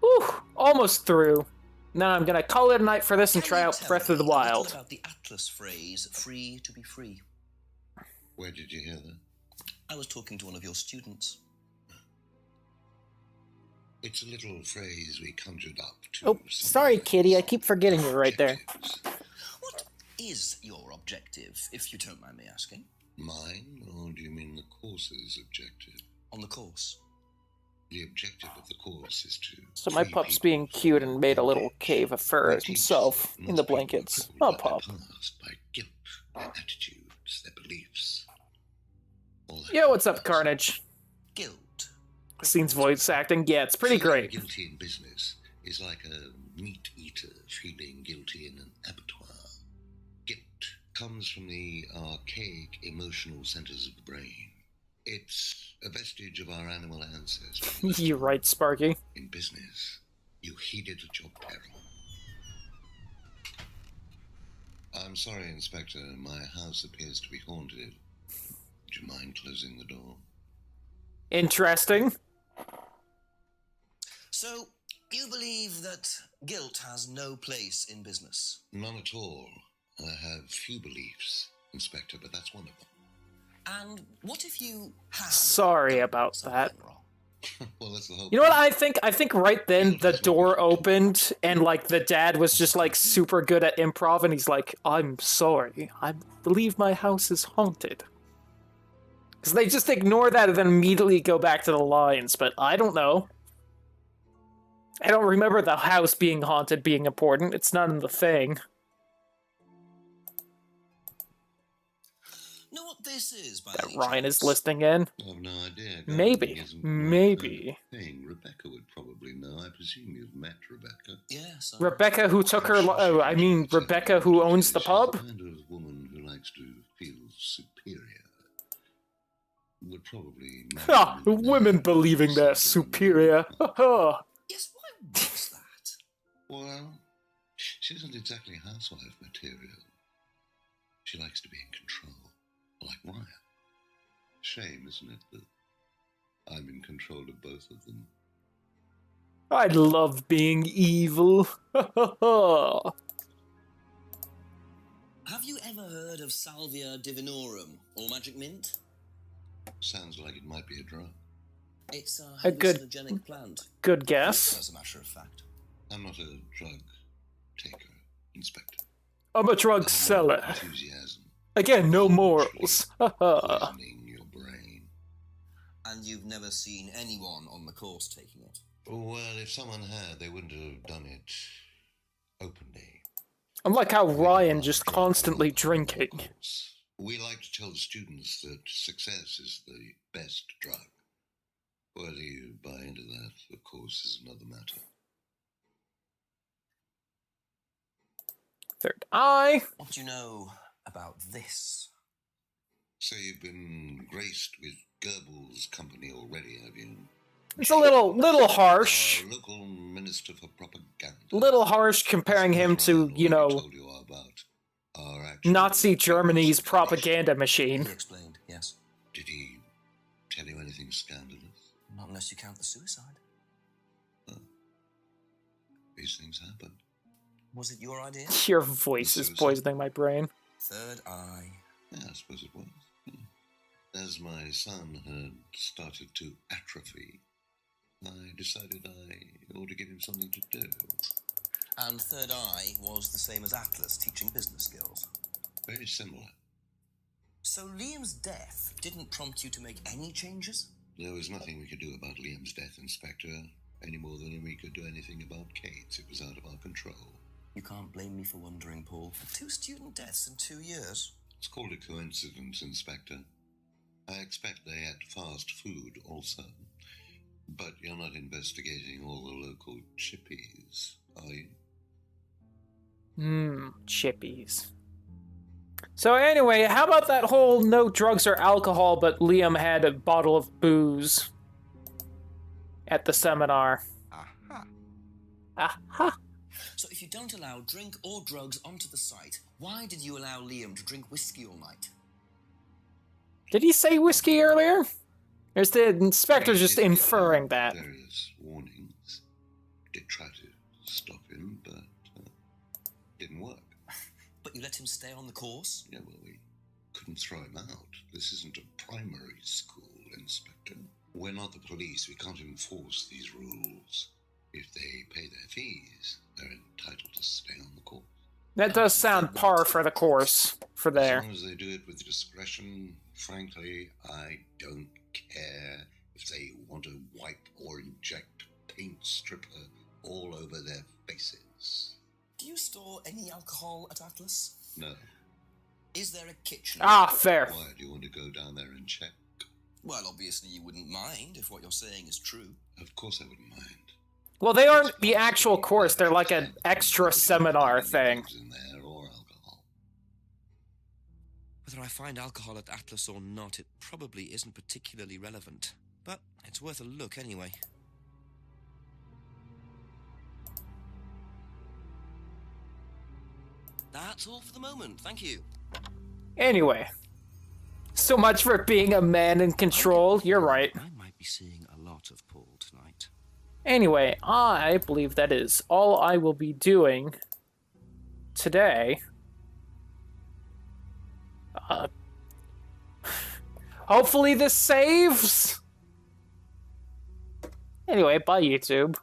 Whew, almost through. Now I'm gonna call it a night for this and try out Breath of the Tell me a Wild. little about the Atlas phrase, free to be free. Where did you hear that? I was talking to one of your students. It's a little phrase we conjured up to... Oh, sorry, Kitty. I keep forgetting you're right there. What is your objective, if you don't mind me asking? Mine, or do you mean the course's objective? On the course. The objective of the course is to... So my pup's being cute and made a little cave of fur himself in the blankets. Oh, pup. By guilt, their attitudes, their beliefs. Yo, what's up, Carnage? Guilt. Scene's voice acting. Yeah, it's pretty Feeling great. guilty in business is like a meat eater feeling guilty in an abattoir. Guilt comes from the archaic emotional centers of the brain. It's a vestige of our animal ancestors. You're right, Sparky. In business, you heeded your peril. I'm sorry, Inspector. My house appears to be haunted. Would you mind closing the door? Interesting. So, you believe that guilt has no place in business? None at all. I have few beliefs, Inspector, but that's one of them. And what if you had... Sorry about that. Well, that's the whole... You know what I think? I think right then the door opened and like the dad was just like super good at improv and he's like, I'm sorry, I believe my house is haunted. Because they just ignore that and then immediately go back to the lines, but I don't know. I don't remember the house being haunted being important. It's not in the thing. Know what this is, by That any Ryan chance? is listening in. I have no idea. Maybe. Maybe. Thing. Rebecca would probably know. I presume you've met Rebecca. Yes. Rebecca who took her... Oh, I mean Rebecca who owns the pub? The kind of woman who likes to feel superior. Would probably... Ha! Women believing they're superior. Ha Yes, why was that? Well, she isn't exactly housewife material. She likes to be in control. Like Ryan. Shame, isn't it, that I'm in control of both of them? I love being evil. Have you ever heard of Salvia divinorum, or magic mint? Sounds like it might be a drug. It's A a good- hallucinogenic plant. Good guess. As a matter of fact. I'm not a drug taker, Inspector. I'm a drug seller. Enthusiasm. Again, no morals. Poisoning your brain. And you've never seen anyone on the course taking it? Well, if someone had, they wouldn't have done it openly. I'm like how Ryan just constantly drinking. We like to tell the students that success is the best drug. Whether you buy into that, of course, is another matter. Third eye. What do you know about this? So you've been graced with Goebbels' company already, have you? It's a little harsh. Our local minister for propaganda. Little harsh comparing him to, you know, Told you about our actual Nazi Germany's propaganda machine. He explained, yes. Did he tell you anything scandalous? Not unless you count the suicide. These things happen. Was it your idea? Your voice is poisoning my brain. Third eye. Yeah, I suppose it was. As my son had started to atrophy, I decided I ought to give him something to do. And third eye was the same as Atlas, teaching business skills. Very similar. So Liam's death didn't prompt you to make any changes? There was nothing we could do about Liam's death, Inspector, any more than we could do anything about Kate's. It was out of our control. You can't blame me for wondering, Paul. 2 student deaths in 2 years? It's called a coincidence, Inspector. I expect they ate fast food also. But you're not investigating all the local chippies, are you? Chippies. So anyway, how about that whole no drugs or alcohol, but Liam had a bottle of booze at the seminar? Aha. So if you don't allow drink or drugs onto the site, why did you allow Liam to drink whiskey all night? Did he say whiskey earlier? Or is the inspector just inferring that? Various warnings. Did try to stop him, but didn't work. But you let him stay on the course? Yeah, well, we couldn't throw him out. This isn't a primary school, Inspector. We're not the police. We can't enforce these rules. If they pay their fees, they're entitled to stay on the course. That does sound par for the course for there. As long as they do it with discretion, frankly, I don't care if they want to wipe or inject paint stripper all over their faces. Do you store any alcohol at Atlas? No. Is there a kitchen? Ah, fair. Why, do you want to go down there and check? Well, obviously you wouldn't mind if what you're saying is true. Of course I wouldn't mind. Well, they aren't the actual course. They're like an extra seminar thing. In there or alcohol. Whether I find alcohol at Atlas or not, it probably isn't particularly relevant. But it's worth a look anyway. That's all for the moment, thank you. Anyway, so much for being a man in control. You're right. I might be seeing a lot of Paul tonight. Anyway, I believe that is all I will be doing today. Hopefully this saves. Anyway, bye YouTube.